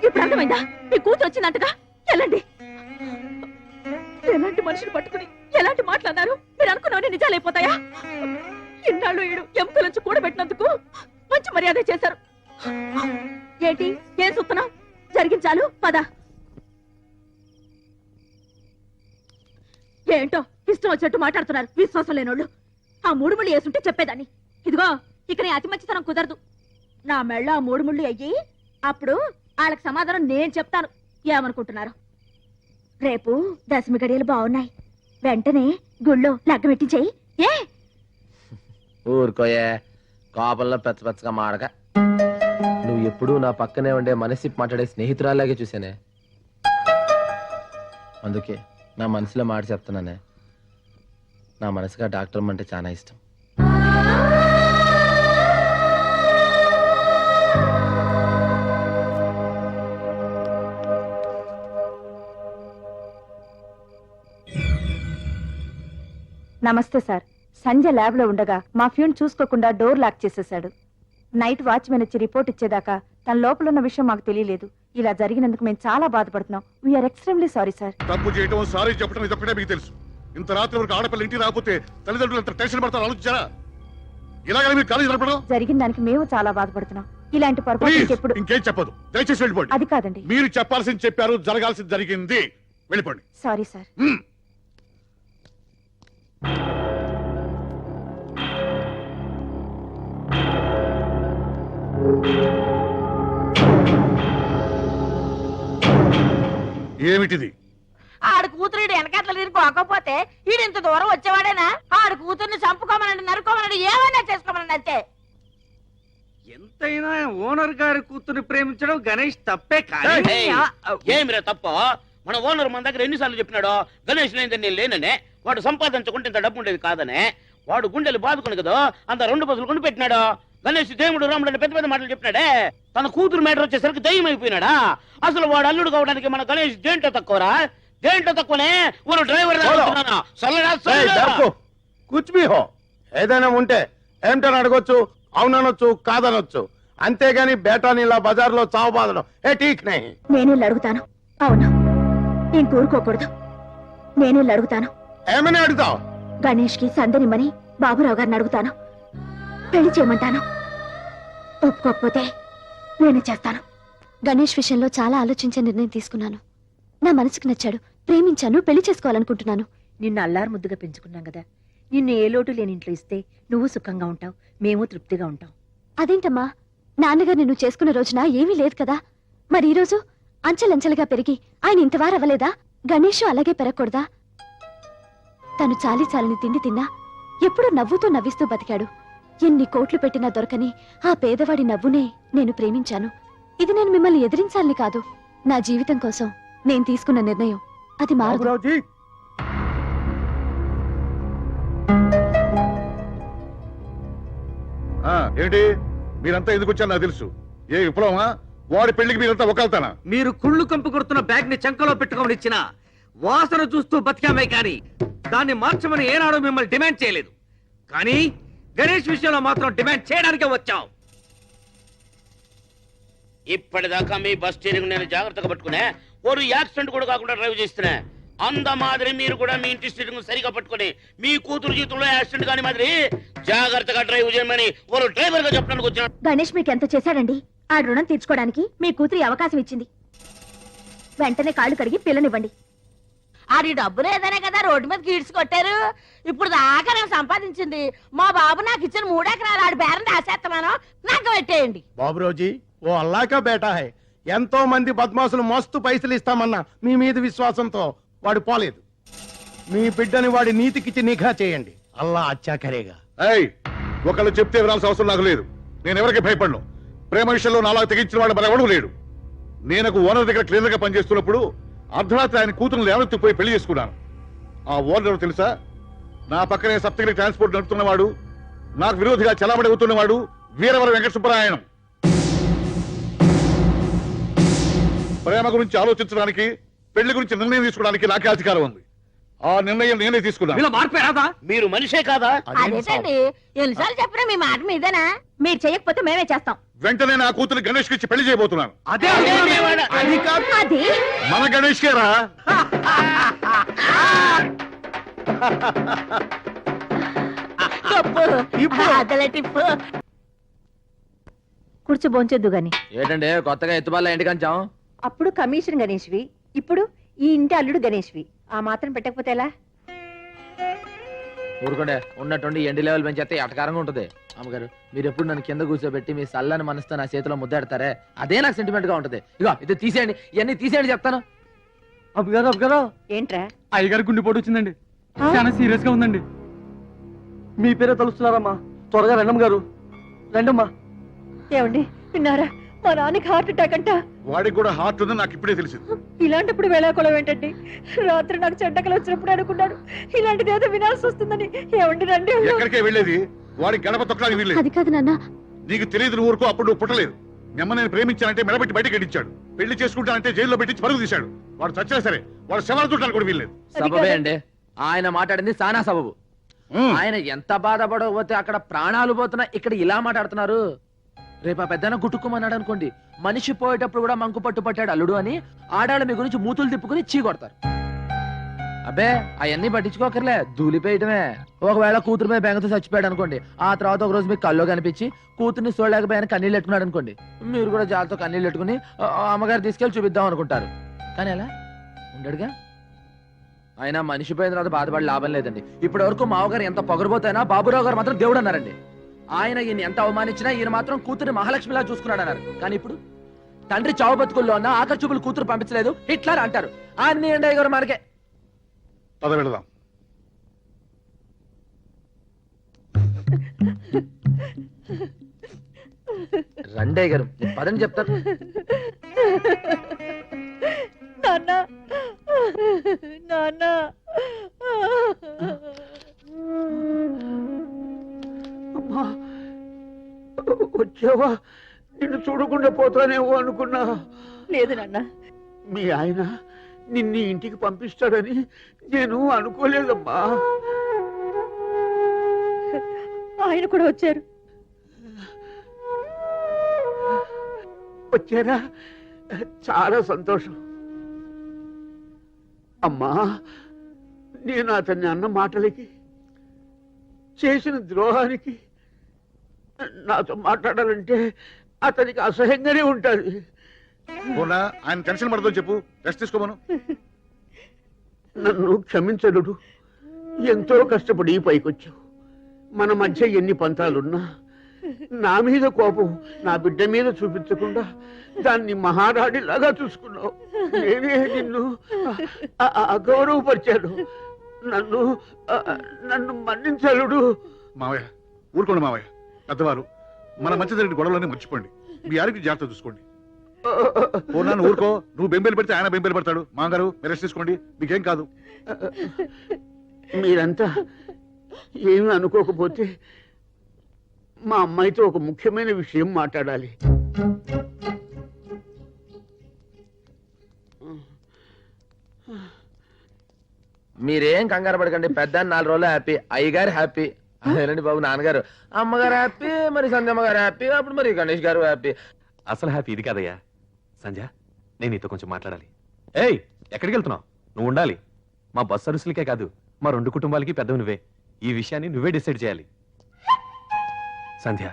ఇప్పుడు అర్థమైందా? మీ కూతురు వచ్చిందంటగా. వెళ్ళండి. ఎలాంటి మనుషులు పట్టుకుని ఎలాంటి మాట్లాడారు? మీరు అనుకున్నవన్నీ నిజాలైపోతాయా? ఇన్నాళ్ళు ఈడు ఎముకల నుంచి కూడబెట్టినందుకు మంచి మర్యాద చేశారు. ఏంటి ఏం చూస్తున్నావు? జరిగించాలు పద. ఏంటో ఇష్టం వచ్చినట్టు మాట్లాడుతున్నారు విశ్వాసం లేనోళ్ళు. ఆ మూడు ముళ్ళు వేసుంటే చెప్పేదాన్ని. ఇదిగో ఇక నీ అతి మంచితనం కుదరదు. నా మెళ్ళ ఆ మూడు ముళ్ళు అయ్యి అప్పుడు వాళ్ళకి సమాధానం నేను చెప్తాను. ఏమనుకుంటున్నారు? రేపు దశమి గడియలు బాగున్నాయి. వెంటనే గుళ్ళో లగ్గం పెట్టించేయి. ఏ ఊరుకోయే, కోపంలో పెచ్చగా మాడక. నువ్వు ఎప్పుడూ నా పక్కనే ఉండే మనసి మాట్లాడే స్నేహితురాలాగే చూసానే. అందుకే నా మనసులో మాట చెప్తున్నానే, నా మనసుగా డాక్టర్ అంటే చాలా ఇష్టం. నమస్తే సార్. సంజయ్ ల్యాబ్ లో ఉండగా మా ఫ్యూన్ చూసుకోకుండా డోర్ లాక్ చేసేశాడు. నైట్ వాచ్మెన్ వచ్చి రిపోర్ట్ ఇచ్చేదాకా తన లోపల ఉన్న విషయం మాకు తెలియలేదు. ఇలా జరిగినందుకు మేము చాలా బాధపడుతున్నాం. We're extremely sorry sir. తప్పు చేయటం సారీ చెప్పడం ఇదొక్కటే మీకు తెలుసు. ఇంత రాత్రి వరకు ఆడపిల్ల ఇంటికి రాకపోతే తల్లిదండ్రులు ఎంత టెన్షన్ పడతారు ఆలోచించారా? ఇలాగ మీరు కాలేజీ నడపడం జరిగిన దానికి మేము చాలా బాధపడుతున్నాం. ఇలాంటి పొరపాటు ఇంకెప్పుడు. ఇంకేం చెప్పదు, దయచేసి వెళ్ళిపోండి. అది కాదండి. మీరు చెప్పాల్సింది చెప్పారు, జరగాల్సింది జరిగింది, వెళ్ళిపోండి. Sorry sir. ఏమిటిది? ఆడు కూతురు వెనకాతల తిరిగిపోకపోతే ఈడు ఇంత దూరం వచ్చేవాడేనా? ఆడు కూతుర్ని చంపుకోమనండి, నరుకోమనండి, ఏమైనా చేసుకోమనండి అంతే. ఎంతైనా ఓనర్ గారి కూతుర్ని ప్రేమించడం గణేష్ తప్పే కానీ ఏమిరా తప్ప? మన ఓనర్ మన దగ్గర ఎన్నిసార్లు చెప్పినాడో గణేష్ లేదని నేను లేననే, వాడు సంపాదించుకుంటే ఇంత డబ్బు ఉండేది కాదనే. వాడు గుండెలు బాదుకుని కదా అంత 2 బస్సులు కొని పెట్టినాడు. గణేష్ దేవుడు రాముడు అని పెద్ద పెద్ద మాటలు చెప్పినాడే. తన కూతురు మేటర్ వచ్చేసరికి దయ్యం అయిపోయినాడా? అసలు వాడు అల్లుడు కావడానికి మన గణేష్ దేంట్లో తక్కువరా? దేంట్లో తక్కువనే? ఒక డ్రైవర్ కూర్చుమీహో ఏదైనా ఉంటే ఏమిటని అడగొచ్చు, అవుననొచ్చు, కాదనొచ్చు. అంతేగాని బేటాని ఇలా బజార్లో చావు బాధడం ఏ ఠీక్ నహీ. నేనే అడుగుతాను. అవును, నేను కూరుకోకూడదు. నేనే అడుగుతాను. ఏమని అడుగుతావు? గణేష్ కి సందనిమ్మని బాబురావు గారిని అడుగుతాను. పెళ్లి చేయమంటాను. ఒప్పుకోకపోతే నేనే చేస్తాను. గణేష్ విషయంలో చాలా ఆలోచించే నిర్ణయం తీసుకున్నాను. నా మనసుకు నచ్చాడు, ప్రేమించాను, పెళ్లి చేసుకోవాలనుకుంటున్నాను. నిన్ను అల్లారు ముద్దుగా పెంచుకున్నాం కదా, నిన్ను ఏ లోటు లేని ఇంట్లో ఇస్తే నువ్వు సుఖంగా ఉంటావు, మేము తృప్తిగా ఉంటాం. అదేంటమ్మా, నాన్నగారు నిన్ను చేసుకున్న రోజున ఏమీ లేదు కదా. మరి ఈ రోజు అంచెలంచెలుగా పెరిగి ఆయన ఇంతవారు అవ్వలేదా? గణేష్ అలాగే పెరగకూడదా? తను చాలీ చాలని తిండి తిన్నా ఎప్పుడూ నవ్వుతూ నవ్విస్తూ బతికాడు. ఎన్ని కోట్లు పెట్టినా దొరకని ఆ పేదవాడి నవ్వునే నేను ప్రేమించాను. ఇది నేను మిమ్మల్ని ఎదిరించాలని కాదు, నా జీవితం కోసం నేను తీసుకున్న నిర్ణయం. అది మారదు. ఏంటి మీరంతా ఎందుకు వచ్చారు నాకు తెలుసు. ఏ విప్లవమా? వాడి పెళ్లికి మీరంతా ఒకళ్తానా? మీరు కుళ్ళు కంపు కొడుతున్న బ్యాగ్ ని చంకలో పెట్టుకొని ఇచ్చిన వాసన చూస్తూ బతికామే కానీ దాన్ని మార్చమని ఏనాడు మిమ్మల్ని డిమాండ్ చేయలేదు. కానీ గణేష్ విషయంలో మాత్రం డిమాండ్ చేయడానికే వచ్చాం. ఇప్పటిదాకా మీ బస్ స్టీరింగ్ నేను జాగ్రత్తగా పట్టుకునే, ఓరు యాక్సిడెంట్ కూడా కాకుండా డ్రైవ్ చేస్తున్నా. అంద మాదిరి మీరు కూడా మీ ఇంటి స్టీరింగ్ సరిగా పట్టుకుని మీ కూతురు జీవితంలో యాక్సిడెంట్ కాని మాదిరి జాగ్రత్తగా డ్రైవ్ చేయమని ఓరు డ్రైవర్ గా చెప్పడానికి వచ్చిన. గణేష్ మీకు ఎంత చేశాడండి? ఆ రుణం తీర్చుకోవడానికి మీ కూతురి అవకాశం ఇచ్చింది. వెంటనే కాళ్ళు కడిగి పిల్లనివ్వండి. ఆడి డబ్బులు ఏదైనా కదా రోడ్డు మీద గీడ్స్ కొట్టారు. ఇప్పుడు దాకా నేను సంపాదించింది మా బాబు నాకు ఇచ్చిన 3 ఎకరాలు ఆడి బేరం రాసేస్తున్నాను, నాకు పెట్టేయండి. బాబురావుజీ ఓ అల్లాకా బేటా హై. ఎంతో మంది బద్మాసులు మస్తు పైసలు ఇస్తామన్నా మీ మీద విశ్వాసంతో వాడు పోలేదు. మీ బిడ్డని వాడి నీతికిచ్చి నిఘా చేయండి. అల్లా అచ్చా కరేగా. ఒకళ్ళు చెప్తే వినాల్సిన అవసరం నాకు లేదు. నేను ఎవరికి భయపడను. ప్రేమ విషయంలో నాలాగా తెగించిన వాడు మరెవడూ లేడు. నేను ఓనర్ దగ్గర క్లీనర్ గా పనిచేస్తున్నప్పుడు అర్ధరాత్రి ఆయన కూతురు లేవనెత్తిపోయి పెళ్లి చేసుకున్నాను. ఆ ఓనర్ ఎవరు తెలుసా? నా పక్కనే సప్తగిరి ట్రాన్స్పోర్ట్ నడుపుతున్నవాడు, నాకు విరోధిగా చలామణి అవుతున్నవాడు వీరవర వెంకట సుబ్బరాయణం. ప్రేమ గురించి ఆలోచించడానికి, పెళ్లి గురించి నిర్ణయం తీసుకోవడానికి నాకే అధికారం ఉంది. ఆ నిర్ణయం నేనే తీసుకున్నాను. మీరు మనిషే కాదా? అదేంటండి ఎన్నిసార్లు చెప్పినా మీ మాట మీదేనా? మీరు చేయకపోతే మేమే చేస్తాం. వెంటనే నా కూతురు గణేష్ కి ఇచ్చి పెళ్లి చేయబోతున్నాను. అది మన గణేష్ కేరా? కూర్చో భోంచొద్దు గాని. ఏంటంటే కొత్తగా ఎత్తుబాల ఇంటి కంచాం? అప్పుడు కమిషన్ గణేష్వి, ఇప్పుడు ఈ ఇంటి అల్లుడు గణేష్వి. ఆ మాత్రం పెట్టకపోతే ఎలా? ఊరుకోండే, ఉన్నట్టుండి ఎండి లెవెల్ పెంచేస్తే ఎటకారంగా ఉంటుంది. అమ్మగారు, మీరు ఎప్పుడు నన్ను కింద కూర్చోబెట్టి మీ సల్లని మనసుతో నా చేతిలో ముద్దాడతారే, అదే నాకు సెంటిమెంట్ గా ఉంటుంది. ఇగో ఇది తీసేయండి, ఇవన్నీ తీసేయండి చెప్తాను. అబ్బగారు ఏంట్రా? అయ్యగారు గుండెపోటు వచ్చిందండి, చాలా సీరియస్ గా ఉందండి. మీ పేరే తలుస్తున్నారమ్మా, త్వరగా రండమ్మ గారు, రండమ్మా. ఏమండి విన్నారా? మా నాన్నకి హార్ట్ అటాక్ అంట. వాడికి కూడా హార్ట్ ఉందని నాకు ఇప్పుడే తెలిసింది. ఇలాంటప్పుడు వేళాకోళం ఏంటండి? రాత్రి నాకు చెడ్డకలు వచ్చినప్పుడు అనుకున్నాడు ఇలాంటిది ఏదో వినాల్సి వస్తుందని. ఏమండి రండి. ఎక్కడికే వెళ్ళేది? వాడికి గడప తొక్కడానికి వీల్లేదు. అది కాదు నాన్న. నీకు తెలియదు, నువ్వు ఊరుకో. అప్పుడు నువ్వు పుట్టలేదు. నిమ్మ నేను ప్రేమించానంటే మెడబెట్టి బయటకి గడించాడు. పెళ్లి చేసుకుంటానంటే జైల్లో పెట్టి పరుగు తీశాడు. వాడు చచ్చినా సరే వాడు శవాలు చుట్టాను కూడా వీల్లేదు. సబబే అండి ఆయన మాట్లాడింది సానా సబబు. ఆయన ఎంత బాధపడకపోతే అక్కడ ప్రాణాలు పోతున్నా ఇక్కడ ఇలా మాట్లాడుతున్నారు. రేపు ఆ పెద్దన గుట్టుకోమన్నాడు అనుకోండి, మనిషి పోయేటప్పుడు కూడా మంకు పట్టు పట్టాడు అల్లుడు అని ఆడాళ్ళ మీ గురించి మూతులు తిప్పుకుని చీ కొడతారు. అబ్బే అవన్నీ పట్టించుకోకర్లే, దూలిపోయటమే. ఒకవేళ కూతురు మీద బెంగతో చచ్చిపోయాడు అనుకోండి, ఆ తర్వాత ఒక రోజు మీకు కల్లో కనిపించి కూతుర్ని చూడలేకపోయాను కన్నీళ్ళు పెట్టుకున్నాడు అనుకోండి, మీరు కూడా జాలతో కన్నీళ్ళు పెట్టుకుని అమ్మగారు తీసుకెళ్లి చూపిద్దాం అనుకుంటారు. కానీ అలా ఉండడుగా. ఆయన మనిషి పోయిన తర్వాత బాధపడి లాభం లేదండి. ఇప్పటి వరకు మావగారు ఎంత పొగరబోతైనా బాబురావు గారు మాత్రం దేవుడు అన్నారండి. ఆయన ఈయన ఎంత అవమానించినా ఈయన మాత్రం కూతురు మహాలక్ష్మిలా చూసుకున్నాడు అన్నారు. కానీ ఇప్పుడు తండ్రి చావు బతుకుల్లో ఉన్న ఆఖరి చూపులు కూతురు పంపించలేదు హిట్లర్ అంటారు. అన్ని అండి గారు మనకే. పద వెళదాం. రండయ్య గారు పదని చెప్తారు. నాన్న నాన్న అమ్మా వచ్చావా? నిన్ను చూడకుండా పోతానేమో అనుకున్నా. లేదు నాన్న. మీ ఆయన నిన్ను ఇంటికి పంపిస్తాడని నేను అనుకోలేదమ్మా. ఆయన కూడా వచ్చారు. వచ్చారా? చాలా సంతోషం. అమ్మా నేను అతన్ని అన్న మాటలకి చేసిన ద్రోహానికి నాతో మాట్లాడాలంటే అతనికి అసహ్యంగానే ఉంటుంది. ఆయన టెన్షన్ పడదో చెప్పు, రెస్ట్ తీసుకోమను. నన్ను క్షమించలుడు. ఎంతో కష్టపడి పైకొచ్చావు. మన మధ్య ఎన్ని పంతాలున్నా నా మీద కోపం నా బిడ్డ మీద చూపించకుండా దాన్ని మహారాణిలాగా చూసుకున్నావు. నేనే నిన్ను అగౌరవపరిచాను. నన్ను మన్నించలుడు. మావయ్య ఊరుకోండి మావయ్య. పెద్దవారు మన మధ్య జరిగిన గొడవలన్నీ మర్చిపోండి. మీ ఆరోగ్యం జాగ్రత్త చూసుకోండి. పూర్ణాన్ని ఊరుకో. నువ్వు బెంబేలు పెడితే ఆయన బెంబేలు పడతాడు. మాంగారు మీరు రెస్ట్ తీసుకోండి, మీకేం కాదు. మీరంతా ఏమీ అనుకోకపోతే మా అమ్మాయితో ఒక ముఖ్యమైన విషయం మాట్లాడాలి. మీరేం కంగారు పడకండి. పెద్ద 4 రోజులు హ్యాపీ, అయ్యగారు హ్యాపీ. అదేనండి బాబు, నాన్నగారు అమ్మగారు హ్యాపీ, మరి సంధ్యమ్మ గారు హ్యాపీ, అప్పుడు మరి గణేష్ గారు హ్యాపీ. అసలు హ్యాపీ ఇది కాదయ్యా. సంధ్య నేను నీతో కొంచెం మాట్లాడాలి. ఏయ్ ఎక్కడికి వెళ్తున్నావు? నువ్వు ఉండాలి. మా బస్ సర్వీసులకే కాదు మా 2 కుటుంబాలకి పెద్దవి నువ్వే. ఈ విషయాన్ని నువ్వే డిసైడ్ చేయాలి. సంధ్య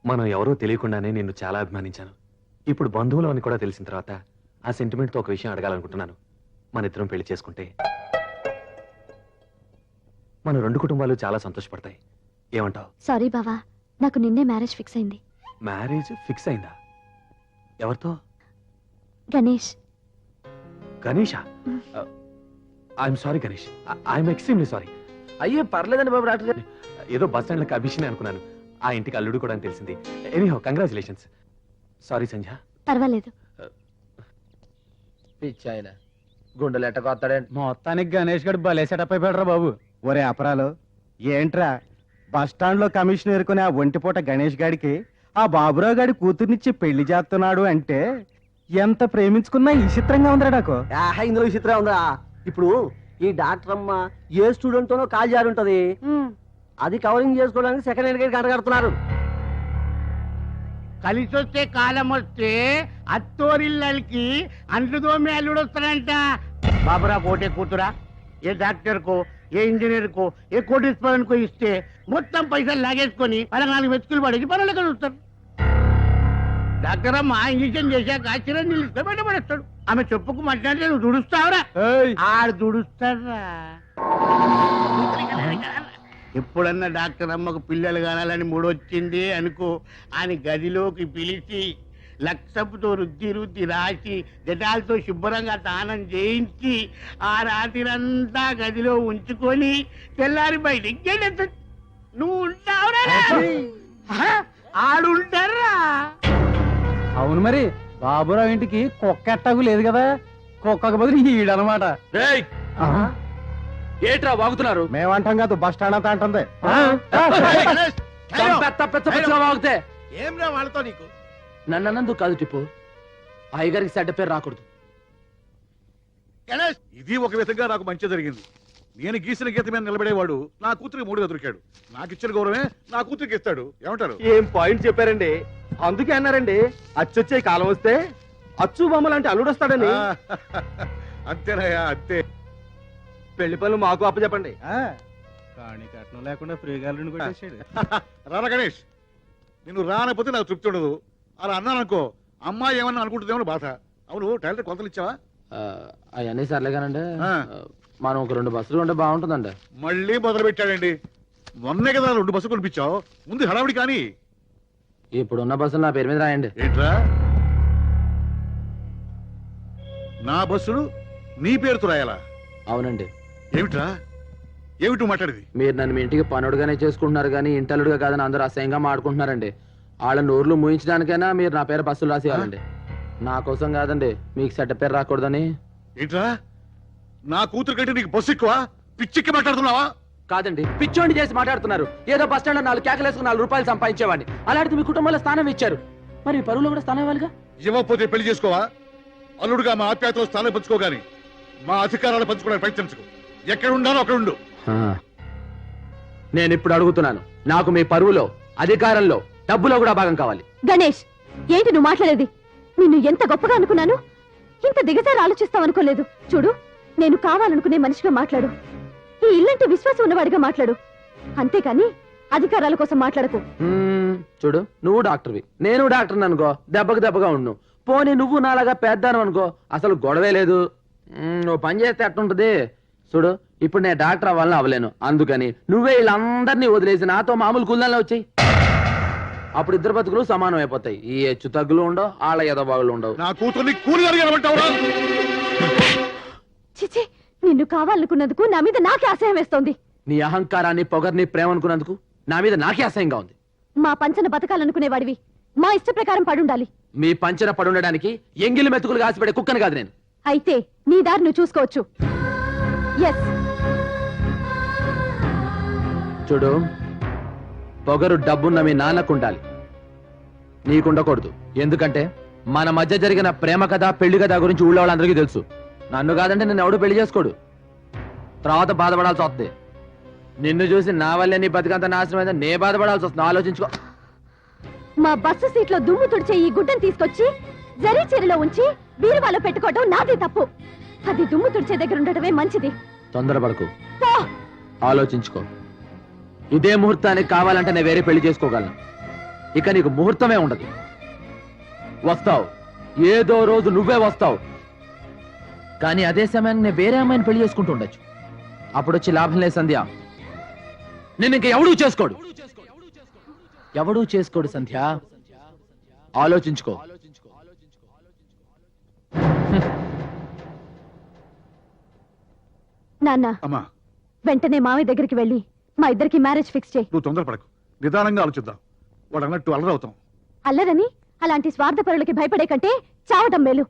మనం ఎవరో తెలియకుండానే నిన్ను చాలా అభిమానించాను. ఇప్పుడు బంధువులు అని కూడా తెలిసిన తర్వాత ఆ సెంటిమెంట్తో ఒక విషయం అడగాలనుకుంటున్నాను. మన ఇద్దరం పెళ్లి చేసుకుంటే మన 2 కుటుంబాలు చాలా సంతోషపడతాయి. ఏమంటావు? సారీ బావా, నాకు నిన్నే మ్యారేజ్ ఫిక్స్ అయింది. మ్యారేజ్ ఫిక్స్ అయిందా? ఎవరితో? Ganesh. Ganesha? I'm sorry Ganesh, I'm extremely sorry. అయ్యో పర్లేదండి బాబు, డాక్టర్ గారు. ఏదో బస్ స్టాండ్ లకి అభిషేక్ అనుకున్నాను. ఆ ఇంటికి అల్లుడు కూడా అని తెలిసింది. Anyhow congratulations. సారీ సంధ్య. పర్వాలేదు. పిచ్చాయన గుండెలు ఎట్టకొస్తాడండి. మొత్తానికి గణేష్ గడు భలే సెటప్ అయిపోయాడు బాబు. ఒరే అపరాలు ఏంట్రా, బస్ స్టాండ్ లో కమిషన్ ఎరుకునే ఆ ఒంటిపూట గణేష్ గాడికి ఆ బాబురావు గాడి కూతుర్నిచ్చి పెళ్లి చేస్తున్నాడు అంటే ఎంత ప్రేమించుకున్నా ఈ చిత్రంగా ఉందిరా నాకు. ఇందులో విచిత్రం ఉందా? ఇప్పుడు ఈ డాక్టర్ అమ్మ ఏ స్టూడెంట్ తోనో కాల్ జారి ఉంటది, అది కవరింగ్ చేసుకోవడానికి సెకండ్ హ్యాండ్ గేట్ కడగడుతున్నారు. కలిసి వస్తే కాలం వస్తే అత్తోరిల్లకి అంటుదో మేలుడు వస్తాడంట. బాబురా కోటే కూతురా ఏ డాక్టర్ కో, ఏ ఇంజనీర్ కో, ఏ కోటీశ్వరన్ కో ఇస్తే మొత్తం పైసలు లాగేసుకొని 14 వెతుకులు పడేసి పనులు కలుస్తారు. డాక్టర్ అమ్మ ఇంజక్షన్ చేశాక చిరంజీవి ఇస్తే బయటపడేస్తాడు. ఆమె చెప్పుకు మాట్లాడితే నువ్వు దుడుస్తావురా? ఆడు దుడుస్తాడ్రా. ఎప్పుడన్నా డాక్టర్ అమ్మకు పిల్లలు కానాలని మూడొచ్చింది అనుకో, ఆయన గదిలోకి పిలిచి లక్షపుతో రుద్ది రాసి జటాలతో శుభ్రంగా స్నానం చేయించి ఆ రాత్రిరంతా గదిలో ఉంచుకొని తెల్లారి బయటికి వెళ్ళేస్తాడు. నువ్వు ఉంటావురా? ఆడుంటారా? అవును మరి బాబురావు ఇంటికి కుక్క ఎట్టాగు లేదు కదా, కుక్కకు బదులు ఈడనమాట. ఏట్రా వాగుతున్నారు? మేమంటాం కాదు, బస్ స్టాండ్ అంతా అంటుంది. వాగితే ఏం రా వాళ్ళతో నీకు? నన్ను అన్నందుకు కాదు టిప్పు, అయ్యగారికి చెడ్డ పేరు రాకూడదు. ఇది ఒక విధంగా నాకు మంచి జరిగింది. నేను గీసిన గీత మీద నిలబడేవాడు నా కూతురికి మూడుగా దొరికాడు. నాకు ఇచ్చిన గౌరవమే నా కూతురికి ఇస్తాడు. ఏమంటారు? ఏం పాయింట్ చెప్పారండి. అందుకే అన్నారండి అచ్చొచ్చే కాలం వస్తే అచ్చు బొమ్మ లాంటి అల్లుడు వస్తాడని. అంతేనయ్యా, అంతే. పెళ్లి పనులు మాకు అప్పచెప్పండి. కానీ కట్నం లేకుండా ఫ్రీగా కొట్టేసాడు. రారా గణేష్, నిన్ను రానపోతే నాకు తృప్తి ఉండదు. అలా అన్నాననుకో అమ్మాయి ఏమన్నా అనుకుంటుందేమో బాధ. అవును, టైలర్ కొలతలు ఇచ్చావా? అవన్నీ సర్లేగానండి, మనం ఒక 2 బస్సులు ఉంటే బాగుంటుందండి. మళ్ళీ మొదలు పెట్టాడండి. మొన్నే కదా 2 బస్సులు కొనిపించావు, ముందు హడావిడి కానీ. ఇప్పుడున్న బస్సులు నా పేరు మీద రాయండి. ఏంట్రా, నా బస్సులు నీ పేరుతో రాయాలా? అవునండి. ఏమిట్రా, ఏమిటి మాట్లాడేది? మీరు నన్ను మీ ఇంటికి పనుడుగానే చేసుకుంటున్నారు కానీ ఇంటలుడుగా కాదని అందరూ అసహ్యంగా మాట్లాడుకుంటున్నారండి. వాళ్ళ నోర్లు మూయించడానికైనా మీరు నా పేరు బస్సులు రాసేయాలండి. నా కోసం కాదండి, మీకు చెడ్డ పేరు రాకూడదని. ఏంట్రా, నా కూతురు కంటే నీకు బస్సు ఎక్కువ? పిచ్చిక్కి మాట్లాడుతున్నావా? కాదండి, పిచ్చోండి చేసి మాట్లాడుతున్నారు. ఏదో బస్ స్టాండ్ 4 కేకలేసుకుని 4 రూపాయలు సంపాదించేవాడిని. అలాంటిది మీ కుటుంబంలో స్థానం ఇచ్చారు, మరి మీ పరువులో కూడా స్థానం ఇవ్వాలిగా. ఇవ్వకపోతే పెళ్లి చేసుకోవా? అల్లుడుగా మా ఆప్యాయతలో స్థానం పంచుకోగాని మా అధికారాలు పంచుకోవడానికి ప్రయత్నించుకో. ఎక్కడ ఉండాలో అక్కడ ఉండు. నేను ఇప్పుడు అడుగుతున్నాను, నాకు మీ పరువులో, అధికారంలో, డబ్బులో కూడా భాగం కావాలి. గణేష్, ఏంటి నువ్వు మాట్లాడేది? నిన్ను ఎంత గొప్పగా అనుకున్నాను, ఇంత దిగజారి ఆలోచిస్తావనుకోలేదు. చూడు, నేను కావాలనుకునే మనిషిగా మాట్లాడు, ఈ ఇల్లంటే విశ్వాసం ఉన్నవాడిగా మాట్లాడు, అంతేకాని అధికారాల కోసం మాట్లాడకు. చూడు, నువ్వు డాక్టర్వి, నేను డాక్టర్ అనుకో, దెబ్బకు దెబ్బగా ఉండు. పోనీ నువ్వు నాలాగా పెద్దాను అనుకో, అసలు గొడవే లేదు. నువ్వు పని చేస్తే ఎట్టుంటది? చూడు, ఇప్పుడు నేను డాక్టర్ అవ్వాలని అవ్వలేను, అందుకని నువ్వే వీళ్ళందరినీ వదిలేసి నాతో మామూలు కూలీలో వచ్చాయి. అప్పుడు ఇద్దరు బతుకులు సమానం అయిపోతాయి. ఈ హెచ్చు తగ్గులు ఉండవు, వాళ్ళ ఎదబాగులు ఉండవు. నా కూతుర్ని కూలిగా చిచి, నిన్ను కావాలనుకున్నందుకు నా మీద నాకే అసహ్యం వేస్తోంది. నీ అహంకారాన్ని, పొగర్ని, ప్రేమ అనుకున్నందుకు నా మీద నాకే అసహ్యంగా ఉంది. మా పంచన బతకాలనుకునేవాడివి మా ఇష్ట ప్రకారం పడుండాలి. మీ పంచన పడుండడానికి ఎంగిలి మెతుకులు కాసిపెడే కుక్కను కాదు నేను. అయితే నీ దారి నువ్వు చూసుకోవచ్చు. ఎస్, చూడు, పొగరు డబ్బున్న మీ నాన్నకుండాలి, నీకుండకూడదు. ఎందుకంటే మన మధ్య జరిగిన ప్రేమ కథ, పెళ్లి కథ గురించి ఊళ్ళో వాళ్ళందరికీ తెలుసు. నన్ను కాదంటే నిన్ను ఎవడు పెళ్లి చేసుకోడు, తర్వాత బాధపడాల్సి వస్తుంది. నిన్ను చూసి నా వల్లే నీ బతికంత నాశనమైందని నే బాధపడాల్సి వస్తుంది. ఆలోచించుకో. మా బస్సు సీట్లో దుమ్ము తుడిచే ఈ గుడ్డను తీసుకొచ్చి జరీ చీరలో ఉంచి బీరువాలో పెట్టుకోవడం నాదే తప్పు. అది దుమ్ము తుడిచే దగ్గర ఉండటమే మంచిది. తొందరపడకు, ఆలోచించుకో. ఇదే ముహూర్తానికి కావాలంటే నేను వేరే పెళ్లి చేసుకోగలను. ఇక నీకు ముహూర్తమే ఉండదు. వస్తావు, ఏదో రోజు నువ్వే వస్తావు, కానీ అదే సమయాన్ని నేను వేరే అమ్మాయిని పెళ్లి చేసుకుంటూ ఉండొచ్చు. అప్పుడు వచ్చి లాభం లేదు సంధ్య, నేను ఇంక ఎవడూ చేసుకోడు. ఎవడూ చేసుకోడు సంధ్య, ఆలోచించుకో. నాన్న, అమ్మా, వెంటనే మావయ్య దగ్గరికి వెళ్ళి మా ఇద్దరికి మ్యారేజ్ ఫిక్స్ చేయి. నువ్వు తొందరపడకు, నిదానంగా ఆలోచిద్దాం. వాడు అన్నట్టు అల్లరవుతాం. అల్లరని అలాంటి స్వార్థపరులకి భయపడే కంటే చావటం మేలు.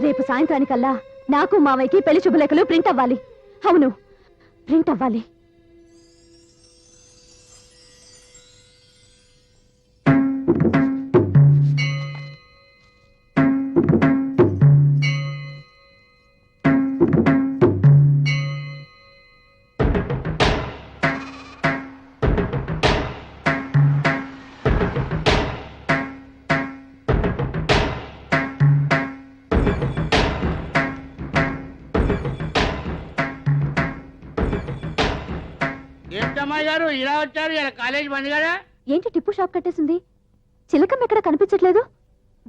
రేపు సాయంత్రానికల్లా నాకు మావయ్యకి పెళ్లి శుభలేఖలు ప్రింట్ అవ్వాలి. అవును, ప్రింట్ అవ్వాలి. ఏంటమ్మాయి గారు ఇలా వచ్చారు? ఇలా కాలేజ్ బంద్ కదా? ఏంటి టిప్పు షాప్ కట్టేసింది? చిలకం ఎక్కడ కనిపించట్లేదు?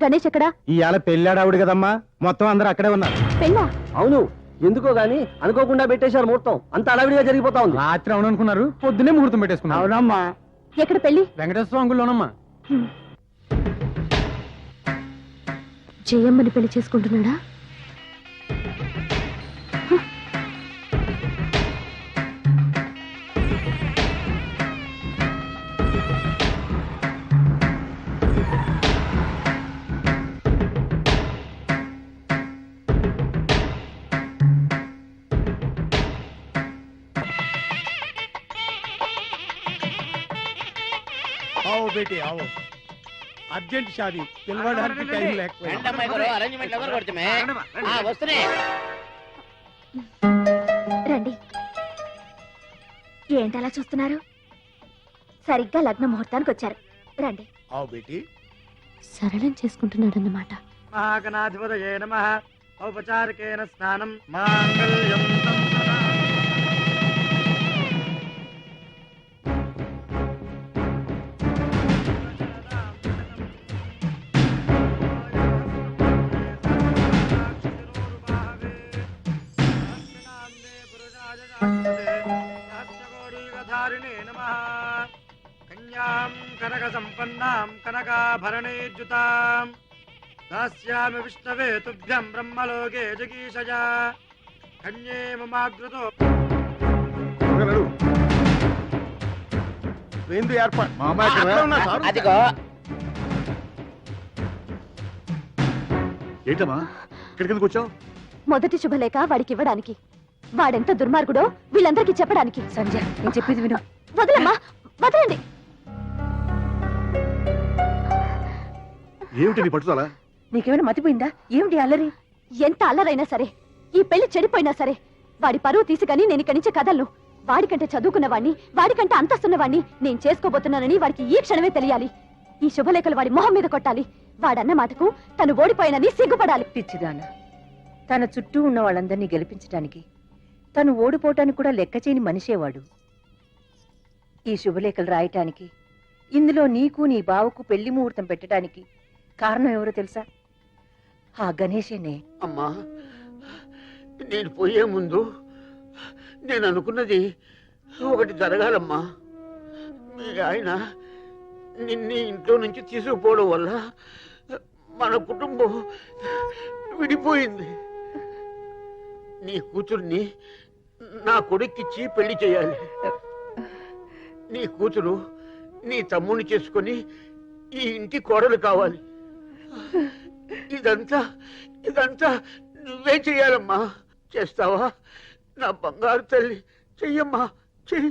గణేష్ ఎక్కడా? ఇవాళ పెళ్ళాడావుడు కదమ్మా, మొత్తం అందరూ అక్కడే ఉన్నారు. పెళ్ళా? అవును, ఎందుకో గాని అనుకోకుండా పెట్టేశారు ముహూర్తం. అంత అడవిడిగా జరిగిపోతా ఉంది. రాత్రి అవును అనుకున్నారు, పొద్దునే ముహూర్తం పెట్టేసుకున్నారు. అవునమ్మా. ఎక్కడ పెళ్లి? వెంకటేశ్వర అంగుల్లోనమ్మా. జయమ్మని పెళ్లి చేసుకుంటున్నాడా? आओ बेटे आओ అర్జెంట్ షాదీ పిలవడానికి టైం లేకపోయింది అరేంజ్మెంట్ ఎవరు కొడుతుమే వస్తున్నాయి రండి ఏంటలా చూస్తున్నారు సరిగ్గా లగ్న ముహూర్తానికి వచ్చారు రండి आओ बेटी సరళం చేసుకుంటున్నాడన్నమాట महागणाधिपतये नमः औपचारिकेन स्नानं माङ्गल्यं धारिणे नमः कन्यां कनकसम्पन्नां कनकाभरणेज्युताम् दास्यामि विष्णवे तुभ्यं ब्रह्मलोके जगीषया कन्ये ममाग्रतो ఏంది ఏర్పాటు అదిగో ఏంటమ్మా ఇక్కడికి ఎందుకు వచ్చావు? మొదటి శుభలేఖ వాడికి ఇవ్వడానికి వాడెంత దుర్మార్గుడో వీళ్ళందరికీ చెప్పడానికి సంజయ్ నేను చెప్పేది విను వదలమ్మా వదలండి ఏమిటి నీ పట్టుదల? నీకేమైనా మతిపోయిందా ఏమిటి అల్లరి ఎంత అల్లరైనా సరే ఈ పెళ్లి చెడిపోయినా సరే వాడి పరువు తీసుకని నేను ఇక్కడి నుంచి కదలను వాడికంటే చదువుకున్నవాణ్ణి వాడికంటే అంతస్తున్నవాణ్ణి నేను చేసుకోబోతున్నానని వాడికి ఈ క్షణమే తెలియాలి ఈ శుభలేఖలు వాడి మొహం మీద కొట్టాలి వాడన్న మాటకు తను ఓడిపోయినని సిగ్గుపడాలి పిచ్చిదాన తన చుట్టూ ఉన్న వాళ్ళందరినీ గెలిపించడానికి తను ఓడిపోవటానికి కూడా లెక్క చేయని మనిషేవాడు ఈ శుభలేఖలు రాయటానికి ఇందులో నీకు నీ బావకు పెళ్లి ముహూర్తం పెట్టడానికి కారణం ఎవరో తెలుసా ఆ గణేశనే అమ్మా నేను పోయే ముందు నేను అనుకున్నది ఒకటి జరగాలమ్మా మీ ఆయన నిన్ను ఇంట్లో నుంచి తీసుకుపోవడం వల్ల మన కుటుంబం విడిపోయింది నీ కూతుర్ని నా కొడుక్కిచ్చి పెళ్లి చేయాలి నీ కూతురు నీ తమ్ముని చేసుకొని ఈ ఇంటి కోడలు కావాలి ఇదంతా నువ్వే చెయ్యాలమ్మా చేస్తావా నా బంగారు తల్లి చెయ్యమ్మా చెయ్యి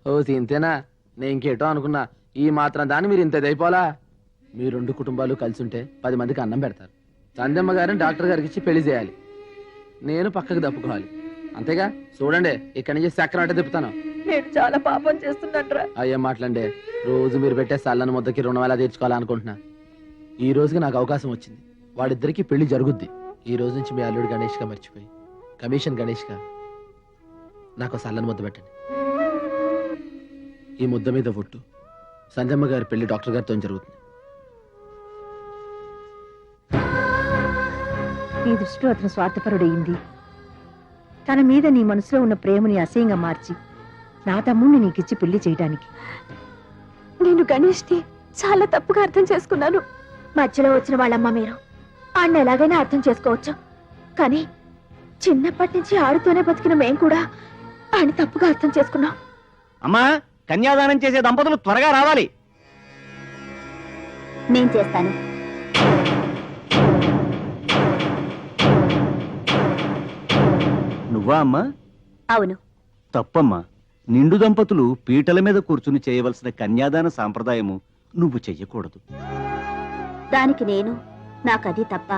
ఓ ఇంతేనా నేను ఇంకేటో అనుకున్నా ఈ మాత్రం దాన్ని మీరు ఇంత దైపోలా మీ రెండు కుటుంబాలు కలిసి ఉంటే 10 మందికి అన్నం పెడతారు చందమ్మ గారిని డాక్టర్ గారికి ఇచ్చి పెళ్లి చేయాలి నేను పక్కకు తప్పుకోవాలి అంతేగా చూడండి ఇక్కడి నుంచి చక్రం అంటే తిప్పుతాను నేను చాలా పాపం చేస్తున్నాను అయ్యే మాట్లాడే రోజు మీరు పెట్టే సల్లని ముద్దకి రుణం ఎలా తీర్చుకోవాలనుకుంటున్నా ఈ రోజుకి నాకు అవకాశం వచ్చింది వాడిద్దరికి పెళ్లి జరుగుద్ది ఈ రోజు నుంచి మీ అల్లుడు గణేష్ గా మర్చిపోయి కమిషన్ గణేష్ గా నాకు సల్లని ముద్ద పెట్టండి ఈ ముద్ద మీద ఒట్టు సంజమ్మ గారి పెళ్లి డాక్టర్ గారితో జరుగుతుంది నీ దృష్టిలో అతను స్వార్థపరుడయింది తన మీద నీ మనసులో ఉన్న ప్రేమని అసహ్యంగా మార్చి నా తమ్ముడిని నీకిచ్చి పెళ్లి చేయడానికి నేను గణేష్ని చాలా తప్పుగా అర్థం చేసుకున్నాను మధ్యలో వచ్చిన వాళ్ళమ్మ మీరు ఆడిని ఎలాగైనా అర్థం చేసుకోవచ్చు కానీ చిన్నప్పటి నుంచి ఆడుతూనే బతికిన మేం కూడా ఆయన తప్పుగా అర్థం చేసుకున్నాం అమ్మా కన్యాదానం చేసే దంపతులు త్వరగా రావాలి నేను చేస్తాను నువ్వా అమ్మా అవును తప్పమ్మా నిండు దంపతులు పీటల మీద కూర్చుని చేయవలసిన కన్యాదాన సాంప్రదాయము నువ్వు చెయ్యకూడదు దానికి నేను నాకది తప్ప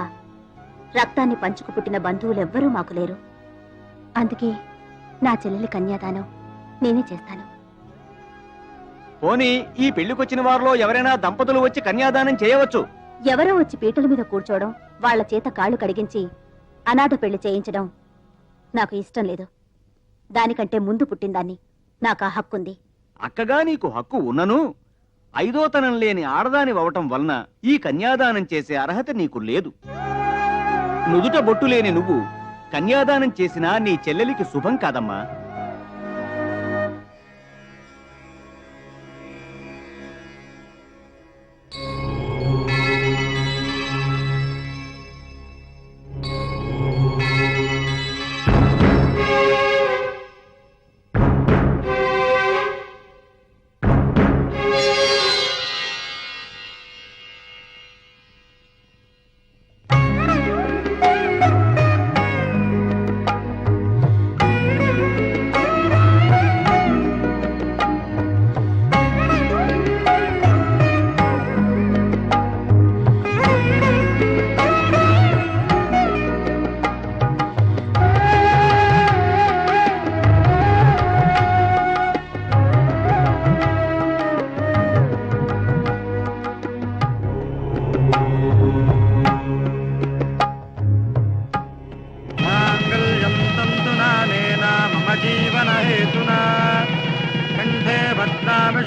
రక్తాన్ని పంచుకు పుట్టిన బంధువులెవ్వరూ మాకు లేరు అందుకే నా చెల్లెలి కన్యాదానం నేనే చేస్తాను పోనీ ఈ పెళ్లికొచ్చిన వారిలో ఎవరైనా దంపతులు వచ్చి కన్యాదానం చేయవచ్చు ఎవరో వచ్చి పీటల మీద కూర్చోవడం వాళ్ల చేత కాళ్ళు కడిగించి అనాథ పెళ్లి చేయించడం నాకు ఇష్టం లేదు దానికంటే ముందు పుట్టిందాన్ని నాకు ఆ హక్కుంది అక్కగా నీకు హక్కు ఉన్నను ఐదోతనం లేని ఆడదాని అవటం వలన ఈ కన్యాదానం చేసే అర్హత నీకు లేదు నుదుట బొట్టు లేని నువ్వు కన్యాదానం చేసినా నీ చెల్లెలికి శుభం కాదమ్మా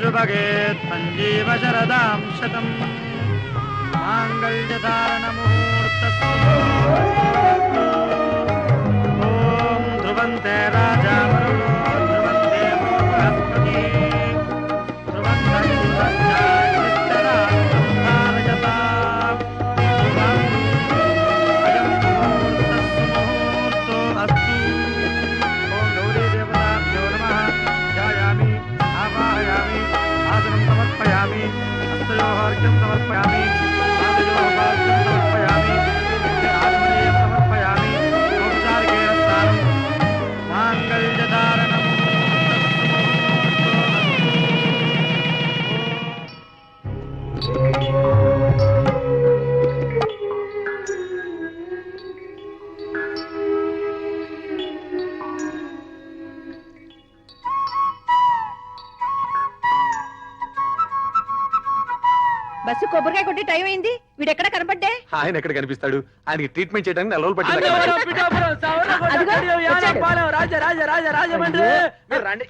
शुभगे सञ्जीव शरदां शतम् माङ्गल्यधारणमुहूर्तस्तु ॐ ध्रुवन्ते राजा वरुणो ध्रुवन्ते बृहस्पतिः బస్సు కొబ్బరికాయ కొట్టి టైం అయింది వీడెక్కడ కనపడ్డే ఆయన ఎక్కడ కనిపిస్తాడు? ఆయనకి ట్రీట్మెంట్ చేయడానికి నెల రోజులు అన్నవరం, పట్టింది. పిఠాపురం, సౌరగుండ, అదిగో, కడియం, యానం, వచ్చాడు. పాలెం, రాజమండ్రి. మీరు రండి.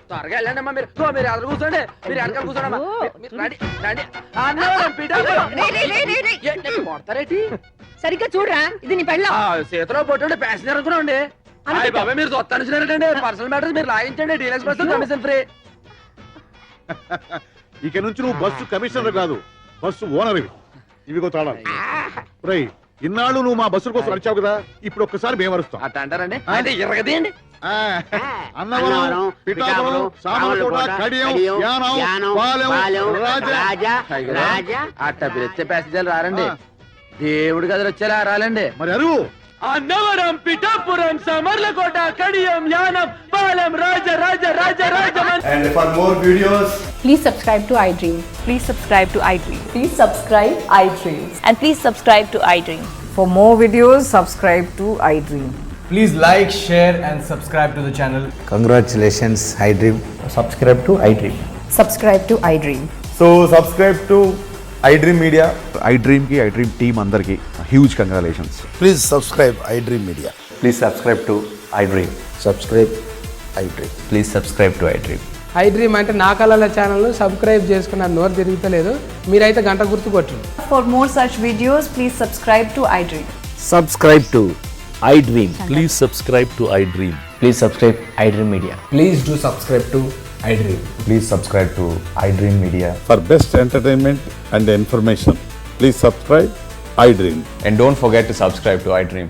త్వరగా వెళ్ళండి మీరు ఎదురు కూర్చోండి. మీరు వెనకాల కూర్చోండి మీరు రండి. అన్నవరం, పిఠాపురం. కొడతారేటి? సరిగ్గా చూడరా, ఇది నీ పెళ్ళం. చేతిలో పొట్టు ప్యాసింజర్ అనుకున్నాండి. బాబాయ్ మీరు చూస్తానండి పర్సనల్ మ్యాటర్స్ మీరు లాగించండి. Deal express commission free. ఇక నుంచి నువ్వు బస్సు కమిషనర్ కాదు, బస్సు ఓనర్. ఇవిగో తాళాలు. రై, ఇన్నాళ్ళు నువ్వు మా బస్సుల కోసం నడిచావు కదా, ఇప్పుడు ఒక్కసారి మేము అరుస్తాం. అట్ట అంటారండి అయితే ఇరగదేయండి. అన్నవరం, పిఠాపురం, సామర్లకోట, కడియం, యానం, పాలెం, రాజా. అట్ట పిలిస్తే ప్యాసింజర్లు రారండి. దేవుడి గదిలో వచ్చేలా రాలండి. మరి అరువు. Annavaram, Pithapuram, Samarlakota, Kadiyam, Yanam, Palem, Rajahmundry. And for more videos, please subscribe to iDream. Please subscribe to iDream. Please subscribe iDream. And please subscribe to iDream. For more videos, subscribe to iDream. please like, share and subscribe to the channel. Congratulations, iDream. Subscribe to iDream. Subscribe to iDream. So subscribe to iDream Media. iDream ki iDream team andarki huge congratulations. Please subscribe iDream Media. Please subscribe to iDream. Subscribe iDream. Please subscribe to iDream. iDream అంటే నా కళల channel subscribe చేసుకున్న నోరు తిరుగుతలేదు. మీరైతే గంట గుర్తు కొట్టండి. For more such videos, please subscribe to iDream. Subscribe to iDream. Please subscribe to iDream. Please subscribe iDream Media. Please do subscribe to iDream. Please subscribe to iDream Media. For best entertainment and information, please subscribe iDream. And don't forget to subscribe to iDream.